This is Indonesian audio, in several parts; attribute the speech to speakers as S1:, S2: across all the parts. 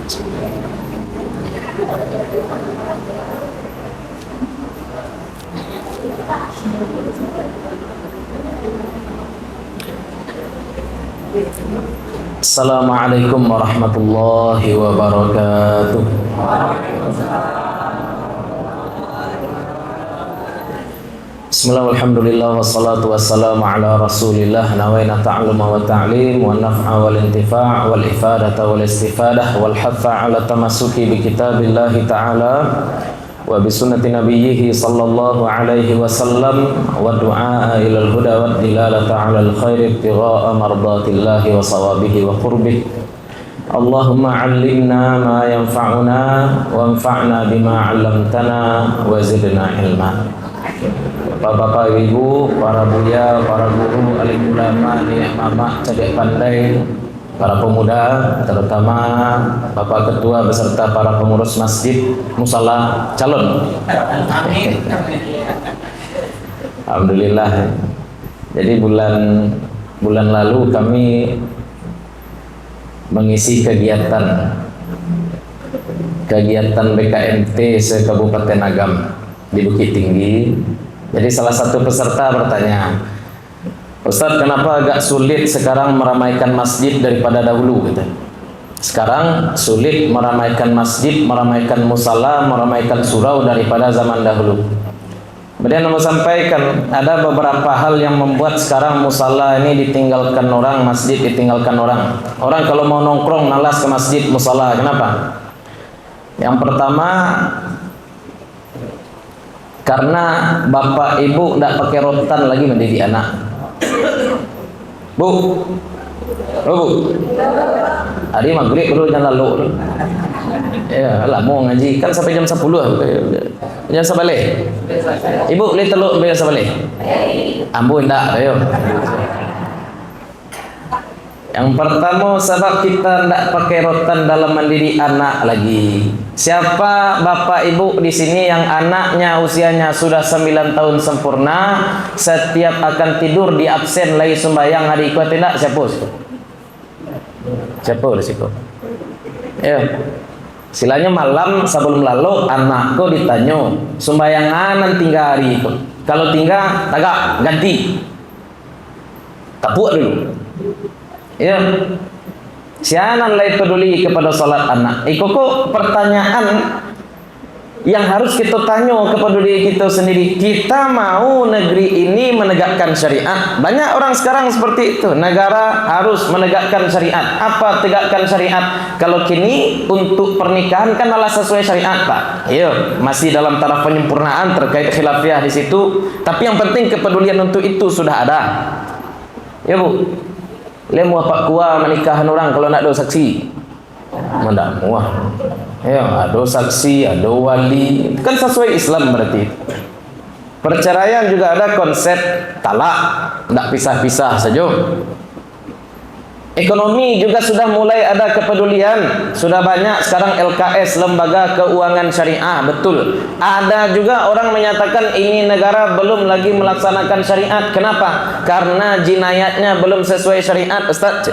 S1: Assalamualaikum warahmatullahi wabarakatuh. Bismillah, alhamdulillah, wassalatu wassalamu ala rasulillah. Nawaina ta'alluma wa ta'lim wa naf'a wal intifa' wal ifadata wal istifadah wal hatha ala tamassuki bi kitabillahi ta'ala wa bi sunnati nabiyhi sallallahu alaihi wasallam wa du'a ilal huda wa dilalata ala al khairi ibtigha'a mardatillahi wa sawabihi wa qurbih. Allahumma 'allimna ma yanfa'una wanfa'na bima 'allamtana wa zidna ilma. Bapak-bapak, ibu, para buya, para guru, alim ulama, niat mama, cedek pandai, para pemuda, terutama Bapak Ketua beserta para pengurus masjid, musala calon. Amin. Alhamdulillah. Jadi bulan lalu kami mengisi kegiatan BKMT se-Kabupaten Agam di Bukit Tinggi. Jadi salah satu peserta bertanya, Ustadz, kenapa agak sulit sekarang meramaikan masjid daripada dahulu? Gitu. Sekarang sulit meramaikan masjid, meramaikan musala, meramaikan surau daripada zaman dahulu. Kemudian mau sampaikan, ada beberapa hal yang membuat sekarang musala ini ditinggalkan orang, masjid ditinggalkan orang. Orang kalau mau nongkrong malas ke masjid, musala. Kenapa? Yang pertama, karena bapak ibu tidak pakai rotan lagi mendidik anak. Bu, hari maghrib dulu jangan lalu. Ya, lah mau ngaji kan sampai jam 10. Jangan sabale. Ibu boleh teluk sampai sabale. Ambon tak, ayo. Yang pertama, sebab kita tidak pakai rotan dalam mendidik anak lagi. Siapa bapak ibu di sini yang anaknya usianya sudah 9 tahun sempurna, setiap akan tidur di absen lagi sembahyang hari ikut tidak? Siapa di situ? Ya. Silanya malam sebelum lalu anakku ditanya, sembahyangan tinggal hari itu. Kalau tinggal, tagak ganti. Kapuk dulu. Ya, sianan lagi peduli kepada salat anak. Kok pertanyaan yang harus kita tanya kepada diri kita sendiri. Kita mau negeri ini menegakkan syariat. Banyak orang sekarang seperti itu. Negara harus menegakkan syariat. Apa tegakkan syariat? Kalau kini untuk pernikahan kan adalah sesuai syariat, Pak. Iya, masih dalam taraf penyempurnaan terkait khilafiyah di situ. Tapi yang penting kepedulian untuk itu sudah ada. Ya, Bu. Lemu apa kuah menikahan orang kalau nak ada saksi? Mana muah? Ya, ada saksi, ada wali. Kan sesuai Islam berarti. Perceraian juga ada konsep talak, tidak pisah-pisah saja. Ekonomi juga sudah mulai ada kepedulian. Sudah banyak sekarang LKS, Lembaga Keuangan Syariah, betul. Ada juga orang menyatakan ini negara belum lagi melaksanakan syariat. Kenapa? Karena jinayatnya belum sesuai syariat, Ustaz.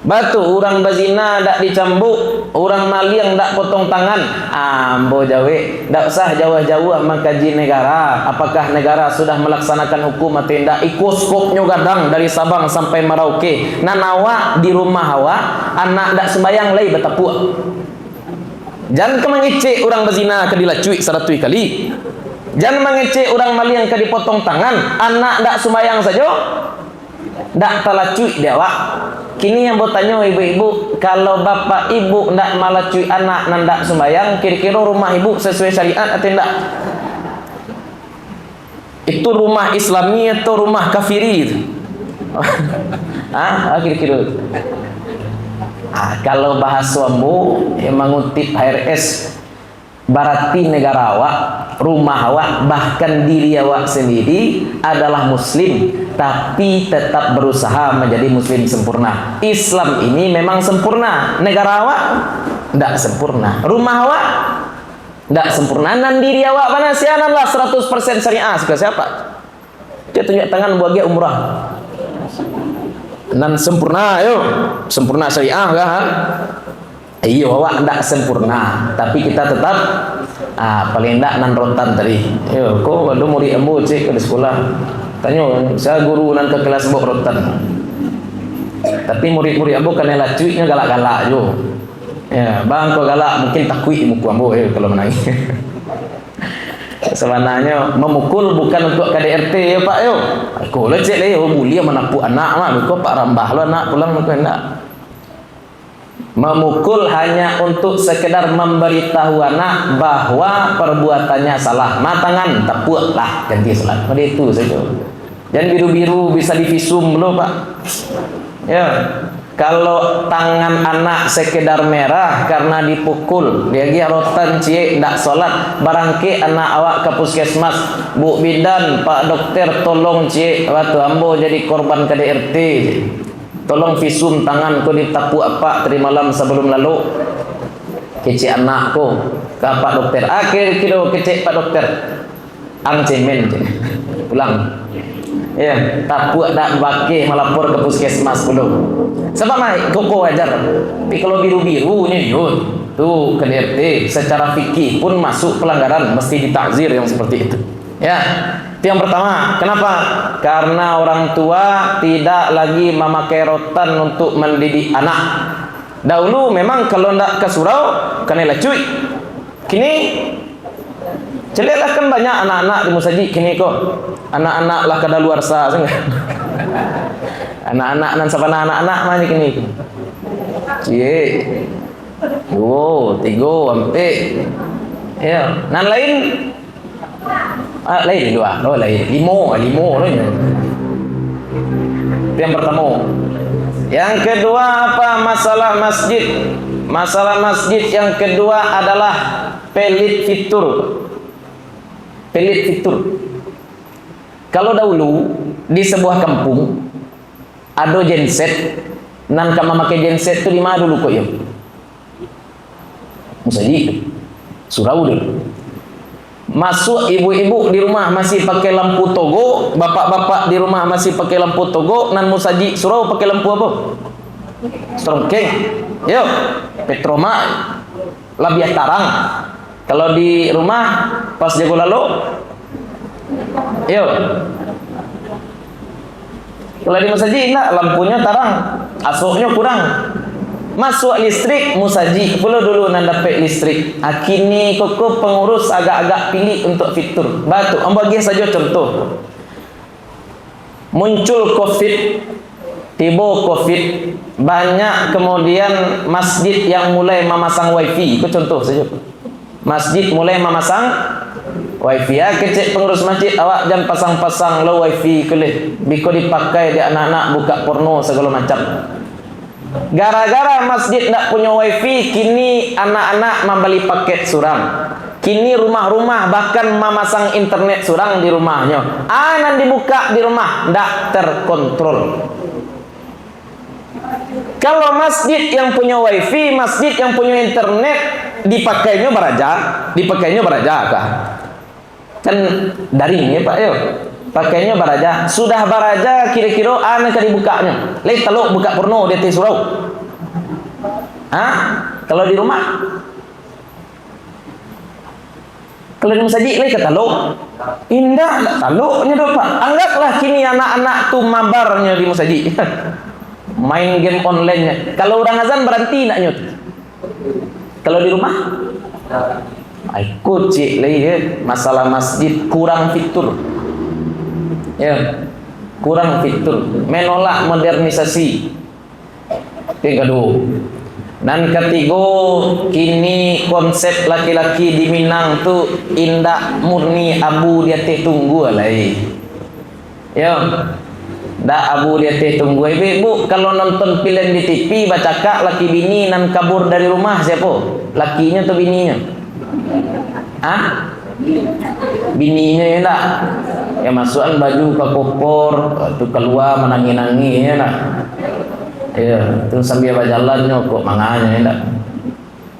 S1: Batu orang berzina tak dicambuk, orang maling tak potong tangan. Ambo jawe, tak usah jauh-jauh mengkaji negara. Apakah negara sudah melaksanakan hukum atau tidak? Ikut skopnya gadang dari Sabang sampai Merauke. Nanawa di rumah hawa, anak tak sembayang lagi betapuk. Jangan mengecek orang berzina ke dilacui 100 kali. Jangan mengecek orang maling ke dipotong tangan. Anak tak sembayang saja, tak talacui dia wak. Kini yang bertanya ibu-ibu, kalau bapak ibu ndak malacui anak nandak sembayang, kira-kira rumah ibu sesuai syariat atau tidak? Itu rumah Islami atau rumah kafiri itu? Kira-kira. Kalau bahasamu yang mengutip HRS, berarti negara awak, rumah awak, bahkan diri awak sendiri adalah muslim, tapi tetap berusaha menjadi muslim sempurna. Islam ini memang sempurna, negara awak tidak sempurna, rumah awak tidak sempurna, dan diri awak mana siananlah 100% syariah. Suka siapa? Dia tunjuk tangan buat dia umrah. Nan sempurna, ayo sempurna syariah kah? Iya, awak ndak sempurna, tapi kita tetap paling ndak nan rotan tadi. Yo, kok ada murid ambo cek ke sekolah. Tanya, saya guru nan ke kelas bok rotan. Tapi murid-murid ambo kan lacuinya galak-galak jo. Ya, bang kok galak mungkin takui muku ambo kalau menangis. Sebenarnya memukul bukan untuk KDRT ya Pak yo. Aku lecek le yo mulia menapu anak mah kok Pak rambah lo anak pulang mungkin enggak. Memukul hanya untuk sekedar memberitahu anak bahwa perbuatannya salah. Matangan tepuk lah ganti salat. Pada itu saja. Jangan biru-biru bisa divisum lo Pak. Ya. Kalau tangan anak sekedar merah karena dipukul, dia gi rotan cie ndak salat, barangke anak awak ke puskesmas, Bu Bidan, Pak Dokter tolong cie waktu ambo jadi korban KDRT. Tolong visum tanganku ditapu apa tadi malam sebelum lalu. Kecik anakku ke Pak Dokter. Kira kecik Pak Dokter. Ang cemen pulang. Ya, tapu tak baki melapor ke puskesmas dulu. Sebab mai koko wajar. Tapi kalau biru-biru ni yun, tu KDRT secara fikih pun masuk pelanggaran, mesti ditakzir yang seperti itu. Ya. Itu yang pertama. Kenapa? Karena orang tua tidak lagi memakai rotan untuk mendidik anak. Dahulu memang kalau ndak ke surau kena lacuy. Kini celeklah kan banyak anak-anak di musajid kini kok. Anak-anak lah kadaluarsa sangat. Anak-anak nan sabana anak-anak mana kini. Cie. 2, 3 sampai. Ya, nan lain lain 2, oh lain 5 loh. Itu yang pertama. Yang kedua apa? Masalah masjid. Masalah masjid yang kedua adalah pelit fitur. Pelit fitur. Kalau dahulu di sebuah kampung ada genset, nan kama make genset tu di mana dulu kok ya? Musajid, surau dulu. Masuk ibu-ibu di rumah masih pakai lampu togo, bapak-bapak di rumah masih pakai lampu togo, nan musajid surau pakai lampu apa? Strongkeng. Yo, petroma, labiah tarang. Kalau di rumah pas jago lalu, yo. Kalau di musajid enggak, lampunya tarang, asoknya kurang. Masuk listrik musajid pula dulu nan dapat listrik. Kini koko pengurus agak-agak pilih untuk fitur. Batu, bagi saja contoh. Muncul Covid, tiba Covid, banyak kemudian masjid yang mulai memasang wifi. Itu contoh saja. Masjid mulai memasang wifi. Ya, kecil pengurus masjid awak jangan pasang-pasang lo wifi kelih. Biko dipakai di anak-anak buka porno segala macam. Gara-gara masjid tak punya wifi, kini anak-anak membeli paket surang. Kini rumah-rumah bahkan memasang internet surang di rumahnya. Nan dibuka di rumah, tak terkontrol. Kalau masjid yang punya wifi, masjid yang punya internet, dipakainya beraja kah? Kan daring ya Pak yo. Pakainya baraja, sudah baraja kira-kira anak dibukanya. Leh teluk buka porno di atas surau. Kalau di rumah, kalau di masjid leh ke teluk. Indah teluknya dong Pak. Anggaplah kini anak-anak tuh mabarnya di masjid. Main game online-nya. Kalau orang azan berhenti nak nyut. Kalau di rumah, ikut cik leh masalah masjid kurang fitur. Ya, kurang fitur, menolak modernisasi. Yang kedua, dan ketiga, kini konsep laki-laki di Minang tu indah murni abu dia teh tunggu alai. Ya, dak abu dia teh tunggu. Ibu kalau nonton film di TV baca kak laki bini nan kabur dari rumah siapa? Lakinya atau bininya? Bininya ya nak. Ya masukan baju ke kopor, tu keluar menangi-nangi ya nak. Ya, tu sambil berjalannya kok manganya ya nak.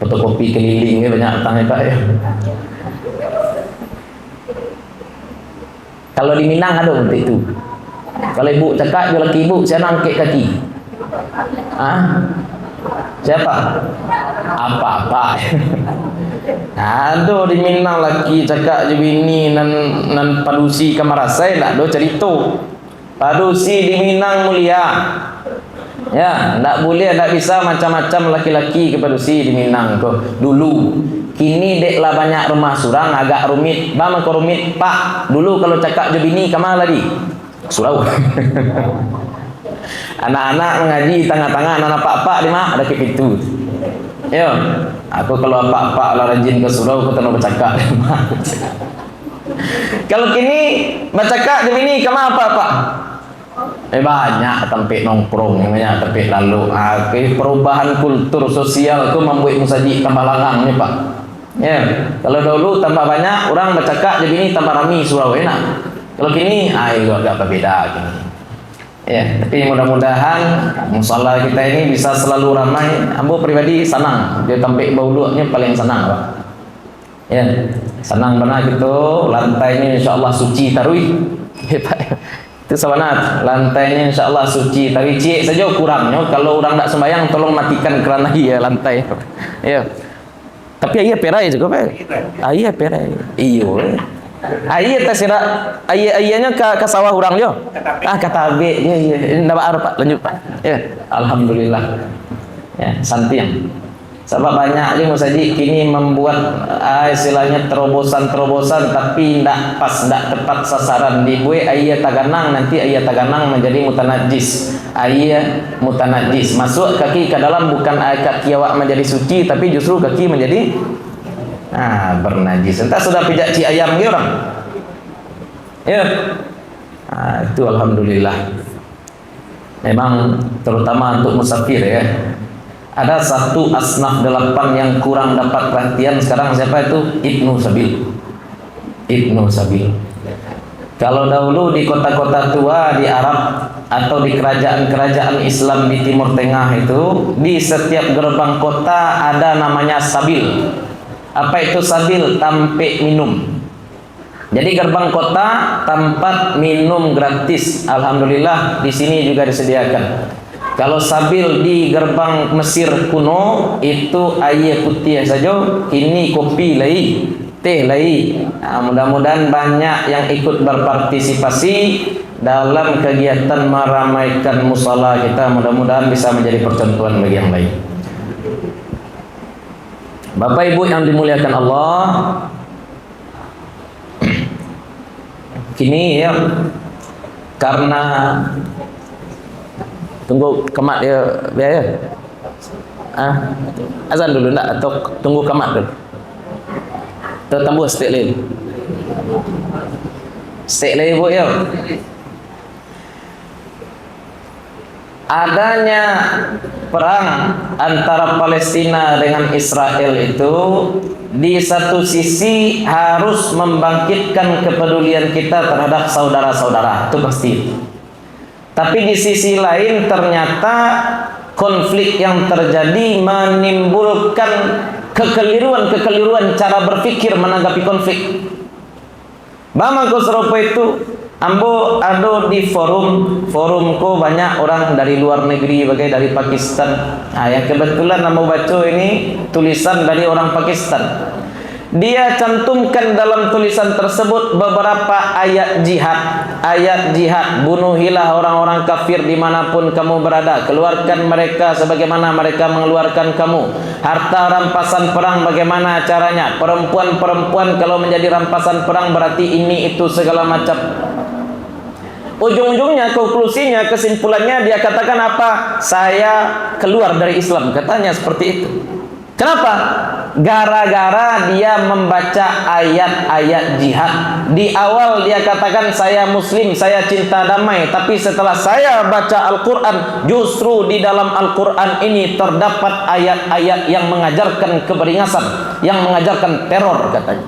S1: Fotokopi keliling ya banyak tanya kak ya. Kalau di Minang ada seperti itu. Kalau ibu cakap laki ibu, saya nangkik kaki. Siapa? apa-apa. Aduh di Minang laki cakap je bini nan padusi kamar saya tak do cerita. Padusi di Minang mulia. Ya, tak boleh, tak bisa macam-macam laki-laki ke padusi di Minang tu. Dulu, kini deklah banyak rumah surang agak rumit. Bang ko rumit, Pak. Dulu kalau cakap je bini kamar lagi. Surau. Anak-anak mengaji tengah-tengah anak pak-pak di mak ada ke pintu. Yo, aku kalau pak-pak lah rajin ke surau aku tenang bercakap. Kalau kini bercakap je bini kamar apa-pak? Banyak tempat nongkrong, banyak tempat lalu. Perubahan kultur sosial tu membuat musaji tambah langang ni Pak. Ya, kalau dahulu tambah banyak orang bercakap je bini tambah rami surau enak. Kalau kini, itu agak berbeda kini. Ya, tapi mudah-mudahan musala kita ini bisa selalu ramai. Ambo pribadi senang. Dia tempat bauluknya paling senang Pak. Ya, senang benar gitu. Lantainya insya-Allah suci tarui. Itu sebenarnya lantainya insya-Allah suci. Tapi cik saja kurangnya kalau orang tak sembahyang tolong matikan kerana ya lantai. Ya. Tapi ayah perai juga Pak. Ayah perai. Iyo. Ayah tak sira ayahnya ke sawah orang yo. Kata abe ya ya. Ndak Pak, lanjut Pak. Ya, alhamdulillah. Ya, santiang. Sebab banyak je musaji kini membuat istilahnya terobosan-terobosan tapi tidak pas, tidak tepat sasaran. Dibuat ayat taganang, nanti ayat taganang menjadi mutanajis. Ayat mutanajis. Masuk kaki ke dalam bukan kaki awak menjadi suci tapi justru kaki menjadi bernajis. Entah sudah pijak ci ayam ke orang? Ya. Itu alhamdulillah. Memang terutama untuk musafir ya. Ada satu asnaf 8 yang kurang dapat perhatian sekarang, siapa itu? Ibnu Sabil. Ibnu Sabil. Kalau dahulu di kota-kota tua di Arab atau di kerajaan-kerajaan Islam di Timur Tengah itu, di setiap gerbang kota ada namanya sabil. Apa itu sabil? Tempat minum. Jadi gerbang kota tempat minum gratis. Alhamdulillah di sini juga disediakan. Kalau sabil di gerbang Mesir kuno itu air putih saja, ini kopi lagi, teh lagi. Mudah-mudahan banyak yang ikut berpartisipasi dalam kegiatan meramaikan musala kita. Mudah-mudahan bisa menjadi percontohan bagi yang lain. Bapak Ibu yang dimuliakan Allah, kini ya karena tunggu kemat dia biaya. Azan dulu enggak atau tunggu kemat dulu? Tambah stik lain. Stik lain Bu ya. Adanya perang antara Palestina dengan Israel itu di satu sisi harus membangkitkan kepedulian kita terhadap saudara-saudara, itu pasti. Tapi di sisi lain ternyata konflik yang terjadi menimbulkan kekeliruan cara berpikir menanggapi konflik. Bama ko serupa itu ambo ada di forumku banyak orang dari luar negeri bagai dari Pakistan. Yang kebetulan ambo baca ini tulisan dari orang Pakistan. Dia cantumkan dalam tulisan tersebut beberapa ayat jihad, bunuhilah orang-orang kafir dimanapun kamu berada, keluarkan mereka sebagaimana mereka mengeluarkan kamu, harta rampasan perang bagaimana caranya, perempuan-perempuan kalau menjadi rampasan perang berarti ini itu segala macam. Ujung-ujungnya, konklusinya, kesimpulannya dia katakan apa? Saya keluar dari Islam, katanya seperti itu. Kenapa? Gara-gara dia membaca ayat-ayat jihad. Di awal dia katakan saya muslim, saya cinta damai. Tapi setelah saya baca Al-Quran, justru di dalam Al-Quran ini terdapat ayat-ayat yang mengajarkan keberingasan, yang mengajarkan teror katanya.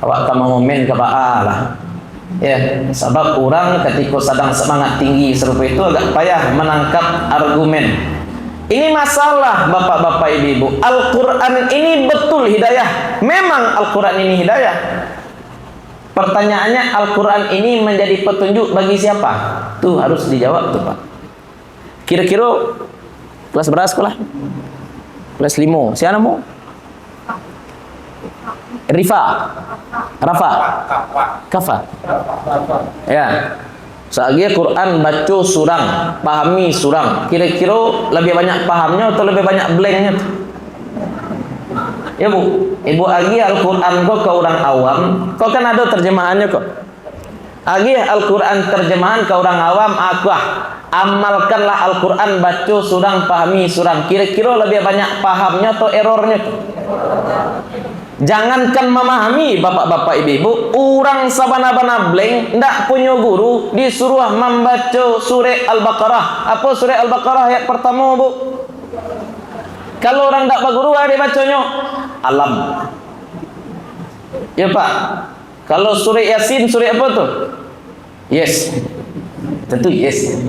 S1: Awak tak mau main ke lah. Ya, sebab orang ketika sedang semangat tinggi serupa itu agak payah menangkap argumen. Ini masalah bapak-bapak ibu-ibu. Al-Quran ini betul hidayah. Memang Al-Quran ini hidayah. Pertanyaannya, Al-Quran ini menjadi petunjuk bagi siapa? Tuh harus dijawab tuh Pak. Kira-kira kelas berapa sekolah? Kelas 5. Siapa namamu? Rifa. Rafa. Kafa. Ya. Sebagai Quran baca surang, pahami surang. Kira-kira lebih banyak pahamnya atau lebih banyak blanknya? Ya bu, ibu agi Al-Quran kok ke orang awam, kok kan ada terjemahannya kok. Agi Al-Quran terjemahan ke orang awam, aku amalkanlah Al-Quran baca surang, pahami surang. Kira-kira lebih banyak pahamnya atau errornya kok? Jangankan memahami bapak-bapak ibu-ibu, orang sabana-bana blank, ndak punya guru, disuruh membaca surah Al-Baqarah. Apa surah Al-Baqarah ayat pertama bu? Kalau orang ndak berguru, dia bacanya alam. Ya pak. Kalau surah Yasin, surah apa tuh? Yes. Tentu yes.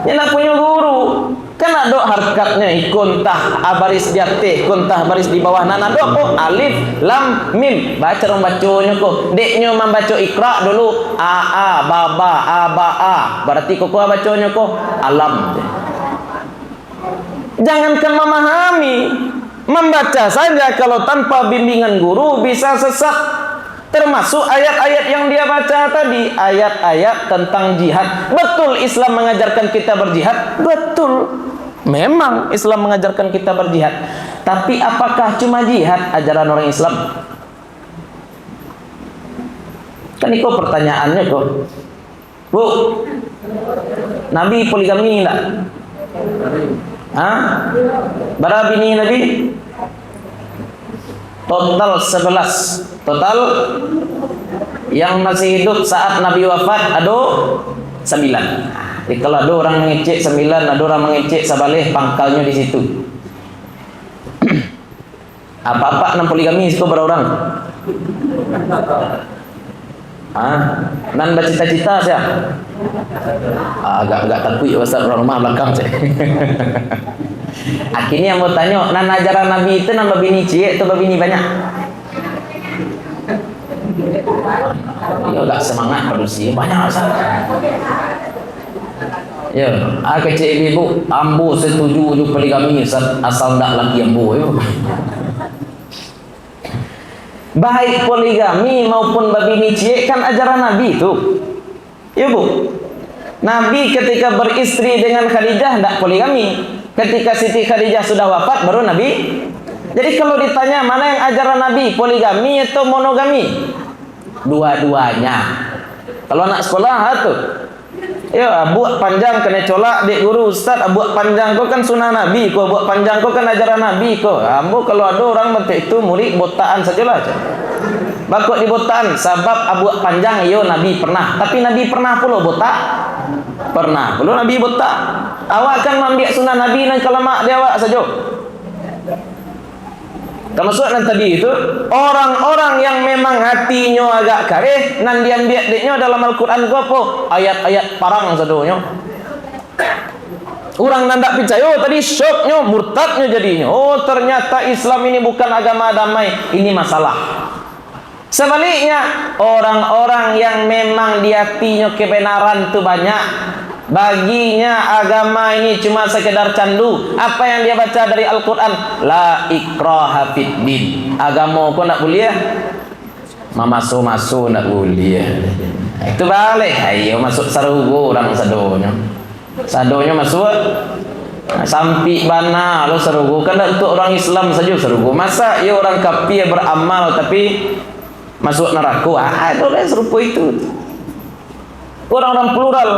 S1: Dia ndak punya guru. Kan ada harkatnya ikun tah baris di atas, ikun tah baris di bawah. Nah ada kok alif lam mim. Baca orang bacanya kok. Deknya membaca ikra dulu a baba aba a. Berarti kok bacanya kok alam. Jangankan memahami, membaca saja kalau tanpa bimbingan guru bisa sesat. Termasuk ayat-ayat yang dia baca tadi, ayat-ayat tentang jihad. Betul Islam mengajarkan kita berjihad? Betul. Memang Islam mengajarkan kita berjihad. Tapi apakah cuma jihad ajaran orang Islam? Kan itu pertanyaannya kok. Bu, Nabi poligami enggak? Hah? Berapa bini Nabi? Total 11. Total yang masih hidup saat Nabi wafat ada 9. Jadi kalau ada orang mengecek 9, ada orang mengecek sebalih, pangkalnya di situ. Apa-apa 6 poligami itu berapa orang? Nan bercita-cita saya. Agak takut pasal rumah belakang saya. Akhirnya mau tanya, nan ajaran Nabi itu nambah bini ciek atau bini banyak? Ya agak semangat produksi banyak asal. Ya, kecil ibu, ambo setuju untuk poligami asal ndak laki ambo. Baik poligami maupun babini ciek kan ajaran Nabi itu. Ya bu, Nabi ketika beristri dengan Khadijah ndak poligami. Ketika Siti Khadijah sudah wafat baru Nabi. Jadi kalau ditanya mana yang ajaran Nabi, poligami atau monogami? Dua-duanya. Kalau anak sekolah tuh, ya buat panjang kena colak dek guru ustaz, buat panjang kau kan sunnah Nabi, kau buat panjang kau kan ajaran Nabi kau. Ambo kalau ada orang bentuk itu murid botaan sajalah. Bakut di botaan sebab abuak panjang yo Nabi pernah, tapi Nabi pernah pula botak. Pernah pula Nabi botak. Awak kan mengambil sunnah Nabi dan kalamak dia awak saja. Termasuk nan tadi itu orang-orang yang memang hatinya agak kareh nan diambil deknya dalam Al-Qur'an apa? Ayat-ayat parang sadonya. Orang nan tak percaya tadi syoknya, murtadnya jadinya. Oh, ternyata Islam ini bukan agama damai, ini masalah. Sebaliknya, orang-orang yang memang di hatinya kebenaran itu banyak, baginya agama ini cuma sekedar candu. Apa yang dia baca dari Al-Quran? La ikraha fid din. Agama kok nak boleh? Masuk-masuk nak boleh. Itu balik. Ayo masuk sarugo orang sadonya. Sadonya masuk. Sampai bana lo sarugo. Kan untuk orang Islam saja sarugo. Masa ya orang kafir beramal tapi masuk neraka? Itu kan serupa itu. Orang-orang plural,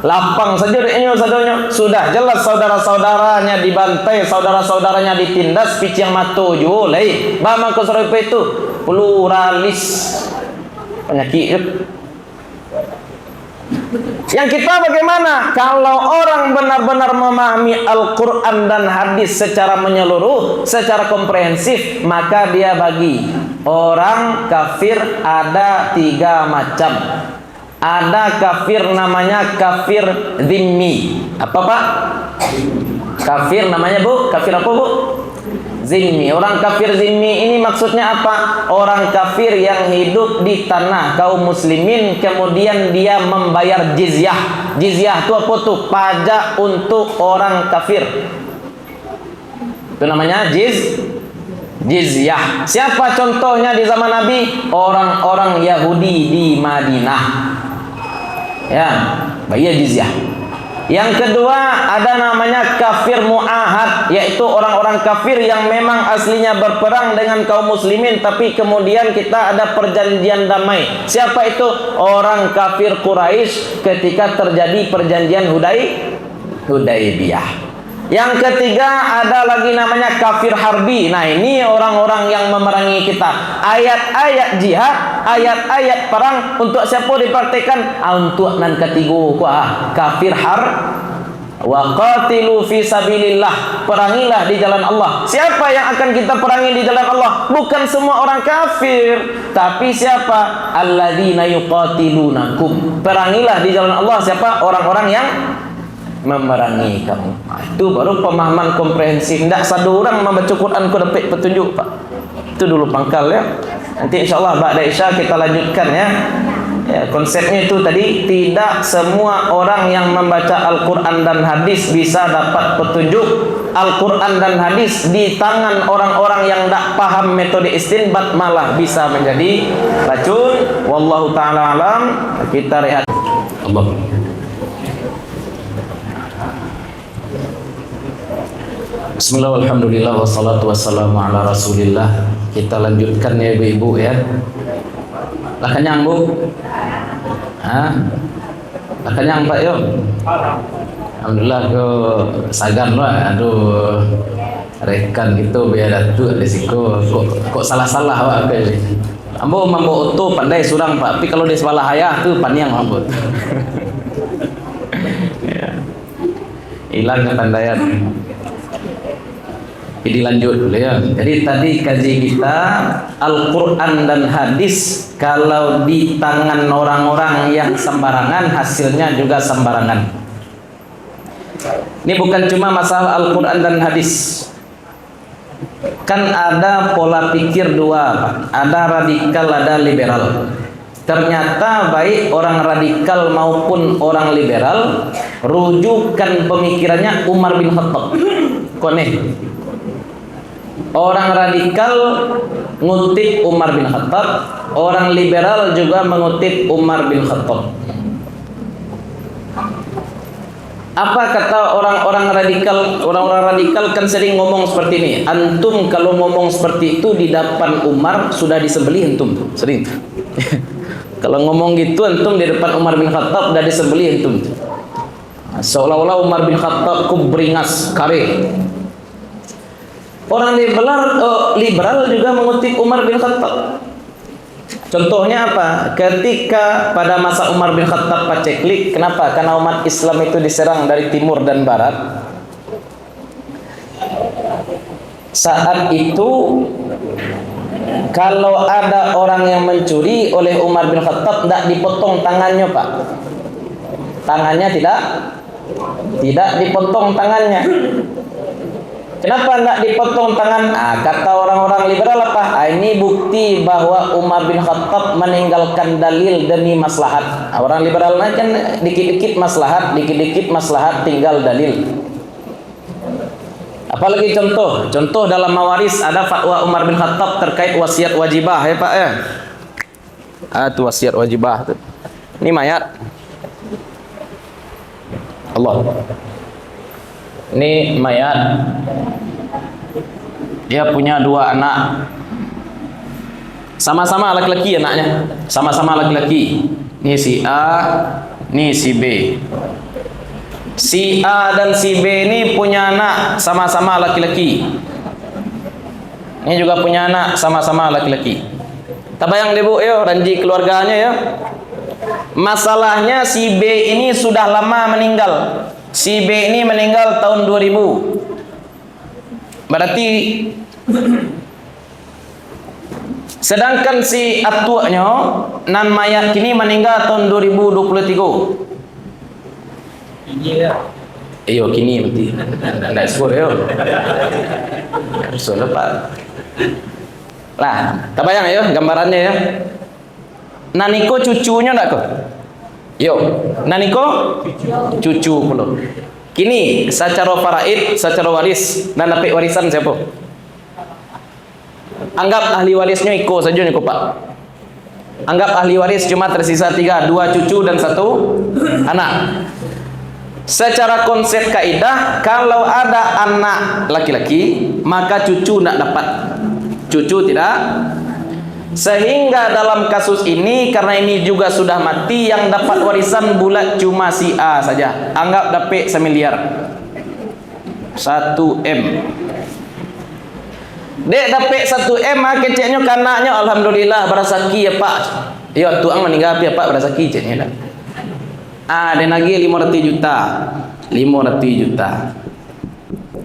S1: lapang saja deknya sadonya. Sudah jelas saudara-saudaranya dibantai, saudara-saudaranya ditindas, picing matu julai. Bama ke serupa itu pluralis penyakit. Yang kita bagaimana? Kalau orang benar-benar memahami Al-Quran dan hadis secara menyeluruh, secara komprehensif, maka dia bagi orang kafir ada 3 macam. Ada kafir namanya kafir dhimmi. Apa pak? Kafir namanya bu? Kafir apa bu? zimmi. Orang kafir zimmi ini maksudnya apa? Orang kafir yang hidup di tanah kaum muslimin kemudian dia membayar jizyah. Jizyah itu apa tuh? Pajak untuk orang kafir. Itu namanya jizyah. Siapa contohnya di zaman Nabi? Orang-orang Yahudi di Madinah. Ya, bayar jizyah. Yang kedua ada namanya kafir mu'ahad, yaitu orang-orang kafir yang memang aslinya berperang dengan kaum muslimin tapi kemudian kita ada perjanjian damai. Siapa itu? Orang kafir Quraisy ketika terjadi perjanjian Hudaybiyah. Yang ketiga ada lagi namanya kafir harbi. Nah, ini orang-orang yang memerangi kita. Ayat-ayat jihad, ayat-ayat perang untuk siapa dipraktikkan? Untuk nan ketiga kafir wa qatilu fi sabilillah. Perangilah di jalan Allah. Siapa yang akan kita perangi di jalan Allah? Bukan semua orang kafir, tapi siapa? Alladzina yuqatilunakum. Perangilah di jalan Allah siapa? Orang-orang yang memerangi kamu. Itu baru pemahaman komprehensif. Tidak satu orang membaca Quran ku dapat petunjuk, Pak. Itu dulu pangkal ya. Nanti insyaallah ba'da Isya kita lanjutkan ya. Ya, konsepnya itu tadi, tidak semua orang yang membaca Al-Quran dan hadis bisa dapat petunjuk. Al-Quran dan hadis di tangan orang-orang yang tidak paham metode istinbat malah bisa menjadi racun. Wallahu ta'ala alam. Kita rehat. Allah. Bismillah, alhamdulillah, wassalatu wassalamu ala rasulillah. Kita lanjutkan ya ibu-ibu ya. Lah kenyang bu? Hah? Lah kenyang pak yuk? Alhamdulillah ke sagan lah. Aduh, rekan gitu biar datu resiko. Kok salah-salah pak ke? Ambo mambo oto pandai surang pak. Tapi kalau di sebelah ayah tuh paniang mambo. Hilang kepandaian. Jadi lanjut dulu ya. Jadi tadi kaji kita Al-Quran dan hadis kalau di tangan orang-orang yang sembarangan hasilnya juga sembarangan. Ini bukan cuma masalah Al-Quran dan hadis. Kan ada pola pikir dua, Pak. Ada radikal, ada liberal. Ternyata baik orang radikal maupun orang liberal rujukan pemikirannya Umar bin Khattab. Koneh. Orang radikal ngutip Umar bin Khattab, orang liberal juga mengutip Umar bin Khattab. Apa kata orang-orang radikal? Orang-orang radikal kan sering ngomong seperti ini. Antum kalau ngomong seperti itu di depan Umar sudah disembelih antum. Sering. Kalau ngomong gitu antum di depan Umar bin Khattab sudah disembelih antum. Seolah-olah Umar bin Khattab kubringas kare. Orang liberal juga mengutip Umar bin Khattab. Contohnya apa? Ketika pada masa Umar bin Khattab paceklik, kenapa? Karena umat Islam itu diserang dari timur dan barat. Saat itu kalau ada orang yang mencuri oleh Umar bin Khattab tidak dipotong tangannya, Pak. Tangannya tidak dipotong tangannya. Kenapa enggak dipotong tangan? Kata orang-orang liberal apa? Ini bukti bahwa Umar bin Khattab meninggalkan dalil demi maslahat. Orang liberal kan dikit-dikit maslahat, tinggal dalil. Apalagi contoh dalam Mawaris ada fatwa Umar bin Khattab terkait wasiat wajibah ya Pak ya. Itu wasiat wajibah tuh. Ini mayat. Allah. Ini mayat. Dia punya dua anak. Sama-sama laki-laki anaknya. Sama-sama laki-laki. Ini si A, ini si B. Si A dan si B ini punya anak sama-sama laki-laki. Ini juga punya anak sama-sama laki-laki. Tabayang deh bu, yo ranji keluarganya ya. Masalahnya si B ini sudah lama meninggal. Si B ini meninggal tahun 2000. Berarti sedangkan si atuanya nan mayat kini meninggal tahun 2023. Iyo kini mati. Ndak skor yo. Soalnya Pak. Lah, tak bayang ya gambarannya ya. Naniko cucunya ndak kok? Yo, naniko cucu pula. Kini secara faraid, secara waris dan dapat warisan siapa? Anggap ahli warisnya iko saja nih Pak. Anggap ahli waris cuma tersisa 3, 2 cucu dan 1 anak. Secara konsep kaidah, kalau ada anak laki-laki, maka cucu tidak dapat. Cucu tidak. Sehingga dalam kasus ini, karena ini juga sudah mati, yang dapat warisan bulat cuma si A saja. Anggap dapat 1 miliar. 1M. Dek dapat 1M, keceknya kanaknya alhamdulillah berasaki ya Pak. Ya tuang meninggal ya Pak berasaki ceknya dah. Ada lagi 500 juta. 500 juta.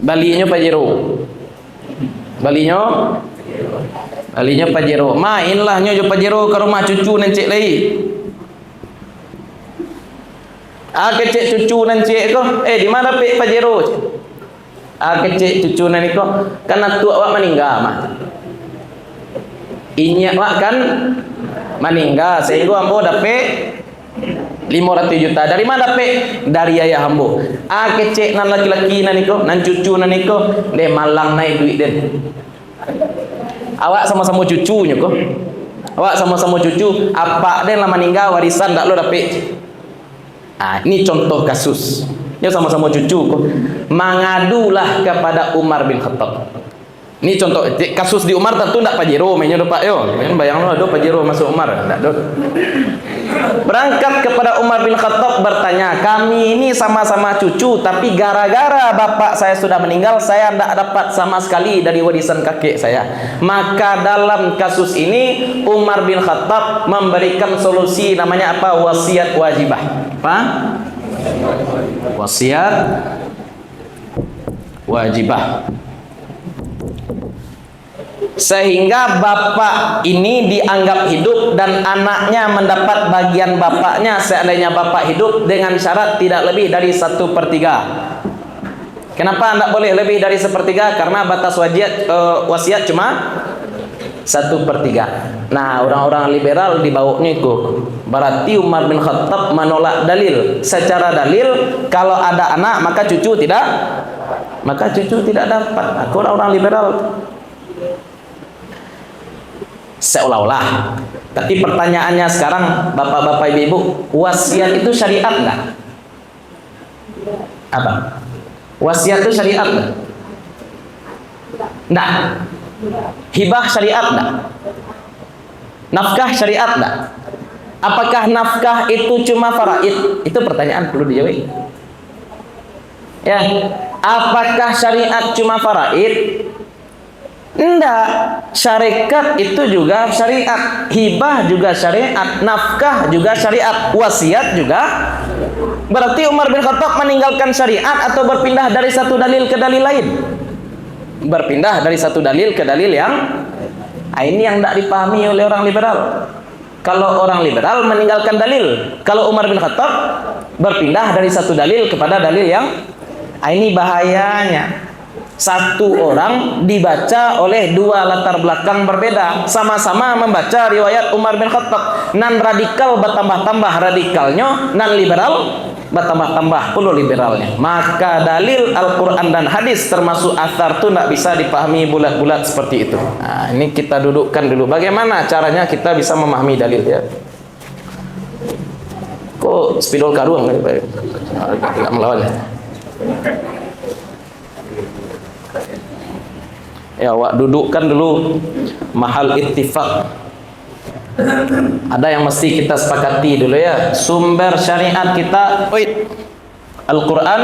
S1: Balinya Pajero. Balinya Pajero. Mainlah nyojo Pajero ke rumah cucu nencek lagi. Kecek cucu nencek ko. Di mana Pak Pajero? Kecek cucu nenek ko. Karena tua awak meninggal mah. Inya awak kan meninggal sehingga ambo dapat 500 juta. Dari mana dapat? Dari ayah ambo. Kecek nan laki-laki nan niko, nan cucu nan niko, de malang naik duit den. Awak sama-sama cucunya kok. Awak sama-sama cucu, apa den lah meninggal warisan tak lo dapat. Ini contoh kasus. Dia sama-sama cucu kok. Mengadulah kepada Umar bin Khattab. Ini contoh kasus di Umar tentu tidak Pajero mainnya do Pak yo. Bayang lo do Pajero masuk Umar enggak do. Berangkat kepada Umar bin Khattab bertanya, kami ini sama-sama cucu tapi gara-gara bapak saya sudah meninggal, saya tidak dapat sama sekali dari warisan kakek saya. Maka dalam kasus ini Umar bin Khattab memberikan solusi namanya apa? Wasiat wajibah. Apa? Wasiat wajibah. Sehingga bapak ini dianggap hidup dan anaknya mendapat bagian bapaknya seandainya bapak hidup dengan syarat tidak lebih dari 1/3. Kenapa tidak boleh lebih dari 1/3? Karena batas wasiat cuma 1/3. Nah, orang-orang liberal dibawanya itu. Berarti Umar bin Khattab menolak dalil. Secara dalil, kalau ada anak maka cucu tidak dapat. Aku orang-orang liberal. Seolah-olah. Tapi pertanyaannya sekarang, bapak-bapak ibu-ibu, wasiat itu syariat enggak? Apa? Wasiat itu syariat enggak? Enggak. Hibah syariat enggak? Nafkah syariat enggak? Apakah nafkah itu cuma faraid? Itu pertanyaan perlu dijawab. Ya, apakah syariat cuma faraid? Enggak, syarikat itu juga syariat, hibah juga syariat, nafkah juga syariat, wasiat juga. Berarti Umar bin Khattab meninggalkan syariat atau berpindah dari satu dalil ke dalil lain? Berpindah dari satu dalil ke dalil yang ini yang tidak dipahami oleh orang liberal. Kalau orang liberal meninggalkan dalil, kalau Umar bin Khattab berpindah dari satu dalil kepada dalil yang ini bahayanya. Satu orang dibaca oleh dua latar belakang berbeda, sama-sama membaca riwayat Umar bin Khattab. Nan radikal bertambah-tambah radikalnya, nan liberal bertambah-tambah puluh liberalnya. Maka dalil Al-Quran dan hadis termasuk athar itu tidak bisa dipahami bulat-bulat seperti itu. Nah, ini kita dudukkan dulu. Bagaimana caranya kita bisa memahami dalil ya? Kok spidol karuang nggak melawan ya? Ya, wak dudukkan dulu mahal ittifaq. Ada yang mesti kita sepakati dulu ya. Sumber syariat kita, Al-Quran,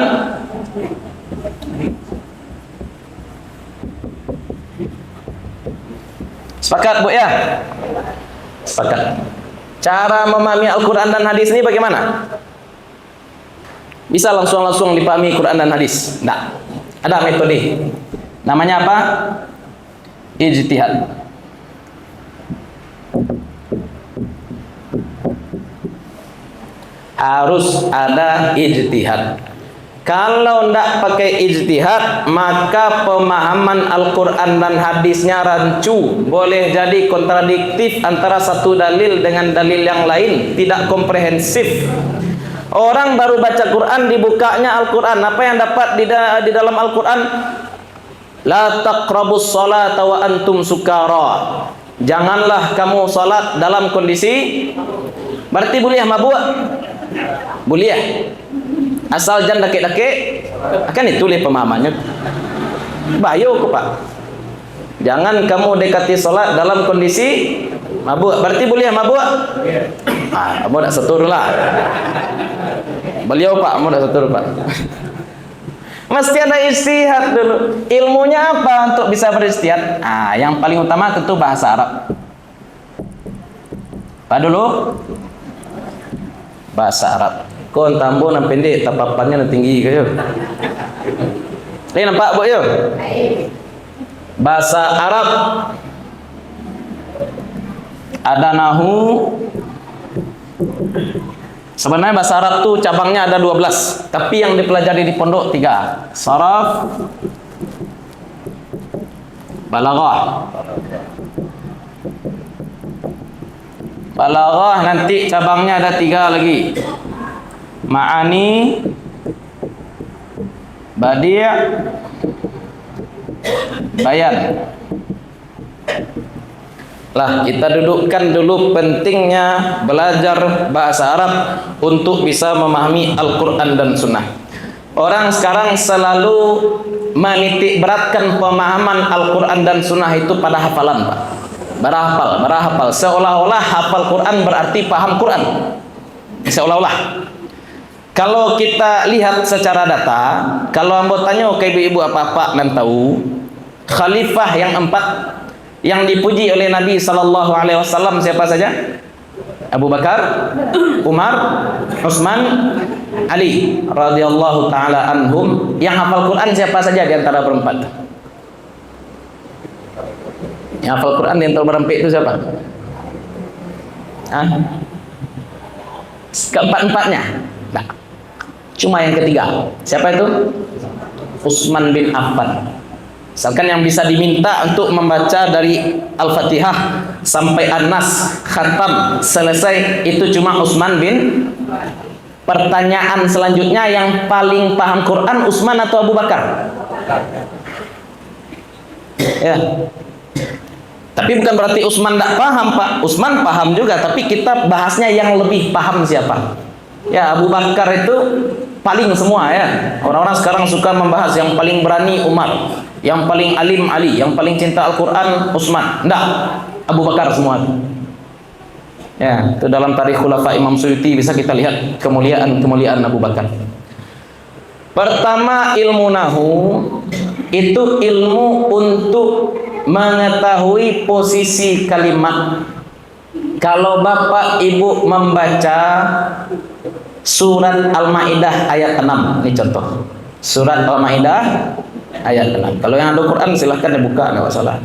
S1: sepakat Bu ya? Sepakat. Cara memahami Al-Quran dan hadis ini bagaimana? Bisa langsung dipahami Quran dan hadis? Tidak. Ada metode. Namanya apa? Ijtihad. Harus ada ijtihad. Kalau ndak pakai ijtihad, maka pemahaman Al-Quran dan hadisnya rancu. Boleh jadi kontradiktif antara satu dalil dengan dalil yang lain, tidak komprehensif. Orang baru baca Quran, dibukanya Al-Quran. Apa yang dapat di dalam Al-Quran? La taqrabus salata wa antum sukara. Janganlah kamu salat dalam kondisi. Berarti boleh mabuk? Boleh. Asal jangan dakik-dakik, akan ditulis pemahamannya. Bayo kok Pak. Jangan kamu dekati solat dalam kondisi mabuk. Berarti boleh mabuk? Kamu tak setur lah. Beliau Pak, kamu tak setur Pak. Mesti ada istihad dulu. Ilmunya apa untuk bisa beristihad? Yang paling utama tentu bahasa Arab. Apa dulu? Bahasa Arab. Kau tambo nan pendek, tapapannya nan tinggi kayo. Ini nampak bu yo? Bahasa Arab ada nahu. Sebenarnya bahasa Arab tuh cabangnya ada 12, tapi yang dipelajari di pondok 3. Saraf, balaghah. Balaghah nanti cabangnya ada 3 lagi. Ma'ani, badi', bayan. Lah, kita dudukkan dulu pentingnya belajar bahasa Arab untuk bisa memahami Al-Quran dan Sunnah. Orang sekarang selalu menitik beratkan pemahaman Al-Quran dan Sunnah itu pada hafalan, Pak. Berhafal. Seolah-olah hafal Quran berarti paham Quran. Seolah-olah. Kalau kita lihat secara data, kalau ambo tanya ke ibu-ibu apa-apa dan tahu, khalifah yang 4 yang dipuji oleh Nabi sallallahu alaihi wasallam siapa saja? Abu Bakar, Umar, Utsman, Ali radhiyallahu taala anhum. Yang hafal Quran siapa saja di antara berempat? Yang hafal Quran di antara berempat itu siapa? Keempat-empatnya. Nah, cuma yang ketiga. Siapa itu? Utsman bin Affan. Misalkan yang bisa diminta untuk membaca dari Al-Fatihah sampai An-Nas khatam selesai itu cuma Utsman bin. Pertanyaan selanjutnya, yang paling paham Quran Utsman atau Abu Bakar? Ya. Tapi bukan berarti Utsman tidak paham, Pak. Utsman paham juga, tapi kita bahasnya yang lebih paham siapa? Ya, Abu Bakar itu paling semua ya. Orang-orang sekarang suka membahas yang paling berani Umar, yang paling alim Ali, yang paling cinta Al-Quran Utsman. Enggak, Abu Bakar semua. Ya, itu dalam tarikh Khulafa Imam Suyuti bisa kita lihat kemuliaan Abu Bakar. Pertama, ilmu nahu itu ilmu untuk mengetahui posisi kalimat. Kalau Bapak Ibu membaca Surat Al-Maidah ayat 6, ini contoh. Surat Al-Maidah ayat 6. Kalau yang ada Quran silahkan dibuka, enggak masalah.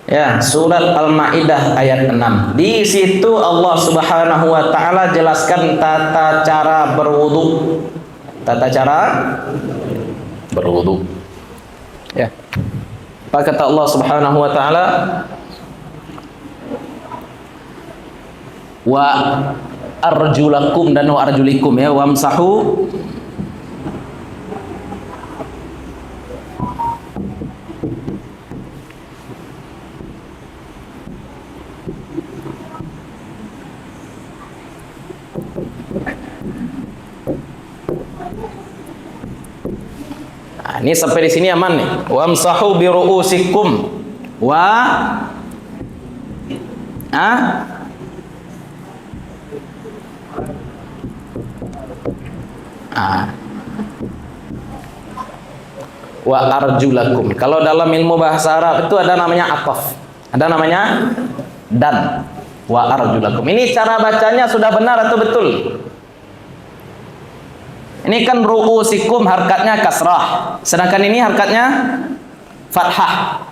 S1: Ya, Surat Al-Maidah ayat 6. Di situ Allah Subhanahu wa taala jelaskan tata cara berwudu. Tata cara berwudu. Ya. Apa kata Allah Subhanahu wa taala? Wa arjulakum dan wa arjulikum, ya, wamsahu ini sampai di sini aman nih. Wamsahu bi ru'usikum wa wa arjulakum. Kalau dalam ilmu bahasa Arab itu ada namanya ataf, ada namanya dan. Wa arjulakum. Ini cara bacanya sudah benar atau betul? Ini kan ru'usikum harkatnya kasrah, sedangkan ini harkatnya fathah.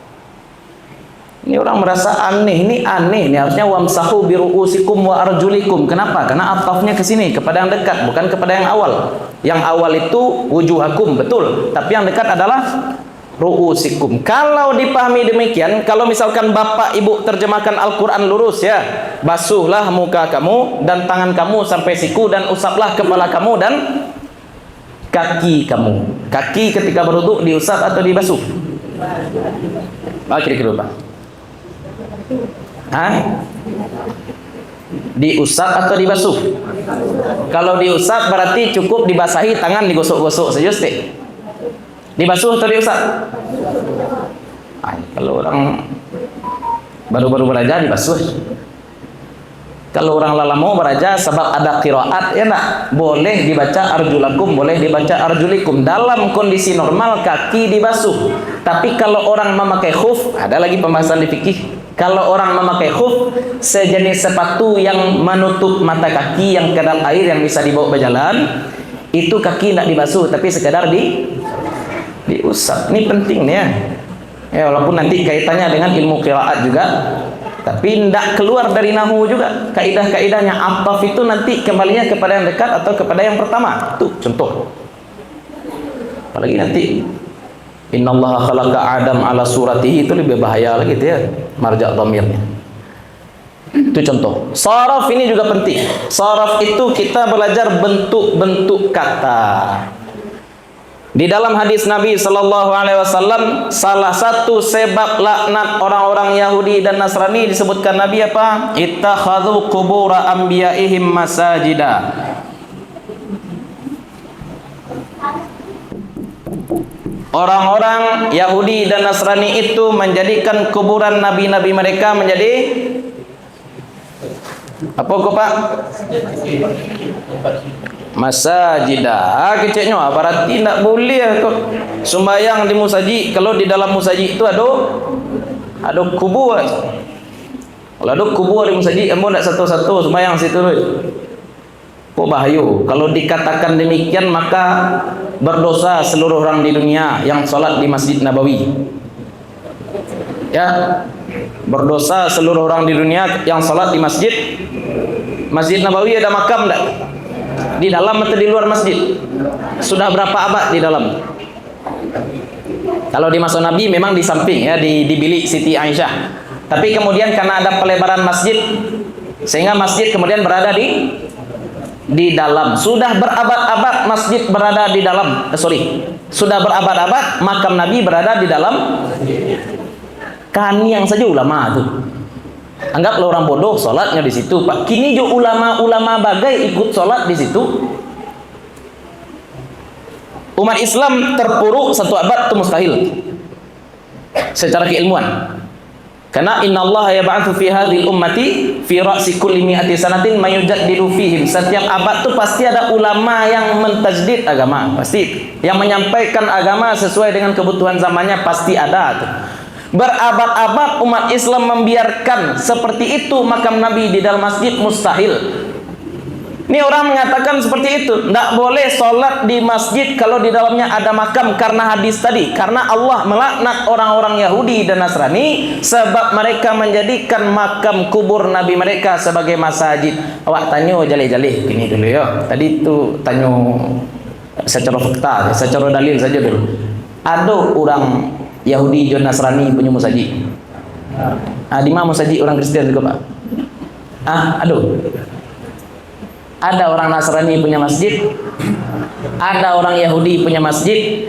S1: Ini orang merasa aneh, ini aneh. Ini harusnya wamsahu biru'usikum wa arjulikum. Kenapa? Karena atafnya ke sini, kepada yang dekat, bukan kepada yang awal. Yang awal itu wujuhakum, betul. Tapi yang dekat adalah ru'usikum. Kalau dipahami demikian, kalau misalkan bapak ibu terjemahkan Al-Quran lurus ya, basuhlah muka kamu dan tangan kamu sampai siku dan usaplah kepala kamu dan kaki kamu. Kaki ketika berwudu diusap atau dibasuh? Kira-kira Pak. Diusap atau dibasuh? Kalau diusap berarti cukup dibasahi tangan, digosok-gosok saja, Ustaz. Dibasuh atau diusap? Kalau orang baru-baru belajar dibasuh. Kalau orang lama belajar sebab ada qiraat ya enggak, boleh dibaca arjulakum, boleh dibaca arjulikum. Dalam kondisi normal kaki dibasuh. Tapi kalau orang memakai khuf, ada lagi pembahasan di fikih. Kalau orang memakai khuf, sejenis sepatu yang menutup mata kaki yang kedap air yang bisa dibawa berjalan, itu kaki tidak dibasuh tapi sekadar diusap. Ini penting nih ya. Ya walaupun nanti kaitannya dengan ilmu qiraat juga, tapi tidak keluar dari nahu juga. Kaidah-kaidahnya ataf itu nanti kembalinya kepada yang dekat atau kepada yang pertama. Itu contoh. Apalagi nanti innallaha khalaqa Adam ala suratihi, itu lebih bahaya lagi gitu ya, marja' dhamirnya. Itu contoh. Saraf ini juga penting. Saraf itu kita belajar bentuk-bentuk kata. Di dalam hadis Nabi sallallahu alaihi wasallam, salah satu sebab laknat orang-orang Yahudi dan Nasrani disebutkan Nabi apa? Ittakhadhu qubura anbiya'ihim masajida. Orang-orang Yahudi dan Nasrani itu menjadikan kuburan nabi-nabi mereka menjadi apa kok Pak? Masajidah. Keceknya berarti tidak boleh kok sembahyang di musaji kalau di dalam musaji itu ada kubur. Kalau ada kubur di musaji, kamu tidak satu-satu sembahyang situ. Kok bahaya. Kalau dikatakan demikian maka berdosa seluruh orang di dunia yang sholat di Masjid Nabawi. Ya, berdosa seluruh orang di dunia yang sholat di Masjid Nabawi. Ada makam enggak? Di dalam atau di luar masjid? Sudah berapa abad di dalam? Kalau di masa Nabi memang di samping ya, di bilik Siti Aisyah. Tapi kemudian karena ada pelebaran masjid sehingga masjid kemudian berada di dalam. Sudah berabad-abad masjid berada di dalam. Sudah berabad-abad makam Nabi berada di dalam. Kaniang saja ulama tuh. Anggaplah orang bodoh sholatnya di situ, Pak. Kini jo ulama-ulama bagai ikut sholat di situ. Umat Islam terpuruk satu abad itu mustahil secara keilmuan. Karena innallaha yab'atsu fi hadhil ummati fi ra'si kulli mi'ati sanatin may yujaddidu fihim. Setiap abad itu pasti ada ulama yang mentajdid agama, pasti. Yang menyampaikan agama sesuai dengan kebutuhan zamannya pasti ada tuh. Berabad-abad umat Islam membiarkan seperti itu makam Nabi di dalam masjid, mustahil. Ini orang mengatakan seperti itu, tidak boleh sholat di masjid kalau di dalamnya ada makam karena hadis tadi. Karena Allah melaknat orang-orang Yahudi dan Nasrani sebab mereka menjadikan makam kubur Nabi mereka sebagai masjid. Awak tanya jalih-jalih gini dulu ya. Tadi itu tanya secara fakta, secara dalil saja dulu. Ada orang Yahudi dan Nasrani punya musajid. Di mana musajid orang Kristen juga Pak? Aduh. Ada orang Nasrani punya masjid, ada orang Yahudi punya masjid.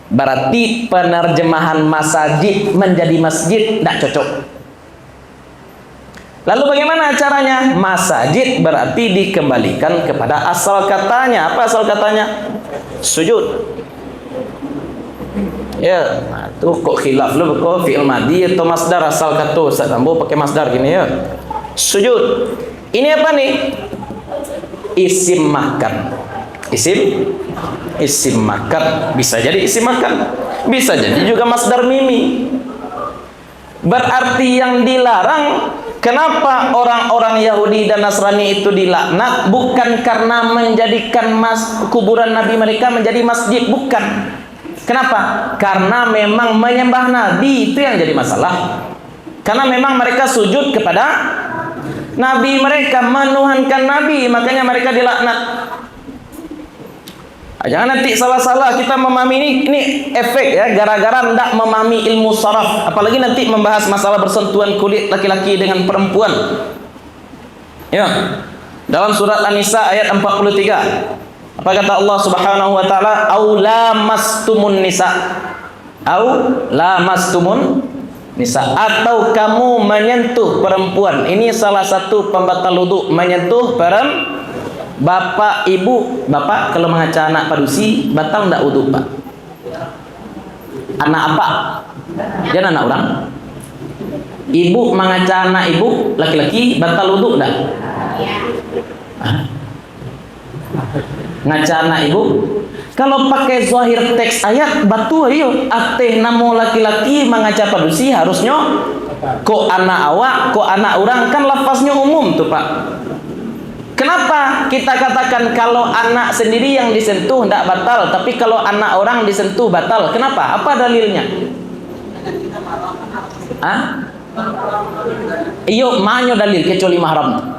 S1: Berarti penerjemahan masjid menjadi masjid tidak cocok. Lalu bagaimana caranya? Masjid berarti dikembalikan kepada asal katanya. Apa asal katanya? Sujud. Ya, itu kok khilaf lu kok fi'il madhi atau masdar asal kata Ustaz Ambo pakai masdar gini ya. Sujud. Ini apa nih? Isim makan. Isim makan. Bisa jadi isim makan. Bisa jadi juga masdar mimi. Berarti yang dilarang, kenapa orang-orang Yahudi dan Nasrani itu dilaknat? Bukan karena menjadikan kuburan Nabi mereka menjadi masjid, bukan. Kenapa? Karena memang menyembah Nabi itu yang jadi masalah. Karena memang mereka sujud kepada Nabi mereka, menuhankan Nabi, makanya mereka dilaknat. Jangan nanti salah-salah kita memahami ini efek ya, gara-gara tidak memahami ilmu saraf. Apalagi nanti membahas masalah bersentuhan kulit laki-laki dengan perempuan. Ya. Dalam surat An-Nisa ayat 43. Apa kata Allah Subhanahu wa taala? Au lamastumun nisa. Au lamastumun nisa, atau kamu menyentuh perempuan. Ini salah satu pembatal wudu, menyentuh perempuan. Bapak, ibu, bapak kalau mengaca anak padusi batal enggak wudu, Pak? Anak apa? Dia anak orang. Ibu mengaca anak ibu laki-laki batal wudu enggak? Ngaca anak ibu. Kalau pakai zahir teks ayat batu ayo ateh namo laki-laki mengaca padusi harusnya kok anak awak, kok anak orang, kan lafaznya umum tuh, Pak. Kenapa kita katakan kalau anak sendiri yang disentuh tidak batal, tapi kalau anak orang disentuh batal? Kenapa? Apa dalilnya? Iyo, manyo dalil kecuali mahram.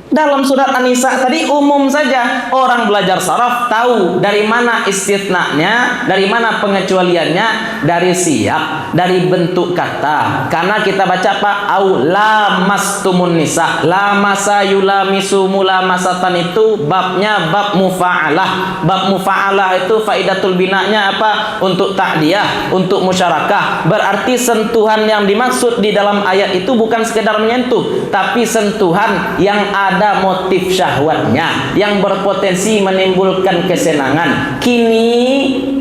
S1: Dalam surat An-Nisa tadi umum saja, orang belajar saraf tahu dari mana istitnanya, dari mana pengecualiannya, dari siap, dari bentuk kata. Karena kita baca apa? Au lamastumun nisa. Lamasa yulamisu mulamasatan itu babnya bab mufa'alah. Bab mufa'alah itu faidatul binanya apa? Untuk ta'diyah, untuk musyarakah. Berarti sentuhan yang dimaksud di dalam ayat itu bukan sekedar menyentuh, tapi sentuhan yang ada motif syahwatnya, yang berpotensi menimbulkan kesenangan. Kini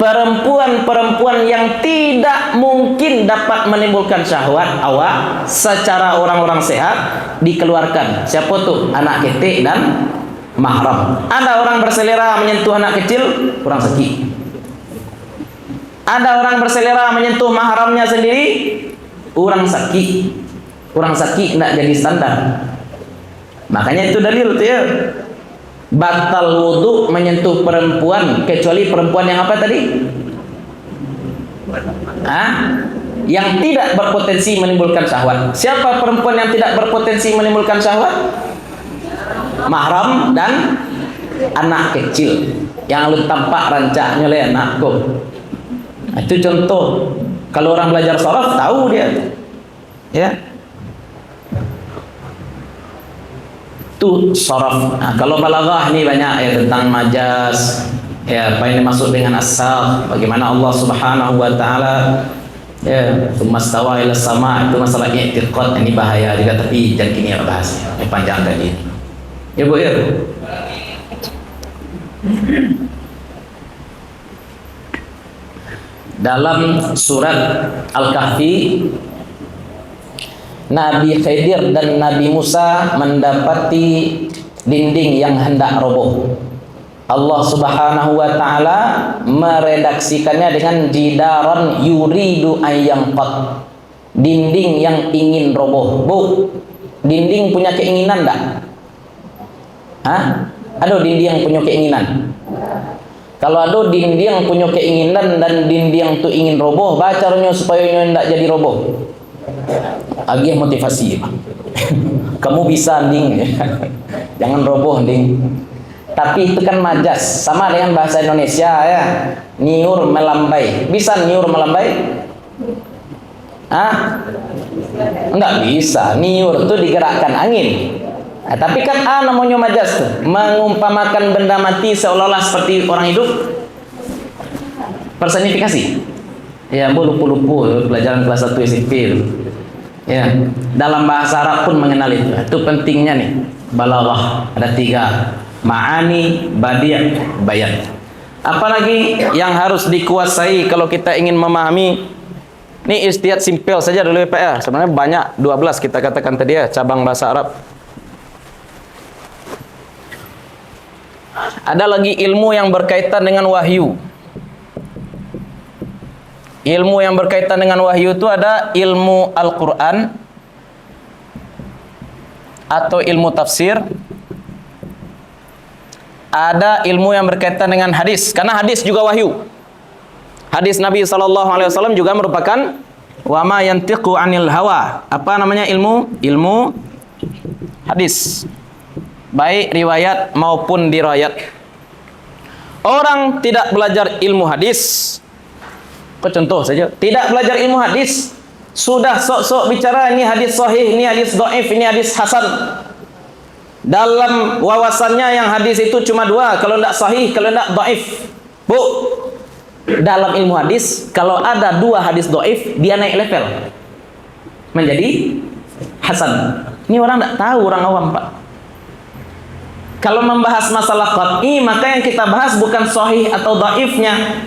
S1: perempuan-perempuan yang tidak mungkin dapat menimbulkan syahwat awak secara orang-orang sehat dikeluarkan. Siapa tuh? Anak ketik dan mahram. Ada orang berselera menyentuh anak kecil, kurang sakit. Ada orang berselera menyentuh mahramnya sendiri, orang sakit. Orang sakit tidak jadi standar. Makanya itu dalil tuh ya. Batal wudu menyentuh perempuan kecuali perempuan yang apa tadi? Yang tidak berpotensi menimbulkan syahwat. Siapa perempuan yang tidak berpotensi menimbulkan syahwat? Mahram dan anak kecil yang lu tampak rancaknya oleh anakku. Itu contoh. Kalau orang belajar saraf tahu dia. Ya. Itu saraf. Nah, kalau balaghah ini banyak ya tentang majaz, ya apa yang dimaksud dengan asal, bagaimana Allah Subhanahu wa taala ya tsummastawa ila sama, itu masalah i'tiqad, ini bahaya juga, tapi jangan kini ya bahasnya. Ini panjang tadi. Ya Bu ya. Dalam surat Al-Kahfi, Nabi Khidir dan Nabi Musa mendapati dinding yang hendak roboh. Allah Subhanahu wa taala meredaksikannya dengan jidaron yuridu ayyamqat. Dinding yang ingin roboh. Bu, dinding punya keinginan enggak? Ada dinding yang punya keinginan. Kalau ada dinding yang punya keinginan dan dinding itu ingin roboh, bacaranya supaya tidak jadi roboh. Agih motivasi. Kamu bisa ding. Jangan roboh ding. Tapi itu kan majas, sama dengan bahasa Indonesia ya. Niur melambai. Bisa niur melambai? Enggak bisa. Niur itu digerakkan angin. Tapi kan namanya majas tuh, mengumpamakan benda mati seolah-olah seperti orang hidup. Personifikasi. Ya, lupu-lupu pelajaran kelas 1 SMP itu. Ya, dalam bahasa Arab pun mengenal itu. Itu pentingnya nih. Balaghah ada 3, ma'ani, badi', bayan. Apalagi yang harus dikuasai kalau kita ingin memahami. Ini istihad simpel saja dulu ya Pak ya. Sebenarnya banyak, 12 kita katakan tadi ya, cabang bahasa Arab. Ada lagi ilmu yang berkaitan dengan wahyu. Ilmu yang berkaitan dengan wahyu itu ada ilmu Al-Quran atau ilmu tafsir. Ada ilmu yang berkaitan dengan hadis, karena hadis juga wahyu. Hadis Nabi SAW juga merupakan Wa ma yantiqu 'anil hawa. Apa namanya ilmu? Ilmu hadis. Baik riwayat maupun dirayat. Orang tidak belajar ilmu hadis. Kok contoh saja. Tidak belajar ilmu hadis. Sudah sok-sok bicara ini hadis sahih, ini hadis dhaif, ini hadis hasan. Dalam wawasannya yang hadis itu cuma dua. Kalau tidak sahih, kalau tidak dhaif. Bu, dalam ilmu hadis, kalau ada dua hadis dhaif, dia naik level menjadi hasan. Ini orang tidak tahu, orang awam, Pak. Kalau membahas masalah qat'i, maka yang kita bahas bukan sahih atau dhaifnya,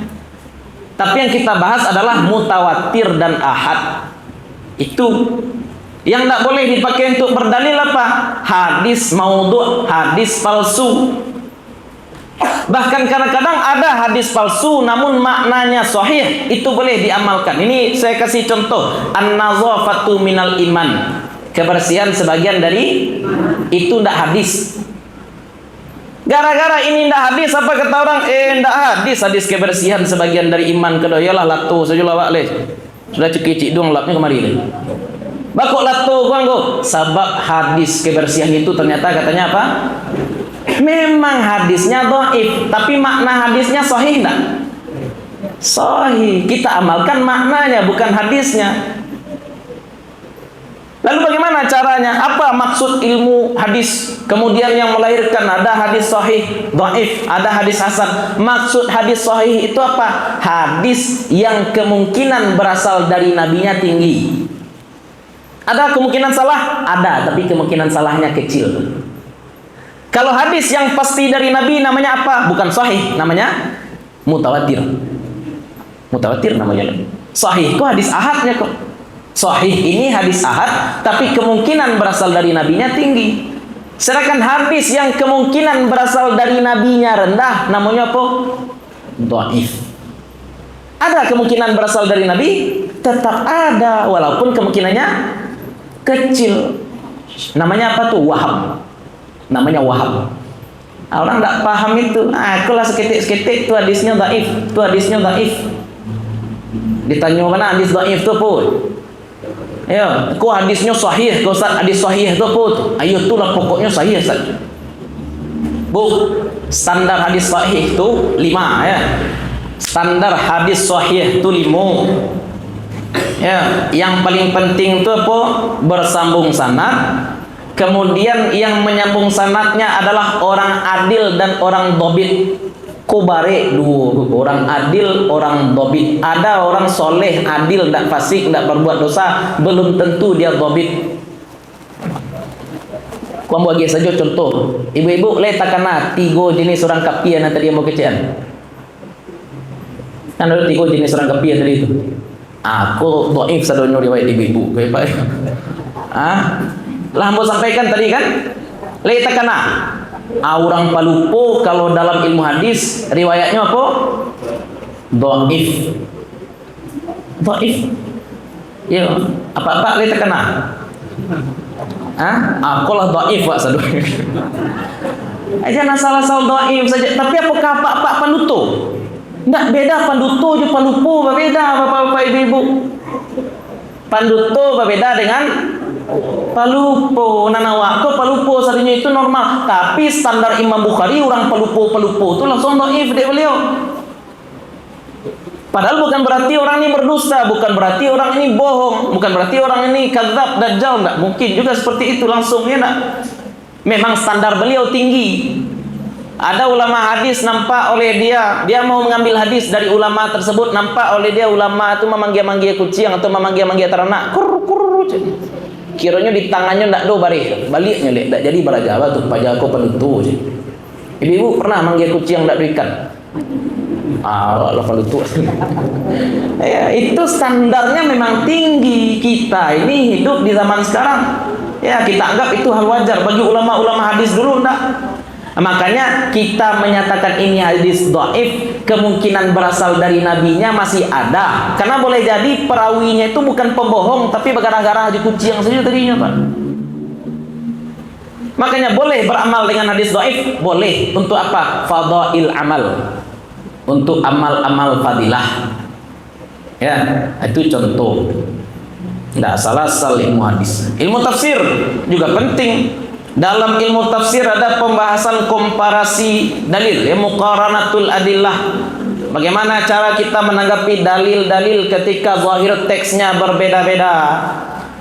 S1: tapi yang kita bahas adalah mutawatir dan ahad. Itu yang tidak boleh dipakai untuk berdalil apa? Hadis maudhu', hadis palsu. Bahkan kadang-kadang ada hadis palsu namun maknanya sahih, itu boleh diamalkan. Ini saya kasih contoh. An-nazafatu minal iman. Kebersihan sebagian dari itu tidak hadis. Gara-gara ini tidak hadis, apa kata orang? Tidak hadis, hadis kebersihan sebagian dari iman. Kedoyalah latu saja lawak leh. Sudah cekicik dong lapnya kemari leh. Bakok latu kuanggo. Sebab hadis kebersihan itu ternyata katanya apa? Memang hadisnya dhaif, tapi makna hadisnya sahih enggak? Sahih. Kita amalkan maknanya, bukan hadisnya. Lalu bagaimana caranya? Apa maksud ilmu hadis? Kemudian yang melahirkan ada hadis sahih, dhaif, ada hadis hasan. Maksud hadis sahih itu apa? Hadis yang kemungkinan berasal dari nabinya tinggi. Ada kemungkinan salah? Ada, tapi kemungkinan salahnya kecil. Kalau hadis yang pasti dari Nabi namanya apa? Bukan sahih, namanya mutawatir. Mutawatir namanya. Sahih kok hadis ahadnya kok. Sahih ini hadis ahad, tapi kemungkinan berasal dari nabinya tinggi. Sedangkan hadis yang kemungkinan berasal dari nabinya rendah, namanya apa? Dhaif. Ada kemungkinan berasal dari nabi? Tetap ada, walaupun kemungkinannya kecil. Namanya apa tuh? Waham. Namanya waham. Orang tidak paham itu. Akulah seketik-seketik itu hadisnya dhaif, itu hadisnya dhaif. Ditanya mana hadis dhaif itu pun. Ya, kok hadisnya sahih, kok Ustaz hadis sahih itu pun. Ayo itulah pokoknya sahih Ustaz. Bu, standar hadis sahih itu 5 ya. Standar hadis sahih itu 5. Ya, yang paling penting itu apa? Bersambung sanad. Kemudian yang menyambung sanadnya adalah orang adil dan orang dobit. Kubare dua orang adil, orang dobit. Ada orang soleh, adil, tidak fasik, tidak berbuat dosa, belum tentu dia dobit. Kau bagi saja contoh. Ibu-ibu letakkan 3 jenis orang kapian yang tadi mau kecian. Kan ada 3 jenis orang kapian tadi itu. Aku doif sadonyo riwayat ibu-ibu. Lah mau sampaikan tadi kan, letakkan orang palupo kalau dalam ilmu hadis riwayatnya apa? Dhaif. Dhaif. Ya, apa-apa letakkan aku lah dhaif Pak sadu. Aja asal-asal dhaif saja. Tapi apakah Pak panuto? Enggak beda panduto je palupo berbeda Bapak-bapak Ibu-ibu. Panduto berbeda dengan palupo. Nanawa kok palupo satunya itu normal, tapi standar Imam Bukhari orang palupo itu langsung dhaif dek beliau. Padahal bukan berarti orang ini berdusta, bukan berarti orang ini bohong, bukan berarti orang ini kadzab, dajjal, enggak mungkin juga seperti itu langsung ya enggak. Memang standar beliau tinggi. Ada ulama hadis nampak oleh dia mau mengambil hadis dari ulama tersebut, nampak oleh dia ulama itu memanggil-manggil kucing atau memanggil-manggil ternak. Kiranya di tangannya ndak do baliknya lek ndak jadi barajawa tuh pajago penutu je. Ibu-ibu pernah manggil kucing ndak berikan? Allah penutu. Ya, itu standarnya memang tinggi. Kita ini hidup di zaman sekarang. Ya, kita anggap itu hal wajar. Bagi ulama-ulama hadis dulu ndak. Makanya kita menyatakan ini hadis dhaif, kemungkinan berasal dari nabinya masih ada. Karena boleh jadi perawinya itu bukan pembohong, tapi gara-gara haji kucing saja tadinya, Pak. Makanya boleh beramal dengan hadis dhaif, boleh. Untuk apa? Fadail amal. Untuk amal-amal fadilah. Ya, itu contoh. Tidak asal-asal ilmu hadis. Ilmu tafsir juga penting. Dalam ilmu tafsir ada pembahasan komparasi dalil, ya, muqaranatul adillah. Bagaimana cara kita menanggapi dalil-dalil ketika zahir teksnya berbeda-beda.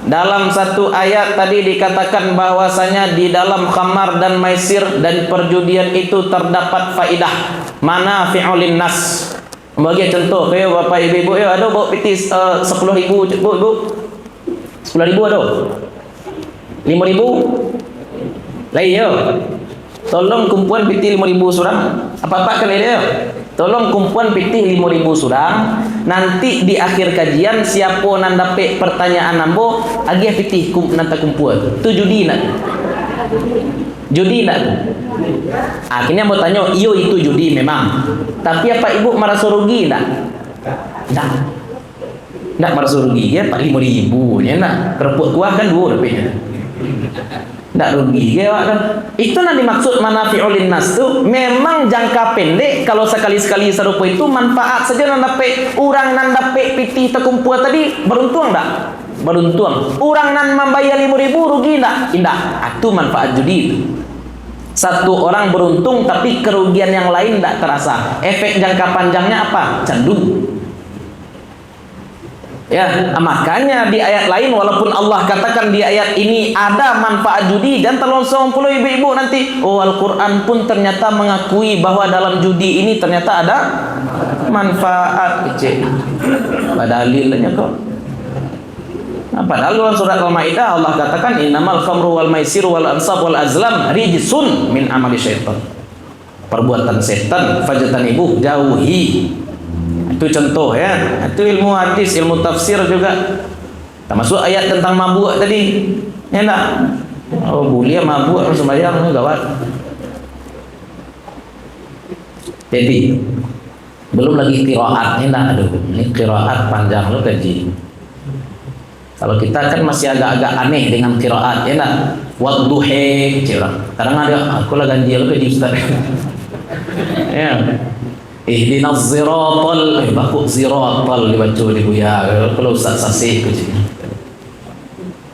S1: Dalam satu ayat tadi dikatakan bahwasanya di dalam khamar dan maisir dan perjudian itu terdapat faidah manafi'ul linnas. Bagi contoh, kayak bapak ibu-ibu, ya ada bawa piti 10.000, bu, 10.000 ada, 5.000, lah iya, tolong kumpulan piti 5.000 surang, apa-apa kali dia, tolong kumpulan piti 5.000 surang, nanti di akhir kajian siapa nandape pertanyaan nambo, agih piti nanta kumpulan, tu judi nak. Judi nak. Akhirnya mau tanya, iyo itu judi memang. Tapi apa ibu merasa rugi nak? Tak. Nak merasa rugi ya, 5.000 nya nak. Kerupuk kuah kan 2 rupiah. Tak rugi ya kan. Itu yang dimaksud manafi'ul linnas tu memang jangka pendek. Kalau sekali-sekali serupa itu manfaat saja nandape orang nandape pitih terkumpul tadi beruntung tak? Beruntung. Orang nan membayar 5.000 rugi tak? Tidak. Itu manfaat judi itu. Satu orang beruntung tapi kerugian yang lain tidak terasa. Efek jangka panjangnya apa? Candu. Ya, makanya di ayat lain walaupun Allah katakan di ayat ini ada manfaat judi, dan terlongsong puluh ibu-ibu nanti, oh Al-Quran pun ternyata mengakui bahwa dalam judi ini ternyata ada manfaat kecil. Dalilnya kok. Padahal dalam surat Al-Maidah Allah katakan innamal khamru wal maisiru wal ansab wal azlam rijsun min amali syaitan. Perbuatan setan, fajtanibuh, jauhi. Itu contoh ya. Itu ilmu hadis, ilmu tafsir juga. Termasuk ayat tentang mabuk tadi. Ya enggak? Oh, bulia mabuk harus sembahyang, gawat. Jadi belum lagi qiraat. Ya enggak? Aduh, ini qiraat panjang lo kaji. Kalau kita kan masih agak-agak aneh dengan qiraat, ya enggak? Wadduhe, kadang ada aku lah ganjil ke di Ustaz. Ya. Ihdinas siratal, baku siratal dibaca di buya. Kalau Ustaz sasih ke sini.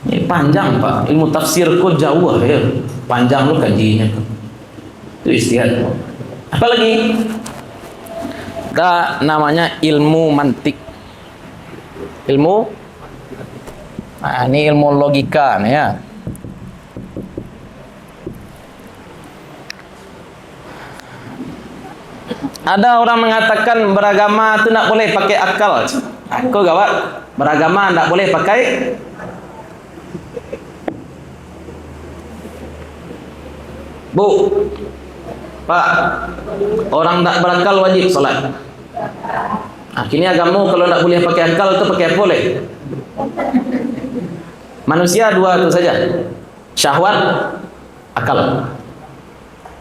S1: Ini panjang Pak, ilmu tafsir kok jauh ya. Panjang lo kajinya. Itu istihad. Apalagi namanya ilmu mantik. Ilmu ini ilmu logika nih ya. Ada orang mengatakan beragama itu tidak boleh pakai akal. Aku gawat. Beragama tidak boleh pakai Bu, Pak, orang tak berakal wajib sholat. Akhirnya agama kalau tidak boleh pakai akal itu pakai apa boleh? Manusia dua itu saja, syahwat, akal.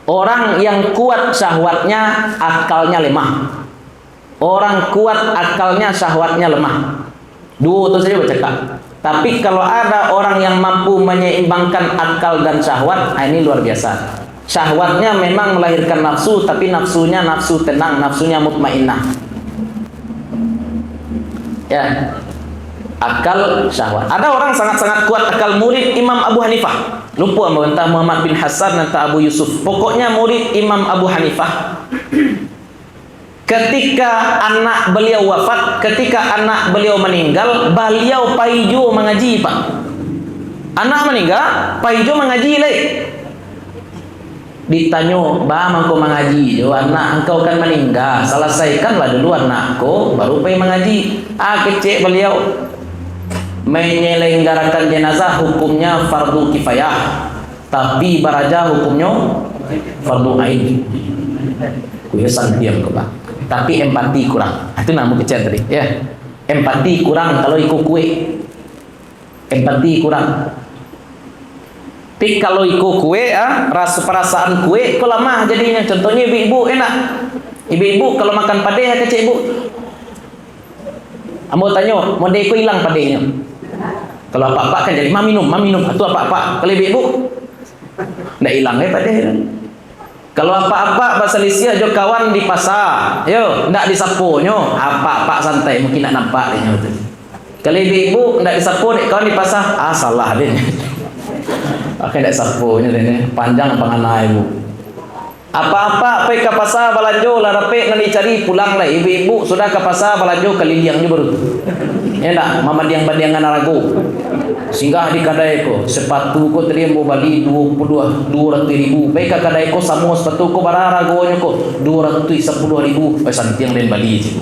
S1: Orang yang kuat syahwatnya, akalnya lemah. Orang kuat akalnya, syahwatnya lemah. Dua itu saja bercakap. Tapi kalau ada orang yang mampu menyeimbangkan akal dan syahwat, ini luar biasa. Syahwatnya memang melahirkan nafsu, tapi nafsunya nafsu tenang, nafsunya mutmainnah. Ya. Akal syahwat. Ada orang sangat-sangat kuat akal, murid Imam Abu Hanifah. Lupa entah Muhammad bin Hasan atau Abu Yusuf. Pokoknya murid Imam Abu Hanifah. Ketika anak beliau wafat, ketika anak beliau meninggal, beliau paijo mengaji, Pak. Anak meninggal, paijo mengaji lagi. Ditanya, "Bang, engkau mengaji, jo anak engkau kan meninggal. Selesaikanlah dulu anakku, baru pergi mengaji." Kecil beliau menyelenggarakan jenazah hukumnya fardu kifayah, tapi baraja hukumnya fardu ain. Kuyasan diam ke Pak. Tapi empati kurang. Itu nama kecil tadi, ya. Empati kurang kalau ikut kue. Empati kurang. Tapi kalau ikut kue, rasa perasaan kue, kok lemah jadinya. Contohnya ibu-ibu enak. Ibu-ibu kalau makan padeh, kecil ibu. Ambo tanya, mau deko hilang padehnya. Kalau apa-apa kan jadi, ma minum. Atau apa-apa. Kalau ibu-ibu, ndak hilang padeh. Kalau apa-apa bahasa Malaysia jo kawan di pasar, yo ndak disaponyo, apa-apa santai mungkin nak nampak dia betul. Kalau ibu ndak disapu dek kawan di pasar, salah deh. Pakai ndak sapunya deh, panjang panganai ibu. Apa-apa pergi ke pasar balanjo lah rapi nanti cari pulang lah ibu-ibu sudah ke pasar balanjo keliliangnya baru. Ya ndak, mamadiang-badiangan arago. Singgah di kadai ko, sepatu ko tadi mau bali 200.000. Baik ke kadai ko samo sepatu ko bararagonya ko 210.000. Santiang lain bali je.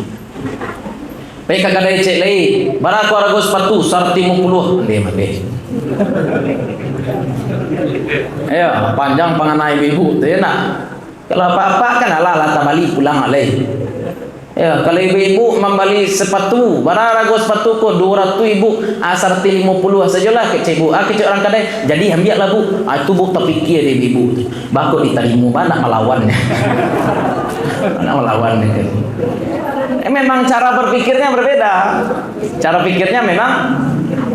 S1: Baik ke kadai cek lain, barako arago sepatu 150. Ande made. Ayo, panjang panganai ibu tu ya nak. Kalau apa-apa kan ala bali pulang alai. Ya, kalau ibu-ibu membeli sepatu, bararago sepatu ko 200.000, asar 50 sajalah ke ibu. Ke orang kadai, jadi ambil lah bu. Itu bu terfikir deh ibu. Bakut diterima banyak melawannya. Banyak melawannya kan. Memang cara berpikirnya berbeda. Cara pikirnya memang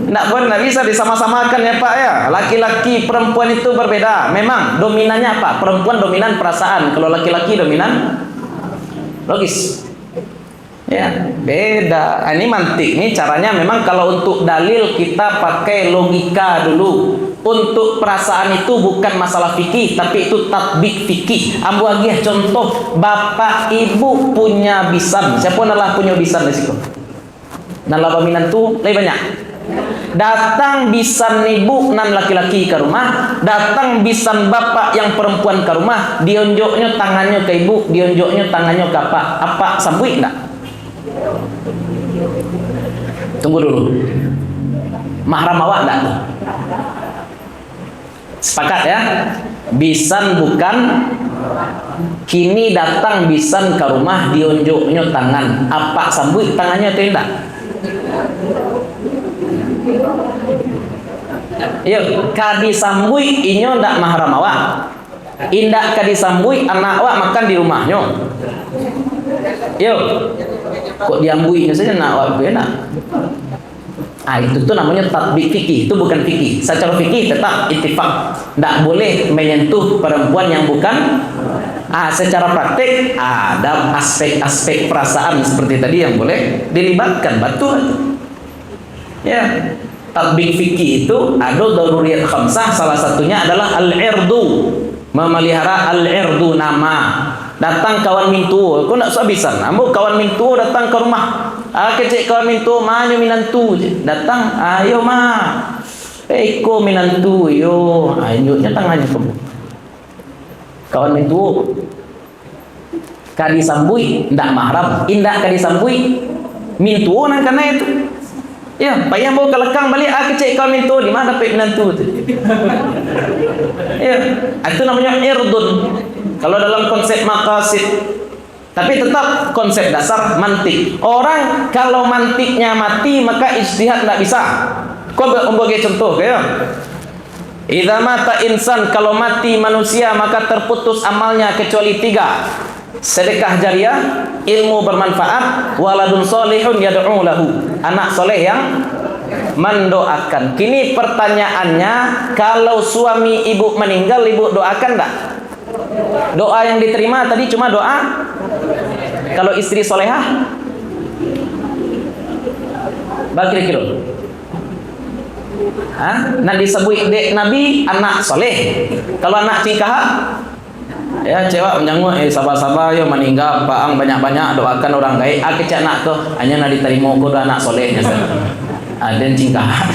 S1: tidak bisa disama-samakan ya Pak ya. Laki-laki perempuan itu berbeda. Memang dominannya apa? Perempuan dominan perasaan. Kalau laki-laki dominan logis. Ya, beda. Ini mantik. Ini caranya memang kalau untuk dalil kita pakai logika dulu. Untuk perasaan itu bukan masalah fikih, tapi itu tatbik fikih. Ambu lagi contoh, bapak ibu punya bisan. Siapa nalah punya bisan di situ? Nalah dominan tu lebih banyak. Datang bisan ibu nan laki-laki ke rumah, datang bisan bapak yang perempuan ke rumah, dionjoknya tangannya ke ibu, dionjoknya tangannya ke apa sambui enggak? Tunggu dulu. Mahram awak enggak tuh? Sepakat ya? Bisan bukan. Kini datang bisan ke rumah, dionjoknya tangan, apa sambui tangannya itu enggak? Yuk, kadi sambui inyo ndak mahram awak. Indak kadi sambui anak awak makan di rumahnya. Yuk, kok diambuinya saja anak awak enak. Itu tuh namanya tatbik fikih, itu bukan fikih. Secara fikih tetap ittifaq, ndak boleh menyentuh perempuan yang bukan. Secara praktik ada aspek-aspek perasaan seperti tadi yang boleh dilibatkan, betul. Ya, tatbik fikih itu ada daruriyat khamsah, salah satunya adalah al-irdu, memelihara al-irdu nama. Datang kawan mintu, aku nak sehabisan. Ambo kawan mintu datang ke rumah. Kecik kawan mintu, manyo minantu je. Datang, ayo ma. Eko minantu yo. Ayunya tangannya kamu. Kawan mintu. Kadi sambui ndak mahram, indak kadi sambui mintu nang kana itu. Ya, payah mau kelekang balik kecik kawan mintu di mana dapat minantu tu. Ya, itu namanya irdun. Kalau dalam konsep maqasid, tapi tetap konsep dasar mantik. Orang kalau mantiknya mati maka ijtihad tidak bisa. Kau bagi contoh kayak idza mata insan, kalau mati manusia maka terputus amalnya kecuali 3. Sedekah jariah, ilmu bermanfaat, waladun solihun yad'u lahu, anak soleh yang mendoakan. Kini pertanyaannya, kalau suami ibu meninggal, ibu doakan enggak? Doa yang diterima tadi cuma doa. Kalau istri solehah, kira-kira nanti sebut dek Nabi anak soleh. Kalau anak cikah, ya cewek menyanggup sabar-sabar yo meninggal paang banyak-banyak doakan orang baik. Kecak anak tu hanya nak diterima ko anak solehnya. Dan cikah.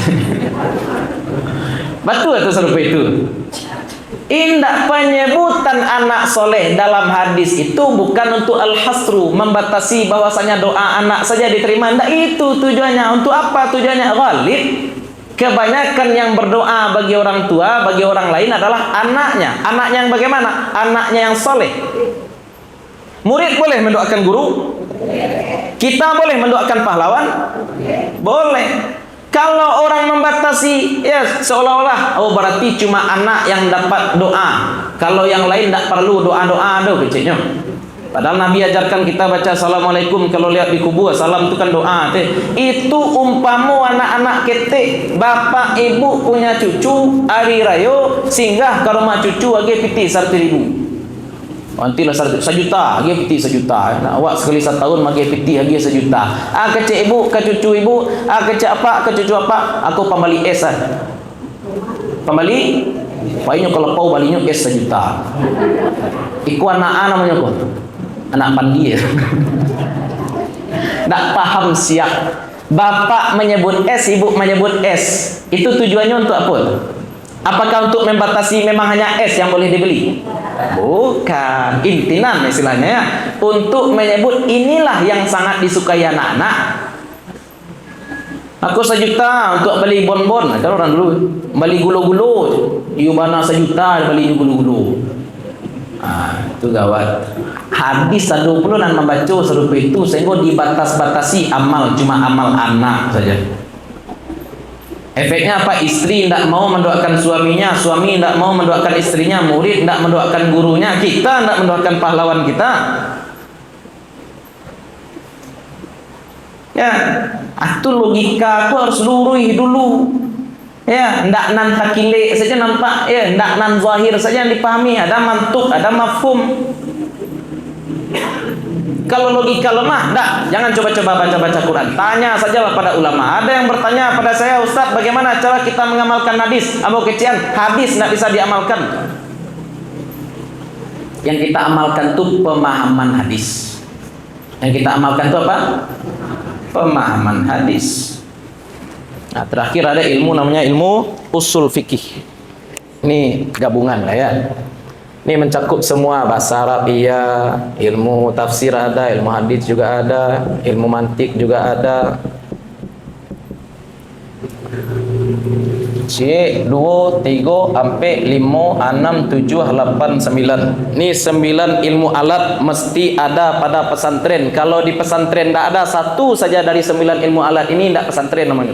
S1: Betul atau serupa itu? Indah penyebutan anak soleh dalam hadis itu bukan untuk al-hasru, membatasi bahwasanya doa anak saja diterima. Tidak itu tujuannya. Untuk apa tujuannya? Ghalib, kebanyakan yang berdoa bagi orang tua, bagi orang lain adalah anaknya. Anaknya yang bagaimana? Anaknya yang soleh. Murid boleh mendoakan guru? Kita boleh mendoakan pahlawan? Boleh. Kalau orang membatasi, ya seolah-olah berarti cuma anak yang dapat doa. Kalau yang lain tidak perlu doa-doa ada kecilnya. Padahal Nabi ajarkan kita baca assalamualaikum kalau lihat di kubur. Salam itu kan doa. Itu umpamu anak-anak ketik, bapak ibu punya cucu hari raya singgah ke rumah cucu lagi piti 1.000. Nanti lah sejuta, dia piti sejuta. Nah, awak sekali setahun magi piti lagi sejuta. Kecik ibu, ke cucu ibu, kecik apa, ke cucu apa, aku pembali es lah. Pembali, payahnya kalau pau balinya es sejuta. Iku anak namanya kok, anak pandi ya. Tak paham siap. Bapak menyebut es, ibu menyebut es. Itu tujuannya untuk apa? Apakah untuk membatasi memang hanya es yang boleh dibeli? Bukan. Intinan istilahnya ya. Untuk menyebut inilah yang sangat disukai anak-anak. Aku sejuta untuk beli bonbon. Ada orang dulu beli gulo-gulo. Iu mana sejuta beli gulo-gulo. Itu gawat. Hadis 20 dan membaca serupa itu sehingga dibatas-batasi amal, cuma amal anak saja. Efeknya apa? Istri tidak mau mendoakan suaminya, suami tidak mau mendoakan istrinya, murid tidak mendoakan gurunya, kita tidak mendoakan pahlawan kita. Ya, itu logika aku harus lurui dulu. Ya, ndak nan takile saja nampak, ya, ndak nan zahir saja yang dipahami, ada mantuk, ada mafhum. Kalau logika lemah, jangan coba-coba baca-baca Quran. Tanya sajalah pada ulama. Ada yang bertanya pada saya, Ustaz, bagaimana cara kita mengamalkan hadis? Abu kecian, hadis tidak bisa diamalkan. Yang kita amalkan itu pemahaman hadis. Yang kita amalkan itu apa? Pemahaman hadis. Nah, terakhir ada ilmu namanya ilmu usul fikih. Ini gabungan lah ya. Ini mencakup semua, bahasa Arab iya, ilmu tafsir ada, ilmu hadis juga ada, ilmu mantik juga ada. C, 2, 3, sampai 5, 6, 7, 8, 9. Ini 9 ilmu alat mesti ada pada pesantren. Kalau di pesantren tidak ada satu saja dari 9 ilmu alat ini, tidak pesantren namanya.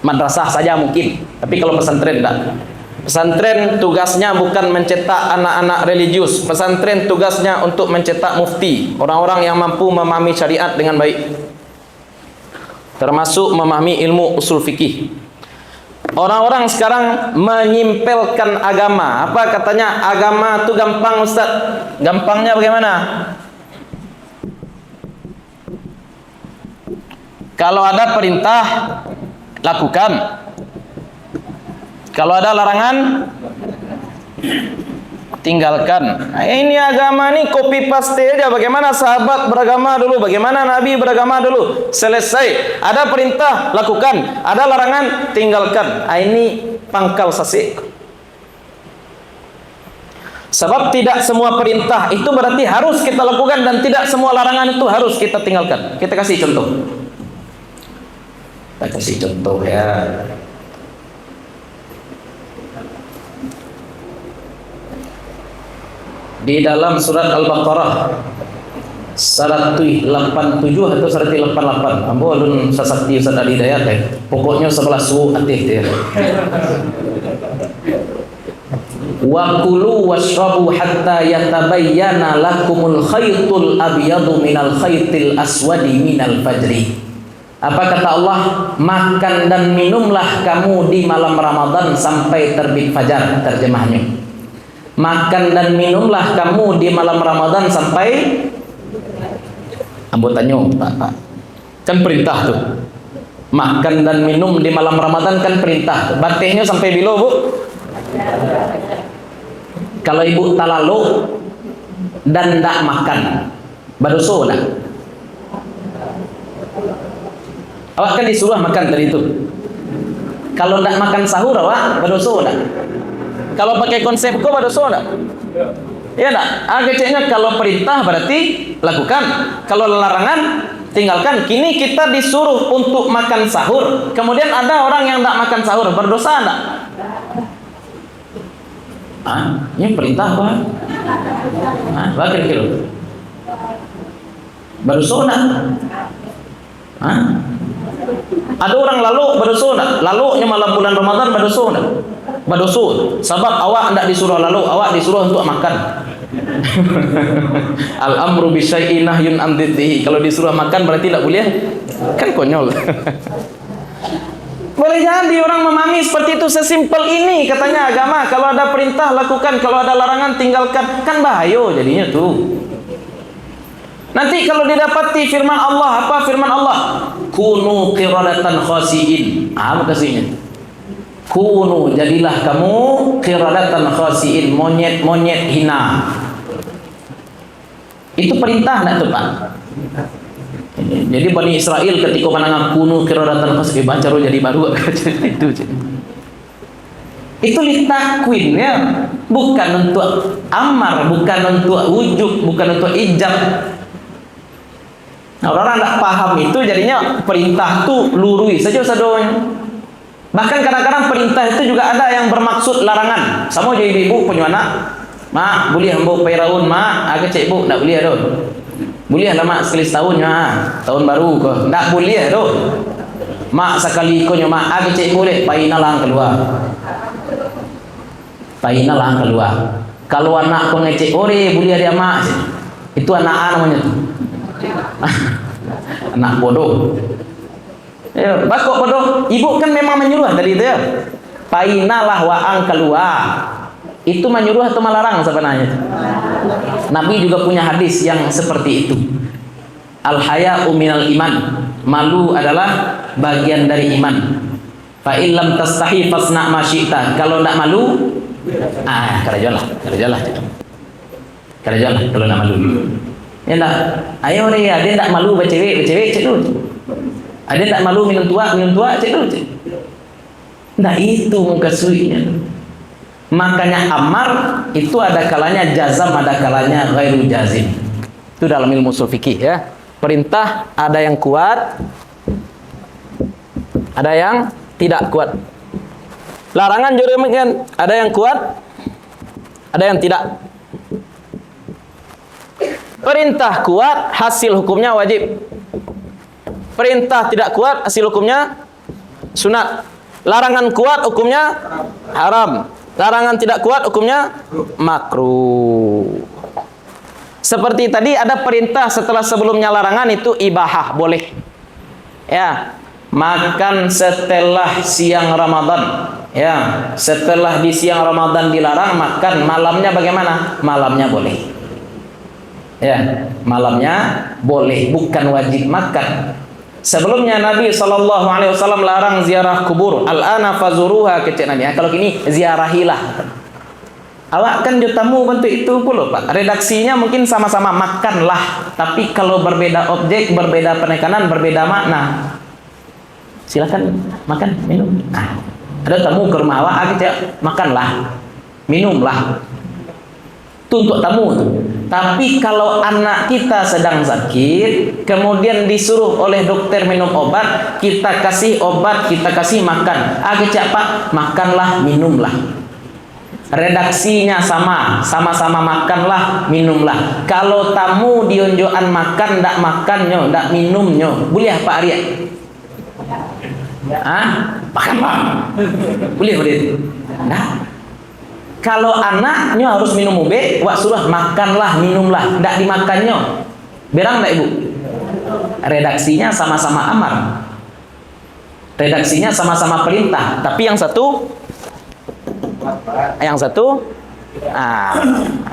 S1: Madrasah saja mungkin, tapi kalau pesantren tidak. Pesantren tugasnya bukan mencetak anak-anak religius. Pesantren tugasnya untuk mencetak mufti, orang-orang yang mampu memahami syariat dengan baik, termasuk memahami ilmu usul fikih. Orang-orang sekarang menyimpelkan agama. Apa katanya? Agama itu gampang, Ustaz. Gampangnya bagaimana? Kalau ada perintah, lakukan. Kalau ada larangan, tinggalkan. Nah, ini agama nih copy paste aja. Bagaimana sahabat beragama dulu, bagaimana Nabi beragama dulu. Selesai. Ada perintah, lakukan. Ada larangan, tinggalkan. Nah, ini pangkal sasik. Sebab tidak semua perintah itu berarti harus kita lakukan, dan tidak semua larangan itu harus kita tinggalkan. Kita kasih contoh. Kita kasih contoh ya. Di dalam surat Al-Baqarah 187 atau 188. Ambo alun sasakti Ustaz Ali Dayat ya. Pokoknya sebelah su atih dia. Wa kulu washrabu hatta yatabayyana lakumul khaytul abyadu minal khaytil aswadi minal fajri. Apa kata Allah? Makan dan minumlah kamu di malam Ramadan sampai terbit fajar, terjemahnya. Makan dan minumlah kamu di malam Ramadan sampai ambotannya Pak. Kan perintah tuh. Makan dan minum di malam Ramadan kan perintah. Batihnya sampai bilo, Bu. Kalau ibu talalu dan tidak makan, badoso tak? Awak kan disuruh makan tadi itu. Kalau tidak makan sahur awak badoso tak? Kalau pakai konsep kok badoso tak? Iya tak? Keceknya kalau perintah berarti lakukan, kalau larangan tinggalkan. Kini kita disuruh untuk makan sahur, kemudian ada orang yang tidak makan sahur, berdosa tak? Ini perintah apa? Apa kira-kira? Berdosa tak? Ada orang lalu berdosa tak? Lalu malam bulan Ramadan berdosa tak? Berdosa. Sebab awak tidak disuruh lalu, awak disuruh untuk makan. Al-amru bisyai'in nahyun an dziddihi. Kalau disuruh makan berarti tidak boleh. Kan konyol. Boleh jadi orang memahami seperti itu, sesimpel ini katanya agama. Kalau ada perintah lakukan, kalau ada larangan tinggalkan. Kan bahaya jadinya tuh. Nanti kalau didapati firman Allah, apa firman Allah? Kunu qiradatan khasiin. Apa kasihnya? Kunu, jadilah kamu qiradatan khasiin, monyet-monyet hina. Itu perintah enggak tuh, Pak? Jadi Bani Israel ketika menanggap kuno kiradatan khasiin, baca jadi baru itu litakwin ya, bukan untuk amar, bukan untuk wujud, bukan untuk ijab. Nah, orang tidak paham itu jadinya perintah itu lurui saja sadonya. Bahkan kadang-kadang perintah itu juga ada yang bermaksud larangan. Sama jadi ibu punya anak, mak boleh hambuk peraun mak, agak cek ibu tak boleh aduh. Boleh lah mak sekali setahun ya, tahun baru ke. Tak boleh tu. Mak sekali ko mak agi cek boleh, paina lang keluar. Paina lang keluar. Kalau anak ko ngecek ore boleh dia mak. Itu anak namanya tu. Anak bodoh. Ya, bakok bodoh. Ibu kan memang menyuruh tadi itu ya. Paina lah waang keluar. Itu menyuruh atau melarang sebenarnya? Nabi juga punya hadis yang seperti itu. Al-haya'u minal iman. Malu adalah bagian dari iman. Fa illam tastahi fasna ma syi'ta. Kalau tidak malu, kerjalah. Kerjalah kalau tidak malu. Ya enggak. Ayo re, ada tidak malu bercewek cek dulu. Ada tidak malu minum tua cek dulu. Nah itu muka suinya. Makanya amar itu ada kalanya jazam, ada kalanya ghairu jazim. Itu dalam ilmu ushul fikih ya. Perintah ada yang kuat, ada yang tidak kuat. Larangan juga demikian, ada yang kuat, ada yang tidak. Perintah kuat, hasil hukumnya wajib. Perintah tidak kuat, hasil hukumnya sunat. Larangan kuat, hukumnya haram. Larangan tidak kuat, hukumnya makruh. Seperti tadi ada perintah setelah sebelumnya larangan itu ibahah, boleh. Ya, makan setelah siang Ramadan. Ya, setelah di siang Ramadan dilarang makan, malamnya bagaimana? Malamnya boleh. Ya, malamnya boleh, bukan wajib makan. Sebelumnya Nabi SAW larang ziarah kubur. Al-ana fazuruha kecek Nabi. Kalau kini ziarahilah. Awak kan tamu bentuk itu pula Pak. Redaksinya mungkin sama-sama makanlah, tapi kalau berbeda objek, berbeda penekanan, berbeda makna. Silakan makan, minum. Ada tamu ke rumah awak, kecek makanlah, minumlah. Itu untuk tamu tuh. Tapi kalau anak kita sedang sakit, kemudian disuruh oleh dokter minum obat, kita kasih obat, kita kasih makan. Agak Pak, makanlah, minumlah. Redaksinya sama-sama makanlah, minumlah. Kalau tamu dionjokan makan, ndak makannya, ndak minumnya, boleh Pak Arya? Makanlah. Boleh. Nah. Kalau anaknya harus minum ube, wak suruh makanlah, minumlah, ndak dimakannya. Berang ndak Ibu? Redaksinya sama-sama amar. Redaksinya sama-sama perintah, tapi yang satu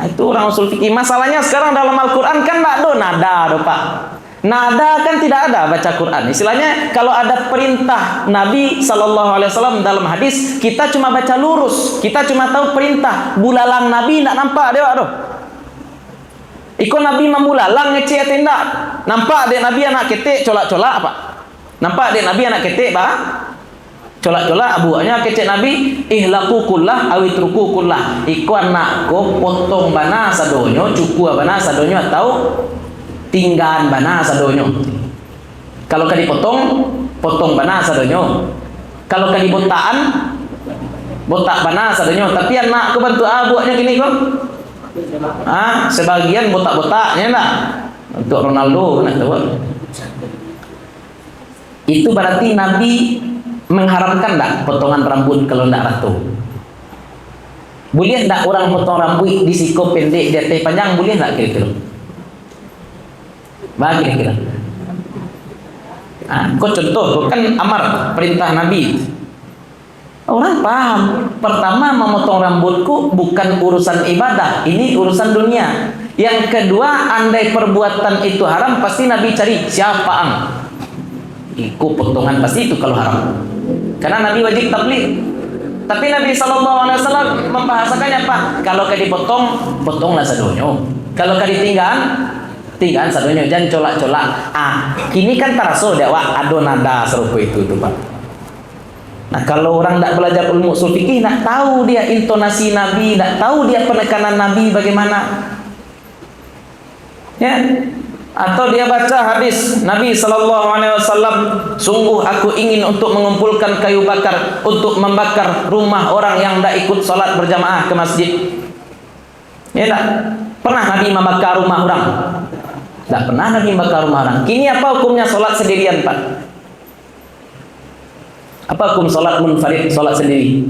S1: itu orang usul fikih. Masalahnya sekarang dalam Al-Qur'an kan ndak ada nada, Pak. Nada kan tidak ada baca Quran. Istilahnya kalau ada perintah Nabi SAW dalam hadis, kita cuma baca lurus. Kita cuma tahu perintah. Bulalang Nabi tidak nampak dia aduh. Ikut Nabi membulalang ngecek atau tidak? Nampak dek Nabi anak ketek colak-colak apa? Nampak dek Nabi anak ketek bah? Colak-colak abuaknya kecek Nabi ihlaku kullah awitruku kullah. Ikut anakku potong bana sadonyo, cukup bana sadonyo atau tinggalan bana sadonyo. Kalau kali potong bana sadonyo. Kalau kali botak bana sadonyo. Tapi anak aku bantu abuaknya gini kok. Sebagian botak-botaknya lah. Untuk Ronaldo nak tahu. Itu berarti Nabi mengharamkan tak potongan rambut kalau tidak ratu? Boleh tak orang potong rambut di siku pendek, di atas panjang, boleh tak kira-kira? Bagi kira-kira. Kau contoh, kan amar perintah Nabi. Orang paham. Pertama, memotong rambutku bukan urusan ibadah, ini urusan dunia. Yang kedua, andai perbuatan itu haram, pasti Nabi cari siapa ang ikut potongan, pasti itu kalau haram. Karena Nabi wajib tabligh. Tapi Nabi SAW membahasakannya apa? Kalau kau dipotong, potonglah sadonyo. Kalau kau ditinggal, tinggal sadonyo. Jangan colak-colak. Kini kan taraso dewa ado nada serupa itu tuh Pak. Nah, kalau orang tidak belajar ilmu usul fikih, tidak tahu dia intonasi Nabi, tidak tahu dia penekanan Nabi bagaimana. Ya, atau dia baca hadis Nabi SAW, sungguh aku ingin untuk mengumpulkan kayu bakar untuk membakar rumah orang yang tidak ikut sholat berjamaah ke masjid. Ya tak? Pernah Nabi membakar rumah orang? Tidak pernah Nabi membakar rumah orang. Kini apa hukumnya sholat sendirian Pak? Apa hukum sholat munfarid, sholat sendiri?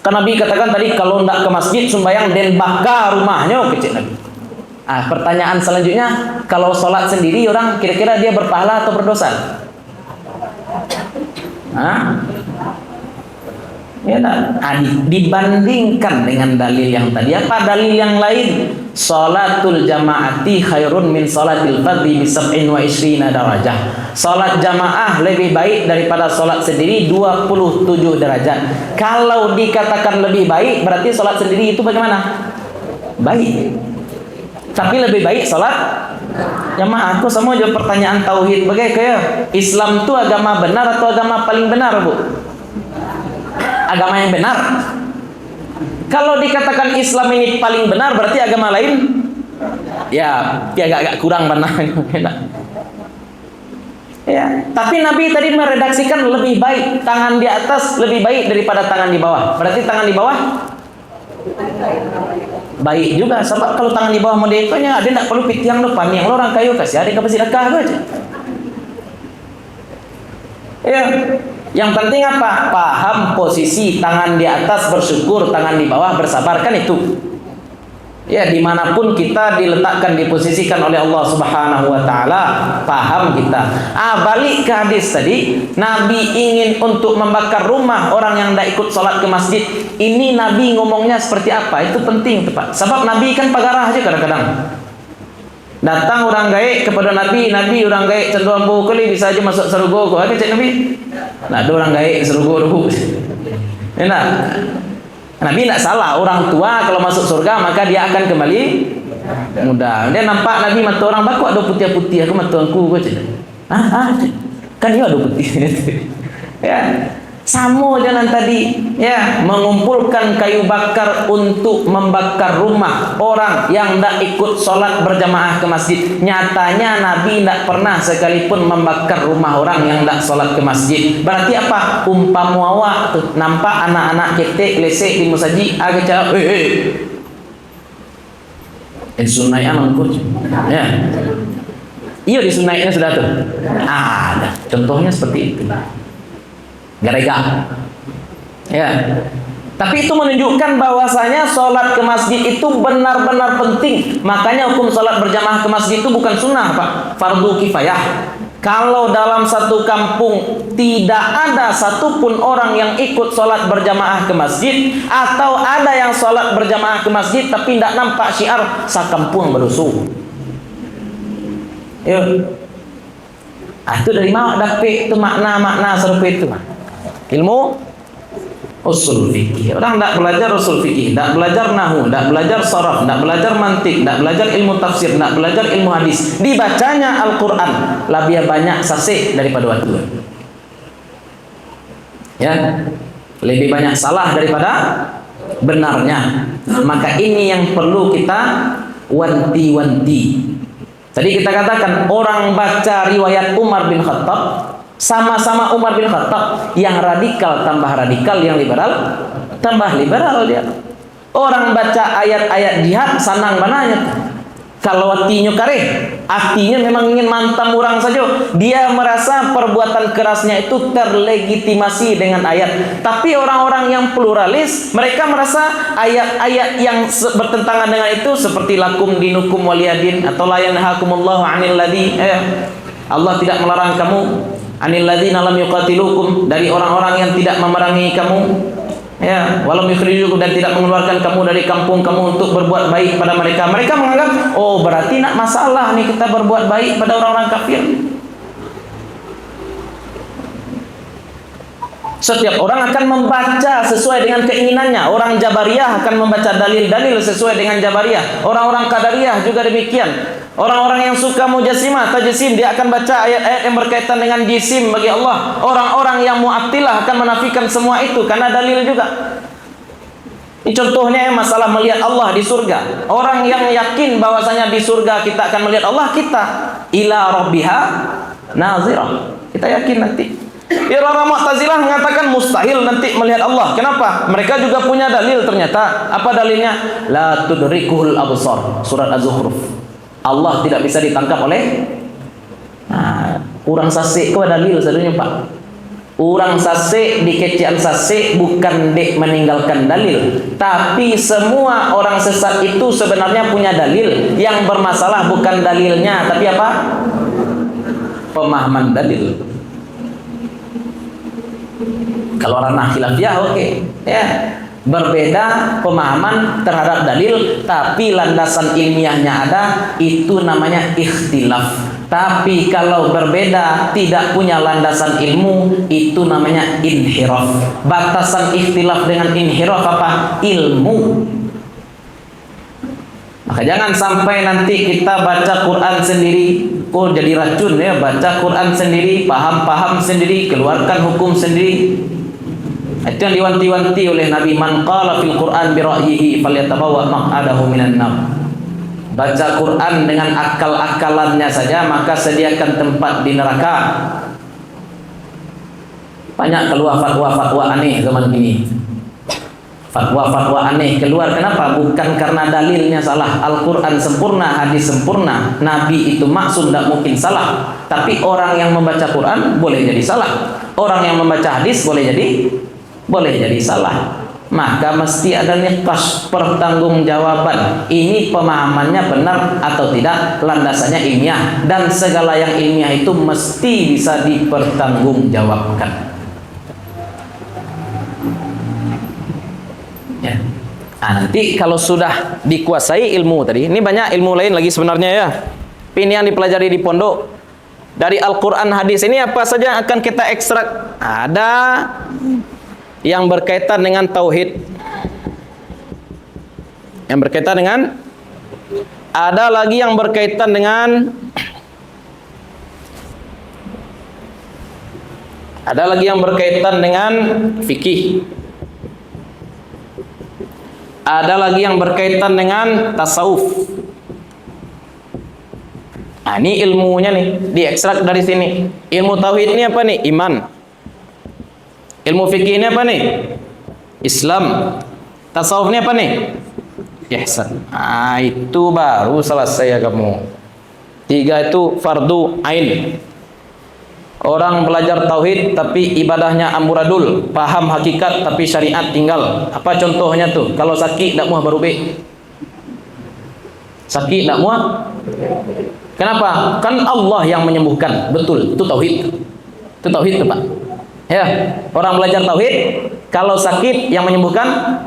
S1: Kan Nabi katakan tadi kalau tidak ke masjid sembahyang dan bakar rumahnya kecil Nabi. Pertanyaan selanjutnya, kalau sholat sendiri orang kira-kira dia berpahala atau berdosa? Ya tak? Dibandingkan dengan dalil yang tadi, apa dalil yang lain? Sholatul jamaati khairun min sholatil fardhi bi 27 darajah. Sholat jamaah lebih baik daripada sholat sendiri 27 derajat. Kalau dikatakan lebih baik, berarti sholat sendiri itu bagaimana? Baik. Tapi lebih baik sholat jamaah. Aku semua jawab pertanyaan tauhid. Bagaimana? Islam itu agama benar atau agama paling benar, Bu? Agama yang benar. Kalau dikatakan Islam ini paling benar, berarti agama lain ya agak kurang benar. Ya, tapi Nabi tadi meredaksikan lebih baik tangan di atas lebih baik daripada tangan di bawah. Berarti tangan di bawah baik juga. Sebab kalau tangan di bawah modekanya ada tidak perlu pit yang depan, yang orang kayu kasih ada kapasitas sedekah aja. Ya. Yang penting apa? Paham posisi tangan di atas bersyukur, tangan di bawah bersabar, kan itu. Ya, dimanapun kita diletakkan, diposisikan oleh Allah Subhanahu wa Ta'ala, paham kita. Balik ke hadis tadi, Nabi ingin untuk membakar rumah orang yang tidak ikut sholat ke masjid. Ini Nabi ngomongnya seperti apa? Itu penting tuh Pak. Sebab Nabi kan pagarah aja kadang-kadang. Datang orang gaek kepada Nabi orang gaek cenderung bau kali bisa aja masuk surga. Kok ada cek Nabi? Nah, ada orang gaek surga dulu. Enak. Nabi tidak salah, orang tua kalau masuk surga maka dia akan kembali muda. Dia nampak Nabi mata orang bakok ada putih-putih, aku mata aku cek. Kan dia ada putih. Ya. Sama jangan tadi ya, mengumpulkan kayu bakar untuk membakar rumah orang yang tidak ikut sholat berjamaah ke masjid. Nyatanya Nabi tidak pernah sekalipun membakar rumah orang yang tidak sholat ke masjid. Berarti apa? Umpamu awak tuh nampak anak-anak ketek lesek di musaji agak cakap sunai anak ya. Iya di sunainya sudah tuh ada contohnya seperti itu. Garega. Ya. Tapi itu menunjukkan bahwasanya sholat ke masjid itu benar-benar penting. Makanya hukum sholat berjamaah ke masjid itu bukan sunnah, Pak. Fardu kifayah. Kalau dalam satu kampung tidak ada satupun orang yang ikut sholat berjamaah ke masjid, atau ada yang sholat berjamaah ke masjid tapi tidak nampak syiar, sakampung berusuh. Yuk. Itu dari mana dapat itu makna-makna serupa itu, Pak? Ilmu usul fikih. Orang tidak belajar usul fikih, tidak belajar nahu, tidak belajar sharaf, tidak belajar mantik, tidak belajar ilmu tafsir, tidak belajar ilmu hadis. Dibacanya Al-Quran lebih banyak sasih daripada waktu. Ya, lebih banyak salah daripada benarnya. Maka ini yang perlu kita wanti-wanti. Tadi kita katakan orang baca riwayat Umar bin Khattab, sama-sama Umar bin Khattab, yang radikal tambah radikal, yang liberal tambah liberal dia. Orang baca ayat-ayat jihad sanang bananya. Kalau hatinya kareh, hatinya memang ingin mantam orang saja. Dia merasa perbuatan kerasnya itu terlegitimasi dengan ayat. Tapi orang-orang yang pluralis, mereka merasa ayat-ayat yang bertentangan dengan itu seperti lakum dinukum waliyadin atau la yanhakumullahu 'anil ladzi Allah tidak melarang kamu anil ladzina lam yuqatilukum, dari orang-orang yang tidak memerangi kamu, ya, walam yukhrijukum, dan tidak mengeluarkan kamu dari kampung kamu untuk berbuat baik pada mereka. Mereka menganggap, oh berarti nak masalah nih kita berbuat baik pada orang-orang kafir. Setiap orang akan membaca sesuai dengan keinginannya. Orang Jabariyah akan membaca dalil-dalil sesuai dengan Jabariyah. Orang-orang Qadariyah juga demikian. Orang-orang yang suka Mujassimah, Tajsim, dia akan baca ayat-ayat yang berkaitan dengan jisim bagi Allah. Orang-orang yang Mu'attilah akan menafikan semua itu karena dalil juga. Ini contohnya masalah melihat Allah di surga. Orang yang yakin bahwasanya di surga kita akan melihat Allah, kita ila rabbiha nazirah. Kita yakin nanti. Orang Mu'tazilah mengatakan mustahil nanti melihat Allah. Kenapa? Mereka juga punya dalil ternyata. Apa dalilnya? La tudrikuhul absar. Surat Az-Zukhruf. Allah tidak bisa ditangkap oleh urang sasik. Kau dalil sebenarnya Pak. Urang sasik di kecian sasik bukan dek meninggalkan dalil, tapi semua orang sesat itu sebenarnya punya dalil. Yang bermasalah bukan dalilnya, tapi apa? Pemahaman dalil. Kalau ranah khilafiyah oke, ya, berbeda pemahaman terhadap dalil, tapi landasan ilmiahnya ada, itu namanya ikhtilaf. Tapi kalau berbeda tidak punya landasan ilmu, itu namanya inhiraf. Batasan ikhtilaf dengan inhiraf apa? Ilmu. Maka jangan sampai nanti kita baca Quran sendiri, kok jadi racun ya, baca Quran sendiri, paham-paham sendiri, keluarkan hukum sendiri. Itu yang diwanti-wanti oleh Nabi, man qala fil Quran bi ra'yihi falyatabawwa maq'adahu minan nar. Baca Quran dengan akal-akalannya saja, maka sediakan tempat di neraka. Banyak keluar fatwa-fatwa aneh zaman ini. Fatwa-fatwa aneh keluar, kenapa? Bukan karena dalilnya salah. Al-Quran sempurna, hadis sempurna, Nabi itu maksum, tidak mungkin salah. Tapi orang yang membaca Quran boleh jadi salah. Orang yang membaca hadis boleh jadi salah. Maka mesti ada niqash, pertanggungjawaban. Ini pemahamannya benar atau tidak, landasannya ilmiah, dan segala yang ilmiah itu mesti bisa dipertanggungjawabkan. Ya. Nanti kalau sudah dikuasai ilmu tadi, ini banyak ilmu lain lagi sebenarnya ya. Ini yang dipelajari di pondok. Dari Al-Quran, hadis ini apa saja akan kita ekstrak. Ada yang berkaitan dengan tauhid, yang berkaitan dengan, ada lagi yang berkaitan dengan, ada lagi yang berkaitan dengan fikih, ada lagi yang berkaitan dengan tasawuf. Nah, ini ilmunya nih, diekstrak dari sini. Ilmu tauhid ini apa nih? Iman. Ilmu fikih ini apa nih? Islam. Tasawuf ini apa nih? Ihsan. Itu baru selesai ya kamu. 3 itu fardu ain. Orang belajar tauhid tapi ibadahnya amburadul, paham hakikat tapi syariat tinggal. Apa contohnya tuh? Kalau sakit tak muah berubah. Sakit tak muah. Kenapa? Kan Allah yang menyembuhkan. Betul, itu tauhid. Itu tauhid tuh, Pak. Ya, orang belajar tauhid, kalau sakit yang menyembuhkan,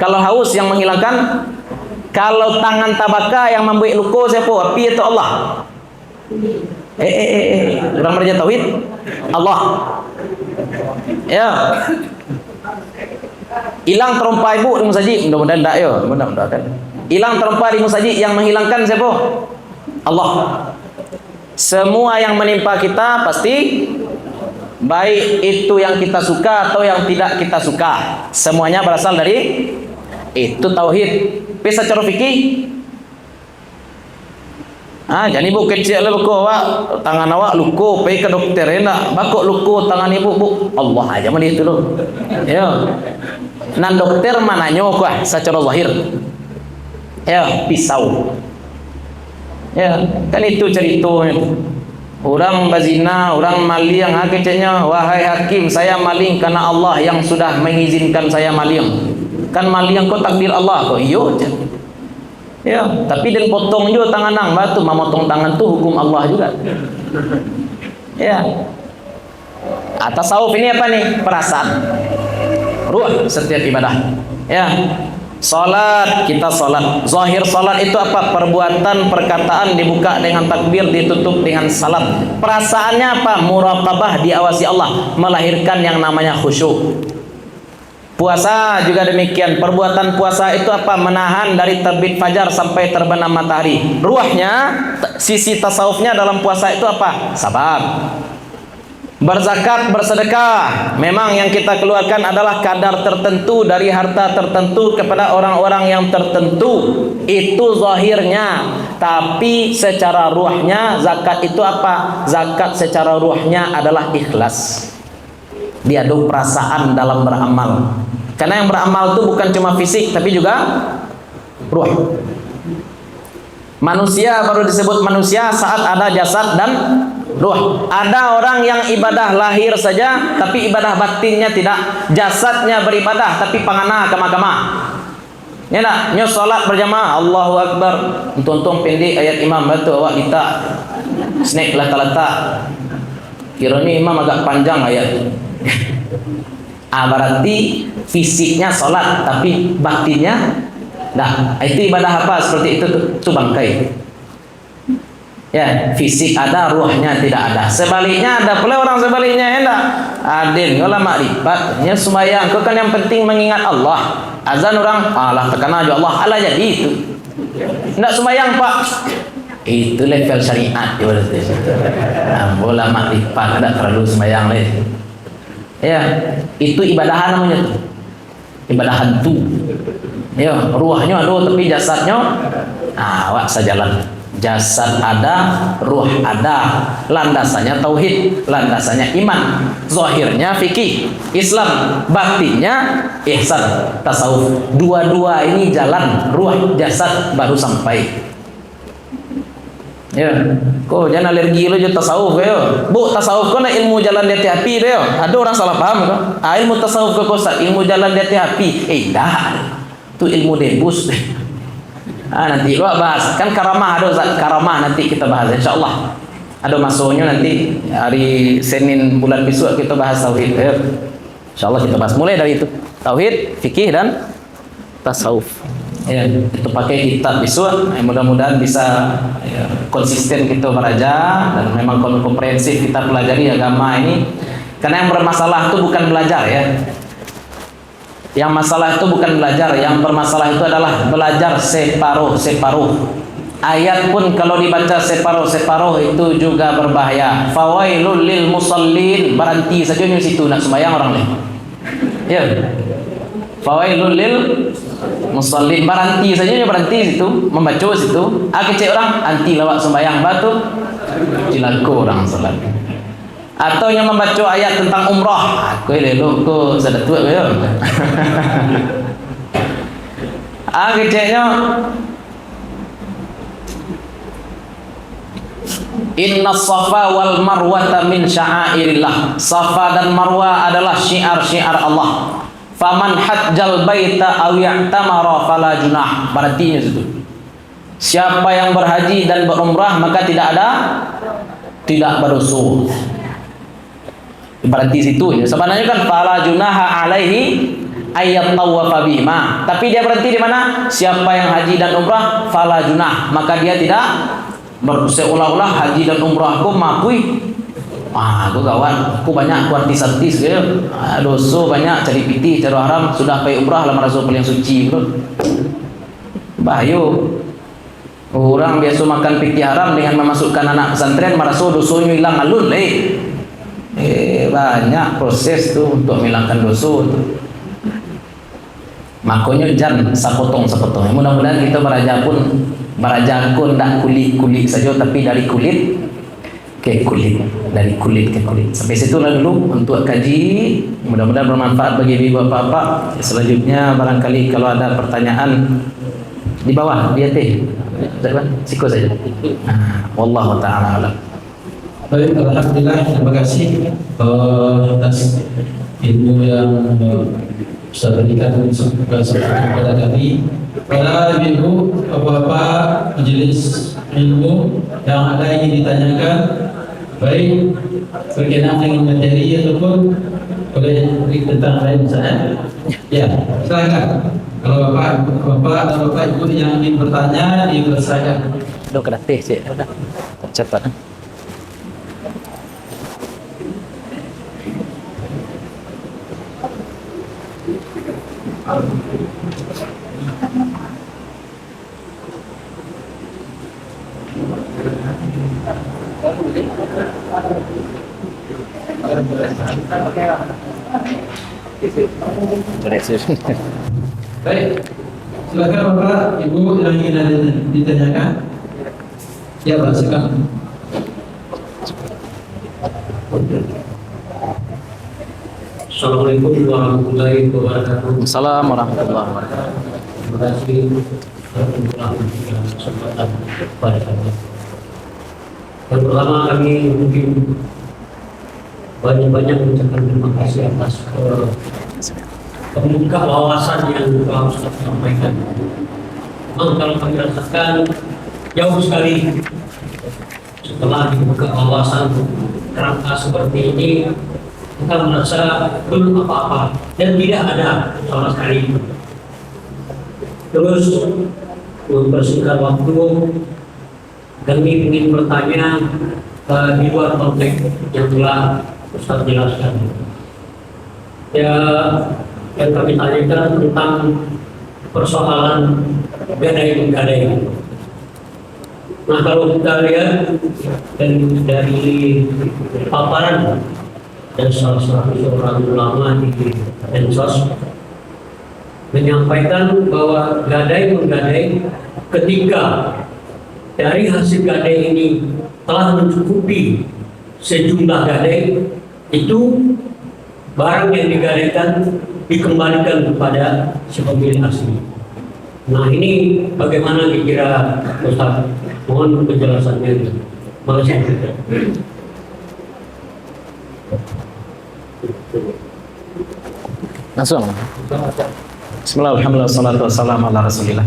S1: kalau haus yang menghilangkan, kalau tangan tabaka yang membuat luka siapa? Api itu Allah. Orang belajar tauhid, Allah. Ya. Hilang terompa ibu di musajid, mudah-mudahan tak ya, mudah-mudahan. Hilang terompa di musajid yang menghilangkan siapa? Allah. Semua yang menimpa kita pasti baik itu yang kita suka atau yang tidak kita suka, semuanya berasal dari itu tauhid. Tapi secara fikih, jadi ibu kecil luka awak, tangan awak luka, pergi ke dokter enak, bakok luka tangan ibu, bu, Allah aja mah itu loh. Ya, nan dokter mananya kok secara zahir, ya pisau. Ya, kan itu ceritanya. Orang bazina, orang maling, akhirnya wahai hakim, saya maling karena Allah yang sudah mengizinkan saya maling. Kan maling kok takdir Allah kok. Iyo. Ya, tapi dan potong juga tangan nang batu, memotong tangan tuh hukum Allah juga. Ya. Tasawuf ini apa nih? Perasaan, ruh setiap ibadah. Ya, salat, kita salat. Zahir salat itu apa? Perbuatan, perkataan dibuka dengan takbir, ditutup dengan salat. Perasaannya apa? Muraqabah, diawasi Allah, melahirkan yang namanya khusyuk. Puasa juga demikian. Perbuatan puasa itu apa? Menahan dari terbit fajar sampai terbenam matahari. Ruhnya, sisi tasawufnya dalam puasa itu apa? Sabar. Berzakat, bersedekah, memang yang kita keluarkan adalah kadar tertentu dari harta tertentu kepada orang-orang yang tertentu. Itu zahirnya. Tapi secara ruhnya, zakat itu apa? Zakat secara ruhnya adalah ikhlas, diadu perasaan dalam beramal. Karena yang beramal itu bukan cuma fisik, tapi juga ruh. Manusia baru disebut manusia saat ada jasad dan ruh. Ada orang yang ibadah lahir saja, tapi ibadah batinnya tidak. Jasadnya beribadah, tapi pangana kama-kama. Ya tak? Nyo salat berjamaah, Allahu Akbar. Untung pendek ayat imam batu awak kita snack lata-lata. Kira ni imam agak panjang ayat. Berarti fisiknya salat, tapi batinnya dah. Itu ibadah apa seperti itu tuh bangkai. Ya, fisik ada, ruhnya tidak ada. Sebaliknya ada pula orang sebaliknya, enggak. Adin, kalau makrifat, sembahyang, kau kan yang penting mengingat Allah. Azan orang, alah tekan aja Allah, alah jadi itu. Enggak sembahyang Pak. Itu level syariat berarti. Bola makrifat, enggak perlu sembahyang lagi. Ya, itu ibadah namanya tuh. Ibadah hantu. Ya, ruhnya ada tapi jasadnya awak sajalan. Jasad ada, ruh ada. Landasannya tauhid, landasannya iman. Zahirnya fikih Islam, batinnya ihsan, tasawuf. Dua-dua ini jalan, ruh, jasad baru sampai. Ya, kau jangan alergi lo je tasawuf yo. Bu, tasawuf kau nak ilmu jalan di hati api yo. Ada orang salah paham kau. Ilmu tasawuf kau Ustaz, ilmu jalan di hati api. Dah. Itu ilmu debus. Nanti lo bahas. Kan karamah ada Ustaz, karamah nanti kita bahas insyaallah. Ada masuknya nanti hari Senin bulan besok kita bahas tauhid. Insyaallah kita bahas mulai dari itu. Tauhid, fikih dan tasawuf. Ya, itu pakai kitab besok. Mudah-mudahan bisa konsisten kita belajar dan memang komprehensif kita pelajari agama ini. Karena yang bermasalah itu bukan belajar ya. Yang masalah itu bukan belajar, yang bermasalah itu adalah belajar separuh. Ayat pun kalau dibaca separuh itu juga berbahaya. Fawailul lil musallin, berhenti saja di situ nak sembahyang orang lain. Ya. Fawailul lil musallin, berhenti saja berhenti situ, membaca situ. Kecek orang anti lawak sembahyang batu, cilaka orang salat. Atau yang membaca ayat tentang umrah, aku elok ko sudah tua yo. Keceknya Inna safa wal marwata min sya'airillah. Safa dan marwah adalah syiar-syiar Allah. Faman hajjal baita aw ya'tamara fala junah. Berarti itu. Siapa yang berhaji dan berumrah maka tidak berdosa. Berarti situ ya. Sebenarnya kan fala junaha alaihi ayat tawafa bihima. Tapi dia berhenti di mana? Siapa yang haji dan umrah fala junah, maka dia tidak seolah-olah haji dan umrah aku mapui. Aku kawan, aku banyak artis-artis gitu. Dosa banyak cari piti, cari haram, sudah pakai umrah lah merasa paling suci bro. Bahaya. Orang biasa makan piti haram dengan memasukkan anak pesantren merasa dosanya hilang alun leh. Banyak proses tu untuk menghilangkan dosa tu. Makanya jangan sepotong. Mudah-mudahan kita beraja pun tak kulit saja, tapi dari kulit ke kulit, dari kulit ke kulit. Sampai situ lah dulu untuk kaji. Mudah-mudahan bermanfaat bagi ibu bapak. Selanjutnya barangkali kalau ada pertanyaan di bawah di atas, siku saja. Wallahu taala alam.
S2: Baik, alhamdulillah, terima kasih atas ilmu yang Ustaz berikan kepada kami. Para ibu, bapak, majelis ilmu yang ada ingin ditanyakan, Baik, berkenaan dengan materi ataupun boleh tentang lain misalnya. Ya, silakan. Kalau bapak atau bapak ibu yang ingin bertanya, dipersilakan.
S1: Udah gratis sih, udah cepat.
S2: Baik, silakan bapak ibu yang ingin ditanyakan. Ya, Pak, silakan.
S3: Assalamualaikum warahmatullahi wabarakatuh.
S1: Assalamualaikum warahmatullahi wabarakatuh.
S3: Terima kasih telah memberikan kesempatan kepada kami. Yang pertama kami mungkin banyak-banyak mengucapkan terima kasih atas pembuka wawasan yang telah Ustaz sampaikan. Memang kalau kami rasakan jauh sekali setelah dibuka wawasan kerangka seperti ini, kita merasa belum apa-apa dan tidak ada sama sekali. Terus mempersingkat waktu, kami ingin bertanya di luar konteks yang telah Ustaz jelaskan. Ya, yang kami tanyakan tentang persoalan gadai-gadai. Nah, kalau kita lihat dari paparan dan salah satu seorang ulama di Densos menyampaikan bahwa gadai-menggadai ketika dari hasil gadai ini telah mencukupi sejumlah gadai, itu barang yang digadaikan dikembalikan kepada si pemilik asli. Nah, ini bagaimana dikira Ustaz? Mohon penjelasannya. Terima kasih.
S1: Langsung. Bismillahirrahmanirrahim. Wassalatu wassalamu ala Rasulillah.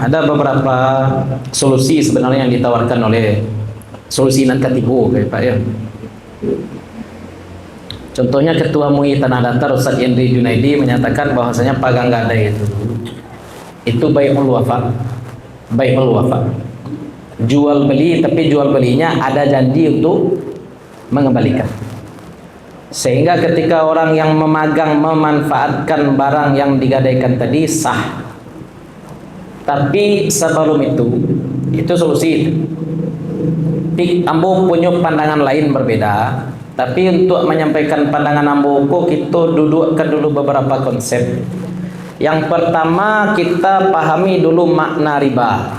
S1: Ada beberapa solusi sebenarnya yang ditawarkan oleh solusi Nankatibu, Pak ya. Contohnya Ketua MUI Tanah Datar Ustadz Yendri Junaidi menyatakan bahwasanya pagang gadai itu bai'ul wafa. Bai'ul wafa. Jual beli, tapi jual belinya ada janji untuk mengembalikan. Sehingga ketika orang yang memegang memanfaatkan barang yang digadaikan tadi sah. Tapi sebelum itu solusi. Ambo punya pandangan lain berbeda. Tapi untuk menyampaikan pandangan Ambo, kita dudukkan dulu beberapa konsep. Yang pertama, kita pahami dulu makna riba.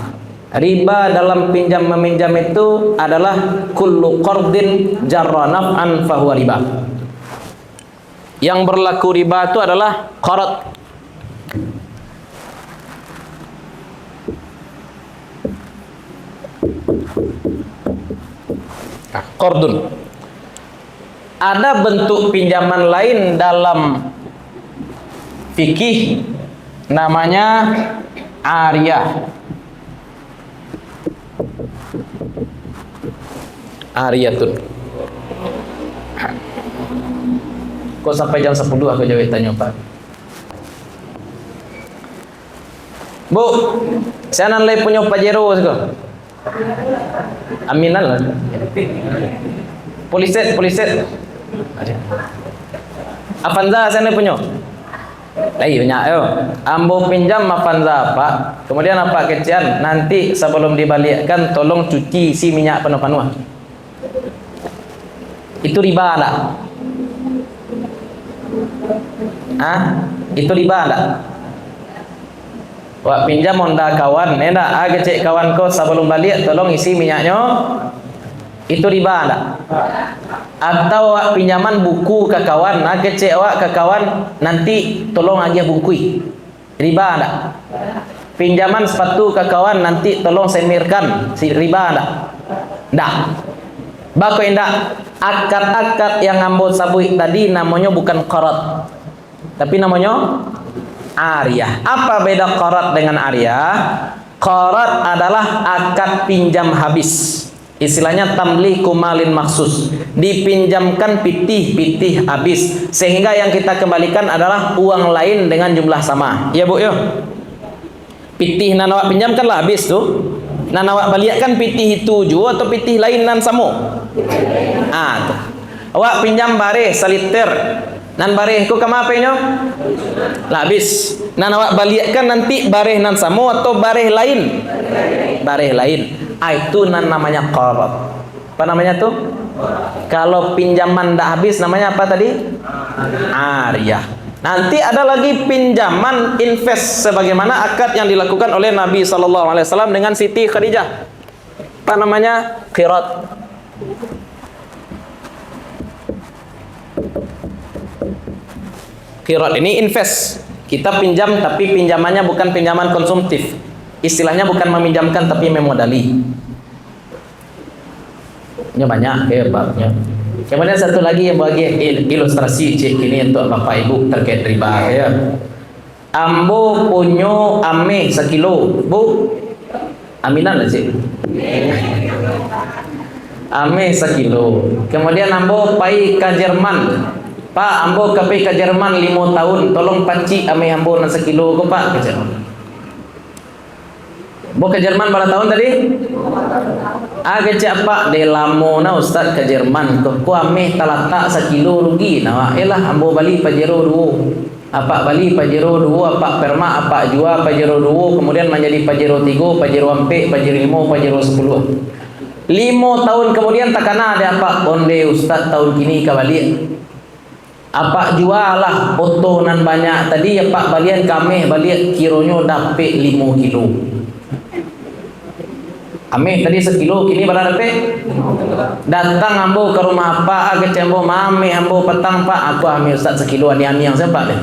S1: Riba dalam pinjam meminjam itu adalah kullu qardin jarra naf'an fahuwa riba. Yang berlaku riba itu adalah qard. Qardun. Ada bentuk pinjaman lain dalam fikih namanya ariyah. Ariyatun. Kok sampai jam 10 aku jawab tanya Pak. Bu, saya nanti punya Pajero sekarang. Aminan lah. Poliset. Avanza saya punya. Lagi banyak yo. Ambo pinjam Avanza Pak. Kemudian apa kecian? Nanti sebelum dibalikkan tolong cuci isi minyak penuh-penuh. Itu riba enggak? Itu riba enggak? Wak pinjam Honda kawan, nenda cek kawan kau sebelum balik tolong isi minyaknya. Itu riba enggak? Atau wak pinjaman buku ke kawan, cek wak ke kawan nanti tolong agih bungkui. Riba enggak? Pinjaman sepatu ke kawan nanti tolong semirkan. Riba enggak? Enggak. Bako enggak. Akad-akad yang Ambo sabui tadi namanya bukan qard, tapi namanya ariyah. Apa beda qard dengan ariyah? Qard adalah akad pinjam habis. Istilahnya tamliku malin maksus, dipinjamkan pitih habis, sehingga yang kita kembalikan adalah uang lain dengan jumlah sama. Ya Bu, yo. Pitih nan awak pinjamkan lah habis tuh. Nan awak balikan pitih itu juga atau pitih lain nan samo. Tuh. Awak pinjam bareh saliter. Nan bareh ku kama apa nyo? Lah habis. Nan awak balikan nanti bareh nan samo atau bareh lain? Bareh lain. Itu namanya qarad. Apa namanya tuh? Kalau pinjaman tidak habis namanya apa tadi? Ariyah. Nanti ada lagi pinjaman invest sebagaimana akad yang dilakukan oleh Nabi SAW dengan Siti Khadijah. Apa namanya? Qirad. Qirad ini invest. Kita pinjam tapi pinjamannya bukan pinjaman konsumtif. Istilahnya bukan meminjamkan tapi memodali. Ini banyak babnya. Kemudian satu lagi yang bagi ilustrasi cek ini untuk Bapak Ibu terkait riba ya. Ambo punyo ame sekilo, Bu. Aminan lah cik. Ame sekilo. Kemudian ambo pai ke Jerman. Pak, ambo kapai ke Jerman 5 tahun. Tolong paci ame ambo na sekilo ko Pak ke Jerman. Bo ke Jerman berapa tahun tadi? Kecek apa? De lamo na Ustaz ke Jerman. Ku ameh talatak sekilo rugi. Nah, elah ambo bali pajero duo. Apa bali pajero duo, apa perma, apa jua pajero duo, kemudian menjadi pajero 3, pajero ampe, pajero 5, pajero 10. 5 tahun kemudian takana ada apa? Onde Ustaz tahun kini kabalik. Apa jualah oto nan banyak tadi apa balian kami balik kironyo dapet 5 kilo. Ame tadi sekilo kini berapa dapet? Datang ambo ke rumah apa? Kecek ambo mame ambo petang Pak. Aku ambil Ustaz sekilo ani yang siapa deh?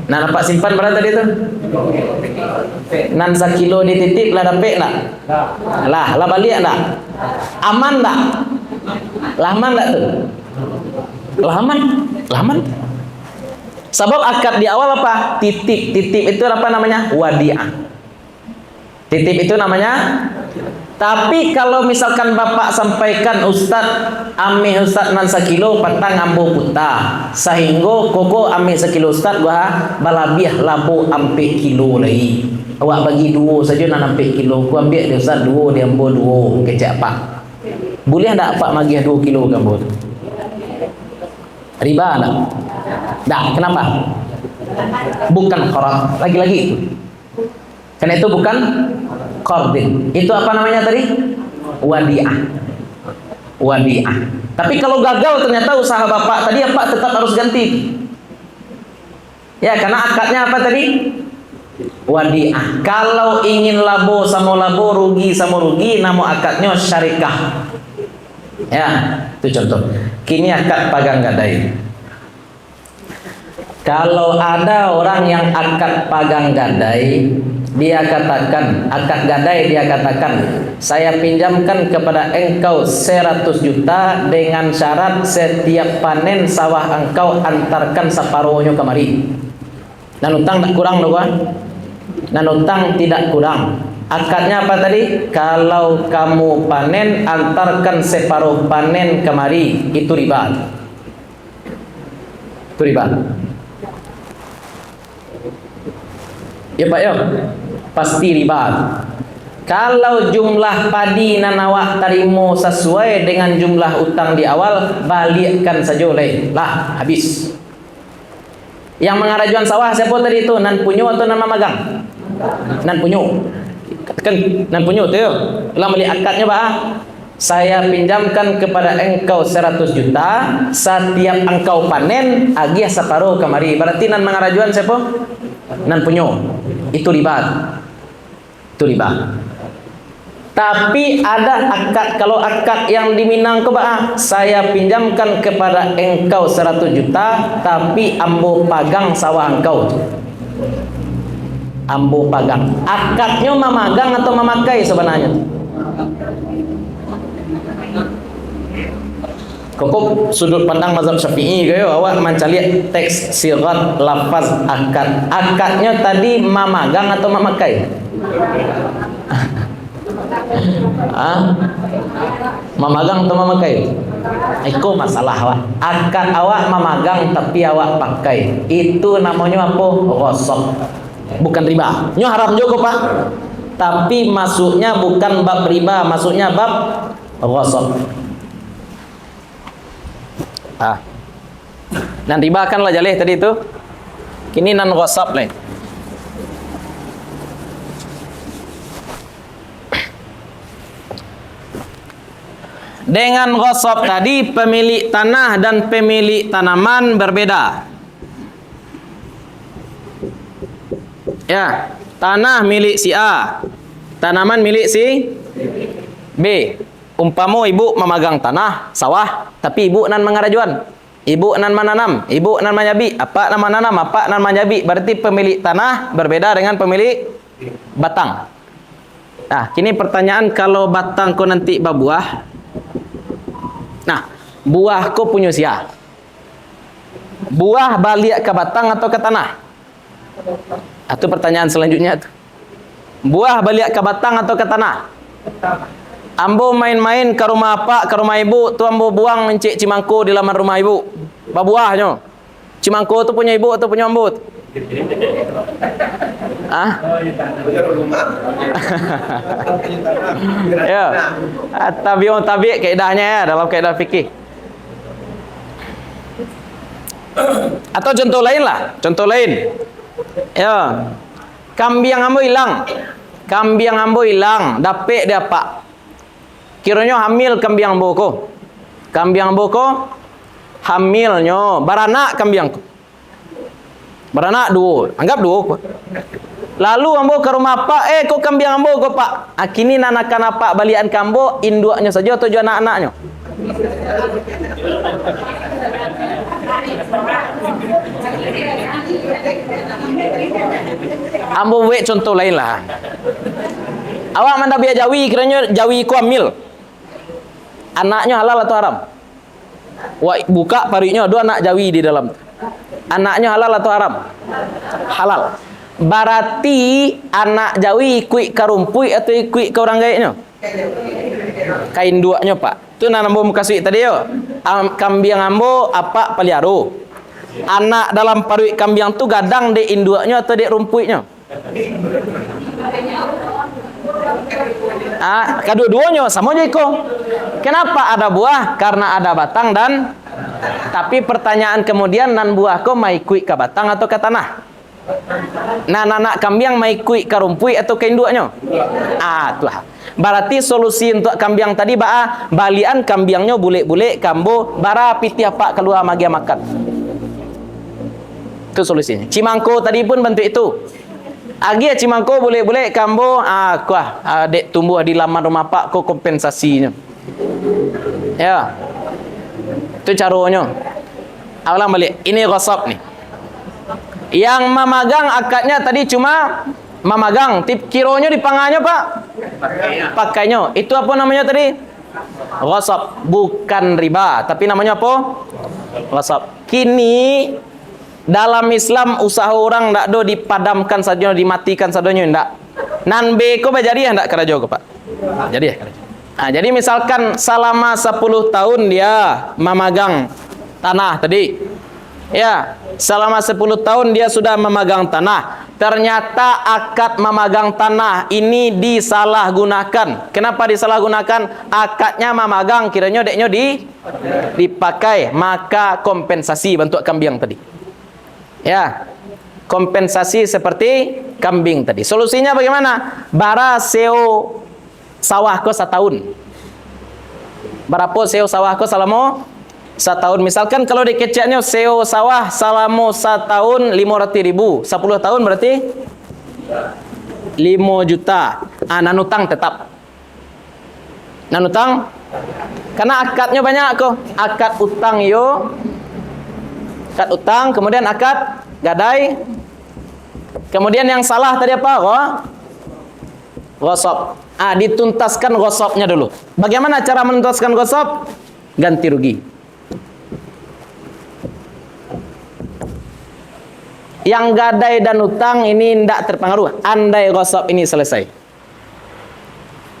S1: Nah dapat simpan berapa tadi tu? Nan sekilo dititip lah dapet lah. Lah balik lah. Aman tak? Lah aman tak tu? Laman. Sebab akad di awal apa? Titip itu apa namanya? Wadiah. Titip itu namanya. Tapi kalau misalkan Bapak sampaikan Ustaz ame Ustaz nan sekilo patang ambo puta, sehingga koko ame sekilo Ustaz gua balabiah labo ampe kilo lagi. Awak bagi 2 saja nan ampe kilo, ku ambil dia Ustaz 2 dia ambo 2 kecek apa? Boleh tak Pak magih 2 kilo ke ambo? Riba tak? Tak, kenapa? Bukan qarad. Lagi-lagi itu. Karena itu bukan qardin. Itu apa namanya tadi? Wadiah. Tapi kalau gagal ternyata usaha Bapak tadi apa tetap harus ganti. Ya, karena akadnya apa tadi? Wadiah. Kalau ingin labo sama labo, rugi sama rugi, nama akadnya syarikah. Ya, itu contoh. Kini akad pagang gadai. Kalau ada orang yang akad pagang gadai, dia katakan, akad gadai dia katakan, saya pinjamkan kepada engkau 100 juta dengan syarat setiap panen sawah engkau antarkan separuhnya kemari. Dan utang tak kurang doa. Dan utang tidak kurang. Akadnya apa tadi? Kalau kamu panen, antarkan separuh panen kemari. Itu riba. Itu riba. Ya Pak ya, pasti riba. Kalau jumlah padi nan awak tarimo sesuai dengan jumlah utang di awal, balikkan saja lah habis. Yang mengarajuan sawah siapa tadi itu? Nan punyo atau nan mamagang? Nan punyo. Kan nan punyo tu yo. Ulang balik akadnya Pak. Saya pinjamkan kepada engkau 100 juta, setiap engkau panen agih separuh kemari. Berarti nan mengarajuan siapa? Nan punyo. Itu riba. Itu riba. Tapi ada akad, kalau akad yang di Minang ke Pak, saya pinjamkan kepada engkau 100 juta, tapi ambo pagang sawah engkau. Ambo pagang. Akadnya memagang atau memakai sebenarnya? Kok sudut pandang mazhab Syafi'i ke awak mencari teks sirat lafaz akad. Akadnya tadi memagang atau memakai? Ah, mamagang atau memakai? Iko masalah awak. Akad awak mamagang tapi awak pakai. Itu namanya apa? Ghasab. Bukan riba. Nyo haram juga Pak. Tapi masuknya bukan bab riba, masuknya bab ghasab. Ah. Nan riba kan lah jaleh tadi itu. Kini nan ghasab lah. Dengan ghasab tadi pemilik tanah dan pemilik tanaman berbeda. Ya, tanah milik si A, tanaman milik si B. Umpama ibu memegang tanah sawah, tapi ibu nan mengarajuan. Ibu nan menanam, ibu nan menyabi. Apa nan menanam, apa nan menyabi. Berarti pemilik tanah berbeda dengan pemilik batang. Nah, kini pertanyaan kalau batang kau nanti berbuah. Nah, buah kau punya sia. Buah balik ke batang atau ke tanah? Itu pertanyaan selanjutnya tuh. Buah balik ke batang atau ke tanah? Ambo main-main ke rumah apa, ke rumah ibu, tu ambo buang encik cimangko di laman rumah ibu. Babuahnya. Cimangko tu punya ibu atau punya ambo? Ah? Ya. Tabiun tabi' kaedahnya ya dalam kaedah fikih. Atau contoh lain lah, contoh lain. Ya. Kambing ambo hilang. Kambing ambo hilang, dapet dia apa? Kiranya hamil kambing ambo ko. Kambing ambo ko hamilnya baranak kambing ko. Beranak dua, anggap dua. Lalu ambo ke rumah pak, kok kambing ambo kok pak? Akini nanakan apa balian kambo induknya saja atau juga anak-anaknya? Ambo buat contoh lain lah. Awak mana biar jawi, kiranya jawi ku hamil. Anaknya halal atau haram? Wah, buka parinya dua anak jawi di dalam. Anaknya halal atau haram? Halal. Berarti anak jawi ikut karumpui atau ikut ke orang gaiknya? Kain duanya pak. Itu nambo muka suik tadi yo. Kambing ambo apa peliharu. Anak dalam parui kambing tu gadang dek induaknya atau dek rumpuinya? Kedua-duanya sama aja iko. Kenapa ada buah? Karena ada batang dan tapi pertanyaan kemudian nan buah ko mai kui ke batang atau ke tanah? Nah, anak kambing mai kui ke rumpui atau ke induknya? Tuh. Berarti solusi untuk kambing tadi balian kambingnya bule-bule kambo bara piti apa keluar magi makan. Itu solusinya. Cimangko tadi pun bentuk itu. Agi cimangko bule-bule kambo dek tumbuh di laman rumah pak ko kompensasinya. Ya. Itu caranya. Ulang balik. Ini ghasab nih. Yang memagang akadnya tadi cuma memagang. Tip kironya dipanganya pak? Pakainya. Itu apa namanya tadi? Ghasab. Bukan riba. Tapi namanya apa? Ghasab. Kini dalam Islam usaha orang ndak do dipadamkan saja, dimatikan saja ndak. Nan be ko bajari ndak kerajo ko pak? Jadi ya kerajo. Jadi misalkan selama 10 tahun dia memegang tanah tadi. Ya, selama 10 tahun dia sudah memegang tanah. Ternyata akad memegang tanah ini disalahgunakan. Kenapa disalahgunakan? Akadnya memegang, kiranya deknya dipakai, maka kompensasi bentuk kambing tadi. Ya, kompensasi seperti kambing tadi. Solusinya bagaimana? Bara seo sawah ko setahun. Berapa seo sawah ko selama setahun? Misalkan kalau dikeceknya seo sawah selama setahun 500.000, 10 tahun berarti 5 juta. Nanutang tetap. Nanutang karena akadnya banyak kok. Akad utang yo. Akad utang, kemudian akad gadai. Kemudian yang salah tadi apa? Ghasab. Dituntaskan ghasabnya dulu. Bagaimana cara menuntaskan ghasab? Ganti rugi. Yang gadai dan utang ini tidak terpengaruh andai ghasab ini selesai.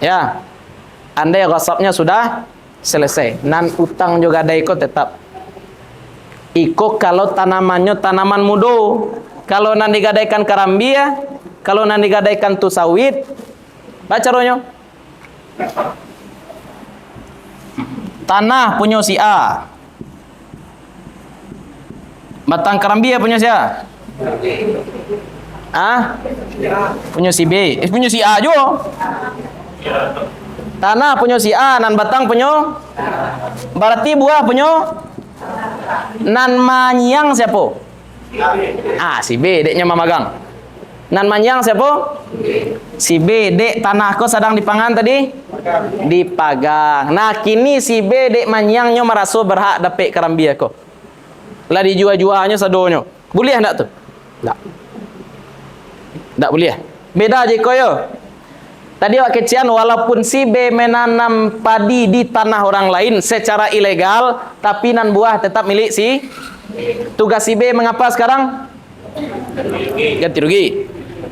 S1: Ya. Andai ghasabnya sudah selesai. Nan utang juga ada ikut tetap. Iko kalau tanamannya tanaman mudo. Kalau nan digadaikan karambia, kalau nan digadaikan tu sawit. Baca ronyo. Tanah punya si A. Batang karambia punya si A. Ah? Punya si B. Punya si A juga. Tanah punya si A, nan batang punya. Berarti buah punya. Nan manyang siapa? Si B, deknya mamagang. Nan manyang siapa? Si B, dek tanah ko sedang dipangan tadi? Dipagang. Nah, kini si B, dek manyangnya merasa berhak dapat karambia ko. Lah dijual-jualnya sadonyo. Boleh enggak tuh? Tak boleh. Beda je koyo. Tadi wak kecian walaupun si B menanam padi di tanah orang lain secara ilegal, tapi nan buah tetap milik si. Tugas si B mengapa sekarang? Ganti rugi.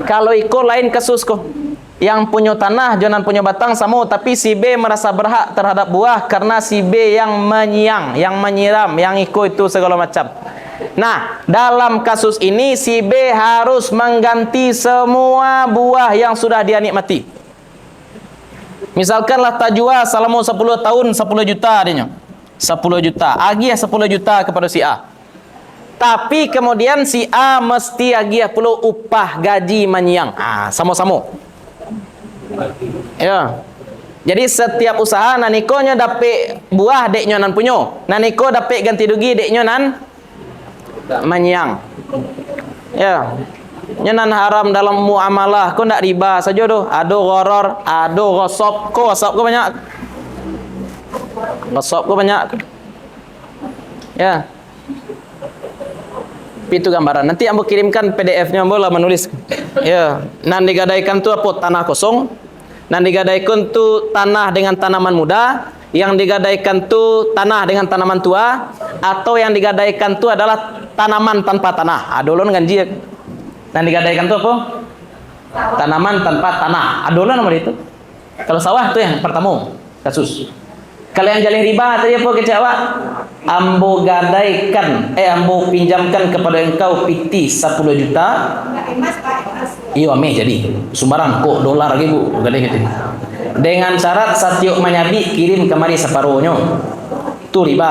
S1: Kalau ikut lain kasus kok. Yang punya tanah jangan punya batang sama, tapi si B merasa berhak terhadap buah karena si B yang menyiang, yang menyiram, yang ikut itu segala macam. Nah, dalam kasus ini si B harus mengganti semua buah yang sudah dia nikmati. Misalkanlah tajwa selama 10 tahun 10 juta adanya. 10 juta. Agiah 10 juta kepada si A. Tapi kemudian si A mesti agiah pula upah gaji menyiang. Sama-sama. Ya. Jadi setiap usaha nanikonya dapat buah deknya nan punyo. Naniko dapat ganti rugi deknya nan menyiang. Ya. Nyanan haram dalam muamalah ko ndak riba saja doh. Ado gharar, ado ghasab. Ghasab ko banyak. Ghasab ko banyak. Ya. Itu gambaran. Nanti ambo kirimkan PDF-nya, ambo lah menulis. Ya, nan digadaikan tu apa? Tanah kosong. Nan digadaikan tu tanah dengan tanaman muda. Yang digadaikan tu tanah dengan tanaman tua, atau yang digadaikan tu adalah tanaman tanpa tanah. Adolon ganji. Dan digadaikan itu apa? Tanaman tanpa tanah. Adolan nomor itu. Kalau sawah itu yang pertama kasus. Kalau yang jalin riba tadi apa kecewa? Ambo gadaikan, ambo pinjamkan kepada engkau piti 10 juta. Iya ame jadi. Sumbarang kok dolar lagi bu, gadai gitu. Dengan syarat satiok manyabi kirim kemari separuhnya. Itu riba.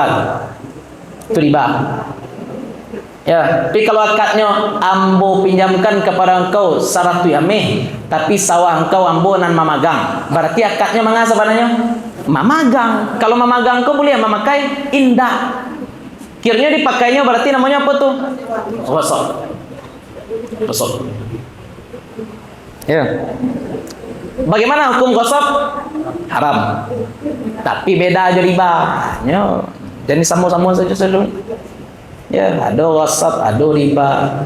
S1: Itu riba. Ya, tapi kalau akadnya ambo pinjamkan kepada engkau 100 yameh, tapi sawah engkau ambo nan mamagang. Berarti akadnya mangasa sebenarnya? Mamagang. Kalau mamagang kau boleh memakai indah. Kiranya dipakainya berarti namanya apa tuh? Ghasab. Ghasab. Ya. Bagaimana hukum ghasab? Haram. Tapi beda aja riba. Ya. Jadi sama-sama saja selalu. Ya, ada ghasab, ada riba.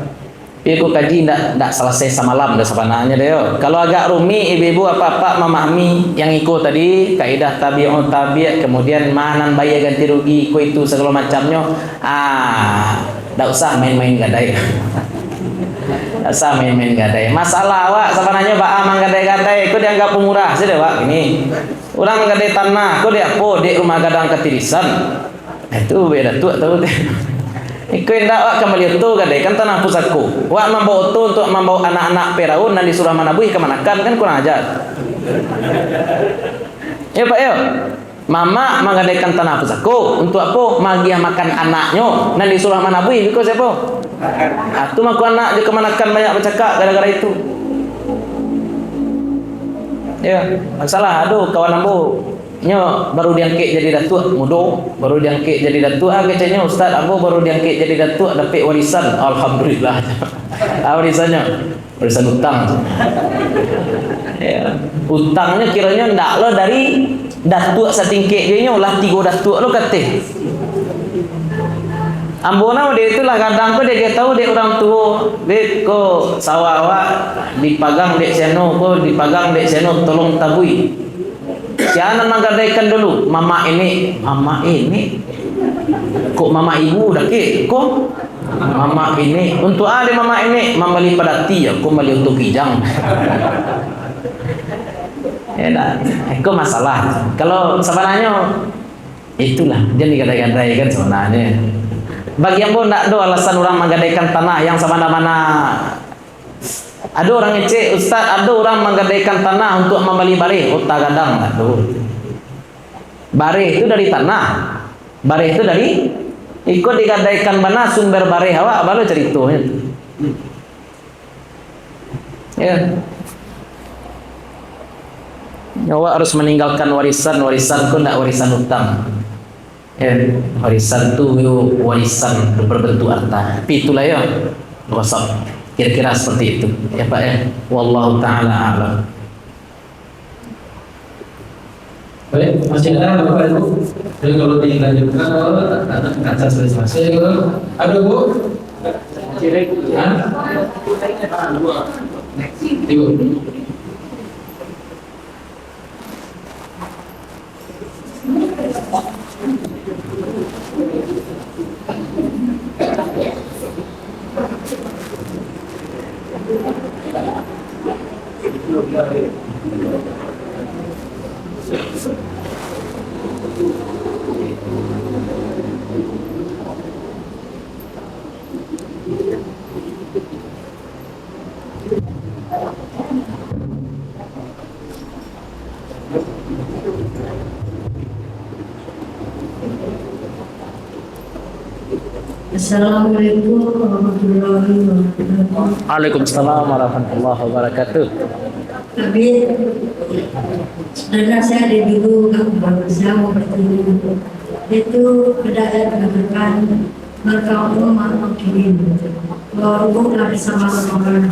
S1: Tapi aku kaji ndak selesai semalam dah sebenarnya deh. Kalau agak rumit ibu-ibu apa-apa memahami yang ikut tadi kaidah tabi'un tabi', kemudian manan bayar ganti rugi itu segala macamnya. Ndak usah main-main gadai. Ndak usah main-main gadai. Masalah awak sebenarnya bak amang gadai-gadai, kau dianggap pemurah sih deh Pak. Ini orang gadai tanah, kau dia apa? Di rumah gadang ketirisan. Itu beda tuh tahu deh. Ikut hendak wak kembali itu gadai kan tanah pusatku. Wak membawa itu untuk membawa anak-anak Firaun dan disuruh manabuhi kemanakan kan kurang ajar. Ya Pak ya. Mama menggadaikan tanah pusatku untuk apa? Magiah makan anaknya dan disuruh manabuhi because siapa? Itu maku anak dia kemanakan banyak bercakap gara-gara itu. Ya, masalah aduh kawan ambo. Nyo baru diangkat jadi datuk mudo, baru diangkat jadi datuk kecenya ustaz ambo baru diangkat jadi datuk dapat warisan alhamdulillah. Warisan utang. Ya. Utangnya kiranya ndak lo dari datuk satingkek dia nya ulah 3 datuk lo kate. Ambona dia itulah kadang ko dia tahu dia orang tua, dia ko sawah dipagang dek seno ko dipagang dek seno tolong tabui. Jangan menggadaikan dulu mama ini kok mama ibu dah ke kok mama ini untuk ada mama ini membeli padati ya kok beli untuk kijang. Ya Itu masalah. Kalau sebenarnya itulah dia digadai-gadai kan sebenarnya. Bagi yang tidak ada alasan orang menggadaikan tanah yang semana-mana. Ada orang ngecek, Ustaz, ada orang menggadaikan tanah untuk membeli bareh. Utak gadang, aduh. Bareh itu dari tanah. Bareh itu dari ikut digadaikan mana sumber bareh awak baru ceritanya. Ya. Awak harus meninggalkan warisan ku tidak warisan utang. Ya, warisan itu warisan berbentuk harta. Tapi itulah ya. Wasap. Kira-kira seperti itu. Ya Pak ya. Wallahu taala a'lam.
S2: Baik, masih ada Bapak Ibu? Jadi kalau dilanjutkan, kaca selesai. Ada Bu? Hah? Ibu.
S4: Assalamualaikum warahmatullahi wabarakatuh.
S1: Waalaikumsalam warahmatullahi wabarakatuh.
S4: Tapi sebenarnya saya dari dulu saya mau bertanya itu ada ayat mengatakan berkaum makin rukuklah bersama orang.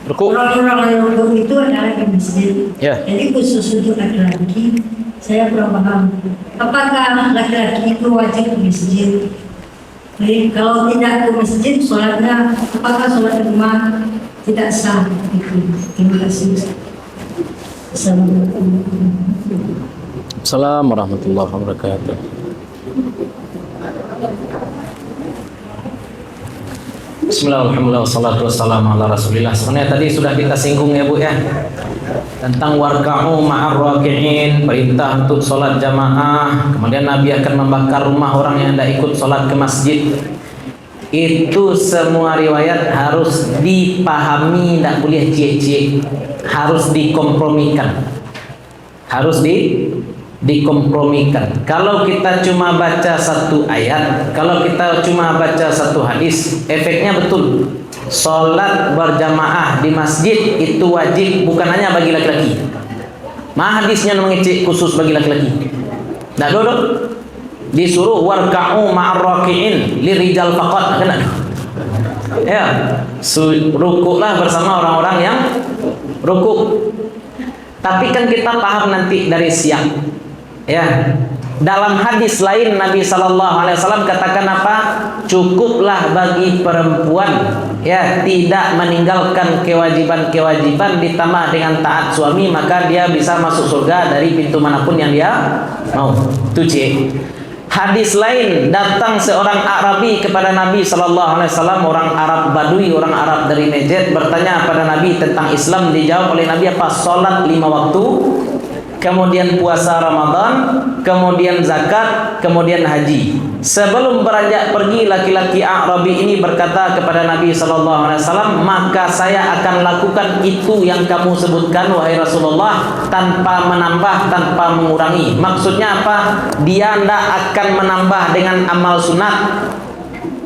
S1: Rukuk.
S4: Orang-orang yang rukuk itu adalah di masjid.
S1: Ya.
S4: Jadi khusus untuk laki-laki saya kurang paham. Apakah laki-laki itu wajib ke masjid? Jadi kalau tidak ke masjid, sholatnya apakah sholat di rumah tidak sah? Terima kasih.
S1: Assalamualaikum warahmatullahi wabarakatuh. Bismillahirrahmanirrahim. Wassalatu wassalamu ala Rasulillah. Sebenarnya tadi sudah kita singgung ya Bu ya, tentang warka'u ma'ar raki'in, perintah untuk sholat jamaah. Kemudian Nabi akan membakar rumah orang yang tidak ikut sholat ke masjid. Itu semua riwayat harus dipahami, tidak boleh cie-cie, harus dikompromikan, harus dikompromikan. Kalau kita cuma baca satu ayat, kalau kita cuma baca satu hadis, efeknya betul. Sholat berjamaah di masjid itu wajib, bukan hanya bagi laki-laki. Hadisnya mengecek khusus bagi laki-laki. Nah, duduk disuruh warka'u ma'ar raki'in lirijal faqat, kan? Ya, rukuklah bersama orang-orang yang rukuk. Tapi kan kita paham nanti dari siang. Ya. Dalam hadis lain Nabi sallallahu alaihi wasallam katakan apa? Cukuplah bagi perempuan ya tidak meninggalkan kewajiban-kewajiban ditambah dengan taat suami, maka dia bisa masuk surga dari pintu manapun yang dia mau. Itu C. Hadis lain datang seorang Arabi kepada Nabi sallallahu alaihi wasallam, orang Arab Badui, orang Arab dari Najd, bertanya pada Nabi tentang Islam. Dijawab oleh Nabi apa? Salat 5 waktu, kemudian puasa Ramadan, kemudian zakat, kemudian haji. Sebelum beranjak pergi, laki-laki Arabi ini berkata kepada Nabi sallallahu alaihi wasallam, maka saya akan lakukan itu yang kamu sebutkan wahai Rasulullah, tanpa menambah, tanpa mengurangi. Maksudnya apa? Dia tidak akan menambah dengan amal sunat,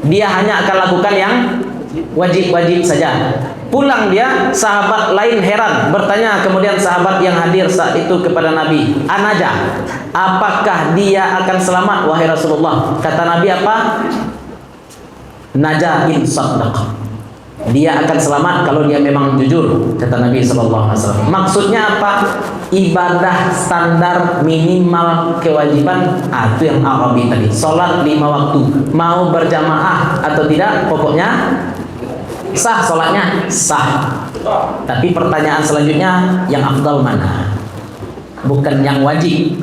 S1: dia hanya akan lakukan yang wajib-wajib saja. Pulang dia, sahabat lain heran, bertanya kemudian sahabat yang hadir saat itu kepada Nabi, anaja, apakah dia akan selamat wahai Rasulullah? Kata Nabi apa? Naja in saddaq, dia akan selamat kalau dia memang jujur, kata Nabi SAW. Maksudnya apa? Ibadah standar minimal kewajiban, itu yang Arabi tadi. Sholat 5 waktu, mau berjamaah atau tidak, pokoknya sah sholatnya, sah. Tapi pertanyaan selanjutnya, yang afdal mana? Bukan yang wajib,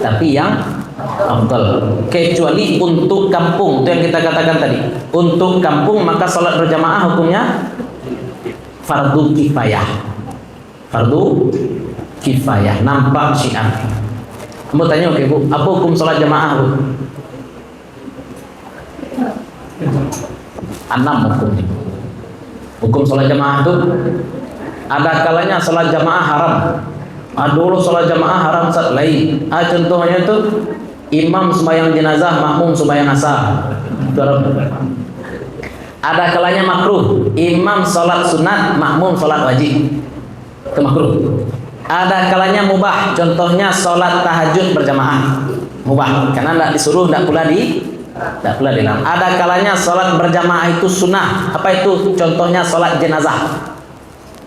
S1: tapi yang afdal. Kecuali untuk kampung, itu yang kita katakan tadi. Untuk kampung maka sholat berjamaah hukumnya fardu kifayah. Fardu kifayah, nampak syiar. Kamu tanya ke Bu, apa hukum sholat jamaah Bu? 6 hukum. Hukum sholat jamaah itu ada kalanya sholat jamaah haram. Dulu sholat jamaah haram saat lain. Contohnya itu imam sembahyang jenazah, makmum sembahyang asar. Ada kalanya makruh, imam sholat sunat, makmum sholat wajib. Itu makruh. Ada kalanya mubah, contohnya sholat tahajud berjamaah, mubah, karena tidak disuruh, tidak pula dilarang. Ada kalanya sholat berjamaah itu sunnah. Apa itu? Contohnya sholat jenazah.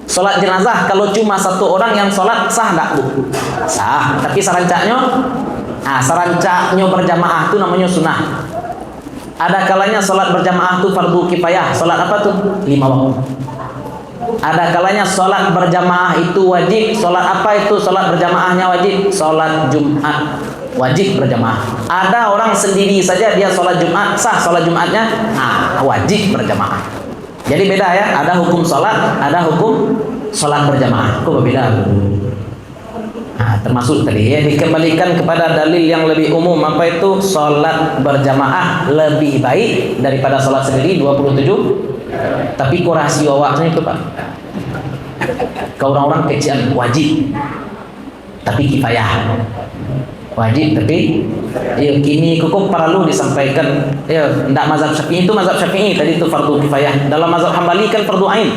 S1: Sholat jenazah kalau cuma satu orang yang sholat sah tidak Bu? Sah. Tapi sarancaknya berjamaah itu namanya sunnah. Ada kalanya sholat berjamaah itu fardu kifayah. Sholat apa tuh? 5 waktu. Ada kalanya sholat berjamaah itu wajib. Sholat apa itu sholat berjamaahnya wajib? Sholat Jumat wajib berjamaah. Ada orang sendiri saja dia sholat Jumat sah, sholat Jumatnya wajib berjamaah. Jadi beda ya, ada hukum sholat, ada hukum sholat berjamaah. Kok berbeda? Termasuk tadi ya, dikembalikan kepada dalil yang lebih umum. Apa itu? Sholat berjamaah lebih baik daripada sholat sendiri 27. Tapi kurasi awaknya itu Pak, kau orang-orang kecian wajib tapi kifayah, wajib tapi ya kini kukuh perlu disampaikan ya. Tidak mazhab Syafi'i itu mazhab Syafi'i tadi itu fardu kifayah. Dalam mazhab Hambali kan fardu ain.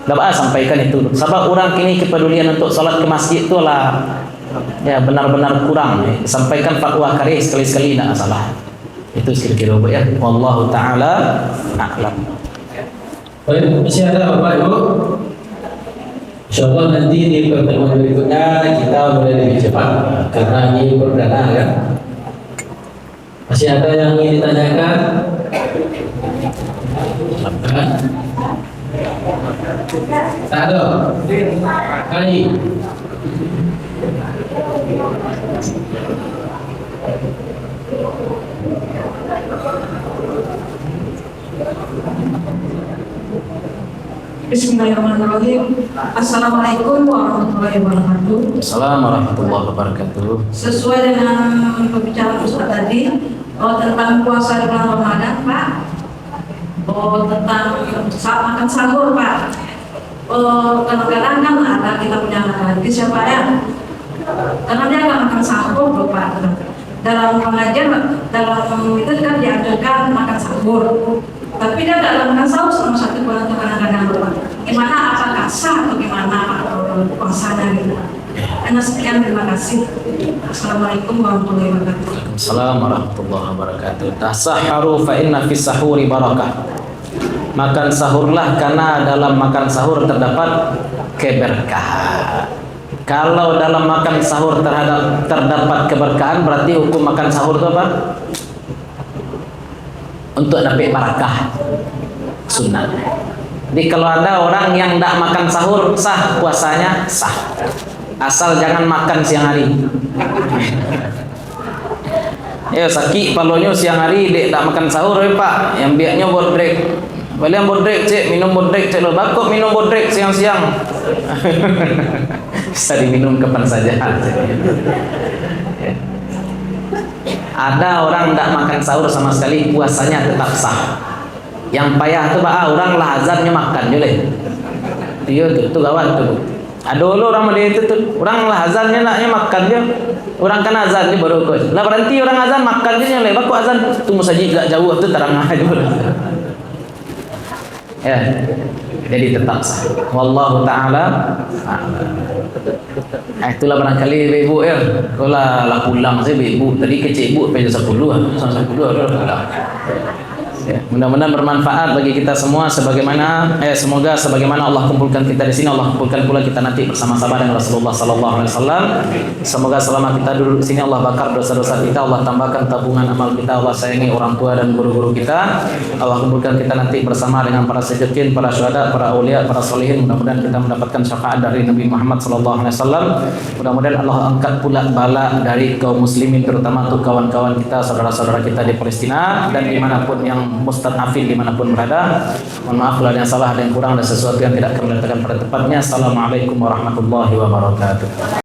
S1: Dapat sampaikan itu. Sebab orang kini kepedulian untuk salat ke masjid itu lah ya benar-benar kurang. Sampaikan fatwa karih sekali-sekali tidak masalah. Itu kira-kira ya. Wallahu taala a'lam.
S2: Baik, masih ada Bapak Ibu? Insyaallah nanti di pertemuan berikutnya kita mulai lebih cepat karena ini perdana kan. Masih ada yang ingin ditanyakan? Tak ada. Kali.
S4: Bismillahirrahmanirrahim. Assalamualaikum warahmatullahi wabarakatuh.
S1: Assalamualaikum warahmatullahi wabarakatuh.
S4: Sesuai dengan pembicaraan Ustaz tadi tentang puasa di bulan Ramadan Pak, tentang makan sahur Pak. Kadang-kadang kan ada kita punya hadis ya Pak ya, karena dia nggak makan sahur loh Pak. Dalam pengajian dalam itu kan diajarkan makan sahur, tapi dia nggak makan sahur selama 1 bulan atau kadang-kadang Pak. Gimana, apakah sah atau gimana puasanya gitu? Karena sekian, terima kasih. Assalamualaikum warahmatullahi wabarakatuh.
S1: Assalamualaikum warahmatullahi wabarakatuh. Tasaharu fa inna fis sahuri barakah. Makan sahurlah karena dalam makan sahur terdapat keberkahan. Kalau dalam makan sahur terdapat keberkahan, berarti hukum makan sahur itu apa? Untuk dapat barakah, sunnah. Jadi kalau ada orang yang tidak makan sahur, sah puasanya, sah. Asal jangan makan siang hari. Ya sakit palonyo siang hari dek tak makan sahur Pak. Yang biaknya bodrek. Balian bodrek cek, minum bodrek cek lo. Bakok minum bodrek siang-siang. Bisa diminum kapan saja. Ada orang tidak makan sahur sama sekali, puasanya tetap sah. Yang payah tuh Pak, orang lah azannya makan jule. Dia tuh gawat tuh. Ada orang Malaysia itu tuh, orang lah azannya naknya makan dia. Orang kan azan dia baru kok. Lah berhenti orang azan makan dia nyale. Baku azan tunggu saja gak jauh tuh terang aja. Ya. Jadi tetap sah. Wallahu taala. Itulah barangkali ibu ya. Kalau lah pulang saya ibu tadi kecil ibu sampai 10 sampai 10 pulang. Ya, mudah-mudahan bermanfaat bagi kita semua sebagaimana semoga sebagaimana Allah kumpulkan kita di sini, Allah kumpulkan pula kita nanti bersama-sama dengan Rasulullah sallallahu alaihi wasallam. Semoga selama kita duduk di sini Allah bakar dosa-dosa kita, Allah tambahkan tabungan amal kita, Allah sayangi orang tua dan guru-guru kita. Allah kumpulkan kita nanti bersama dengan para siddiqin, para syuhada, para aulia, para solihin. Mudah-mudahan kita mendapatkan syafaat dari Nabi Muhammad sallallahu alaihi wasallam. Mudah-mudahan Allah angkat pula bala dari kaum muslimin, terutama untuk kawan-kawan kita, saudara-saudara kita di Palestina dan dimanapun yang mustadafin dimanapun berada. Mohon maaf kalau ada yang salah, ada yang kurang, ada sesuatu yang tidak kami letakkan pada tempatnya. Assalamualaikum warahmatullahi wabarakatuh.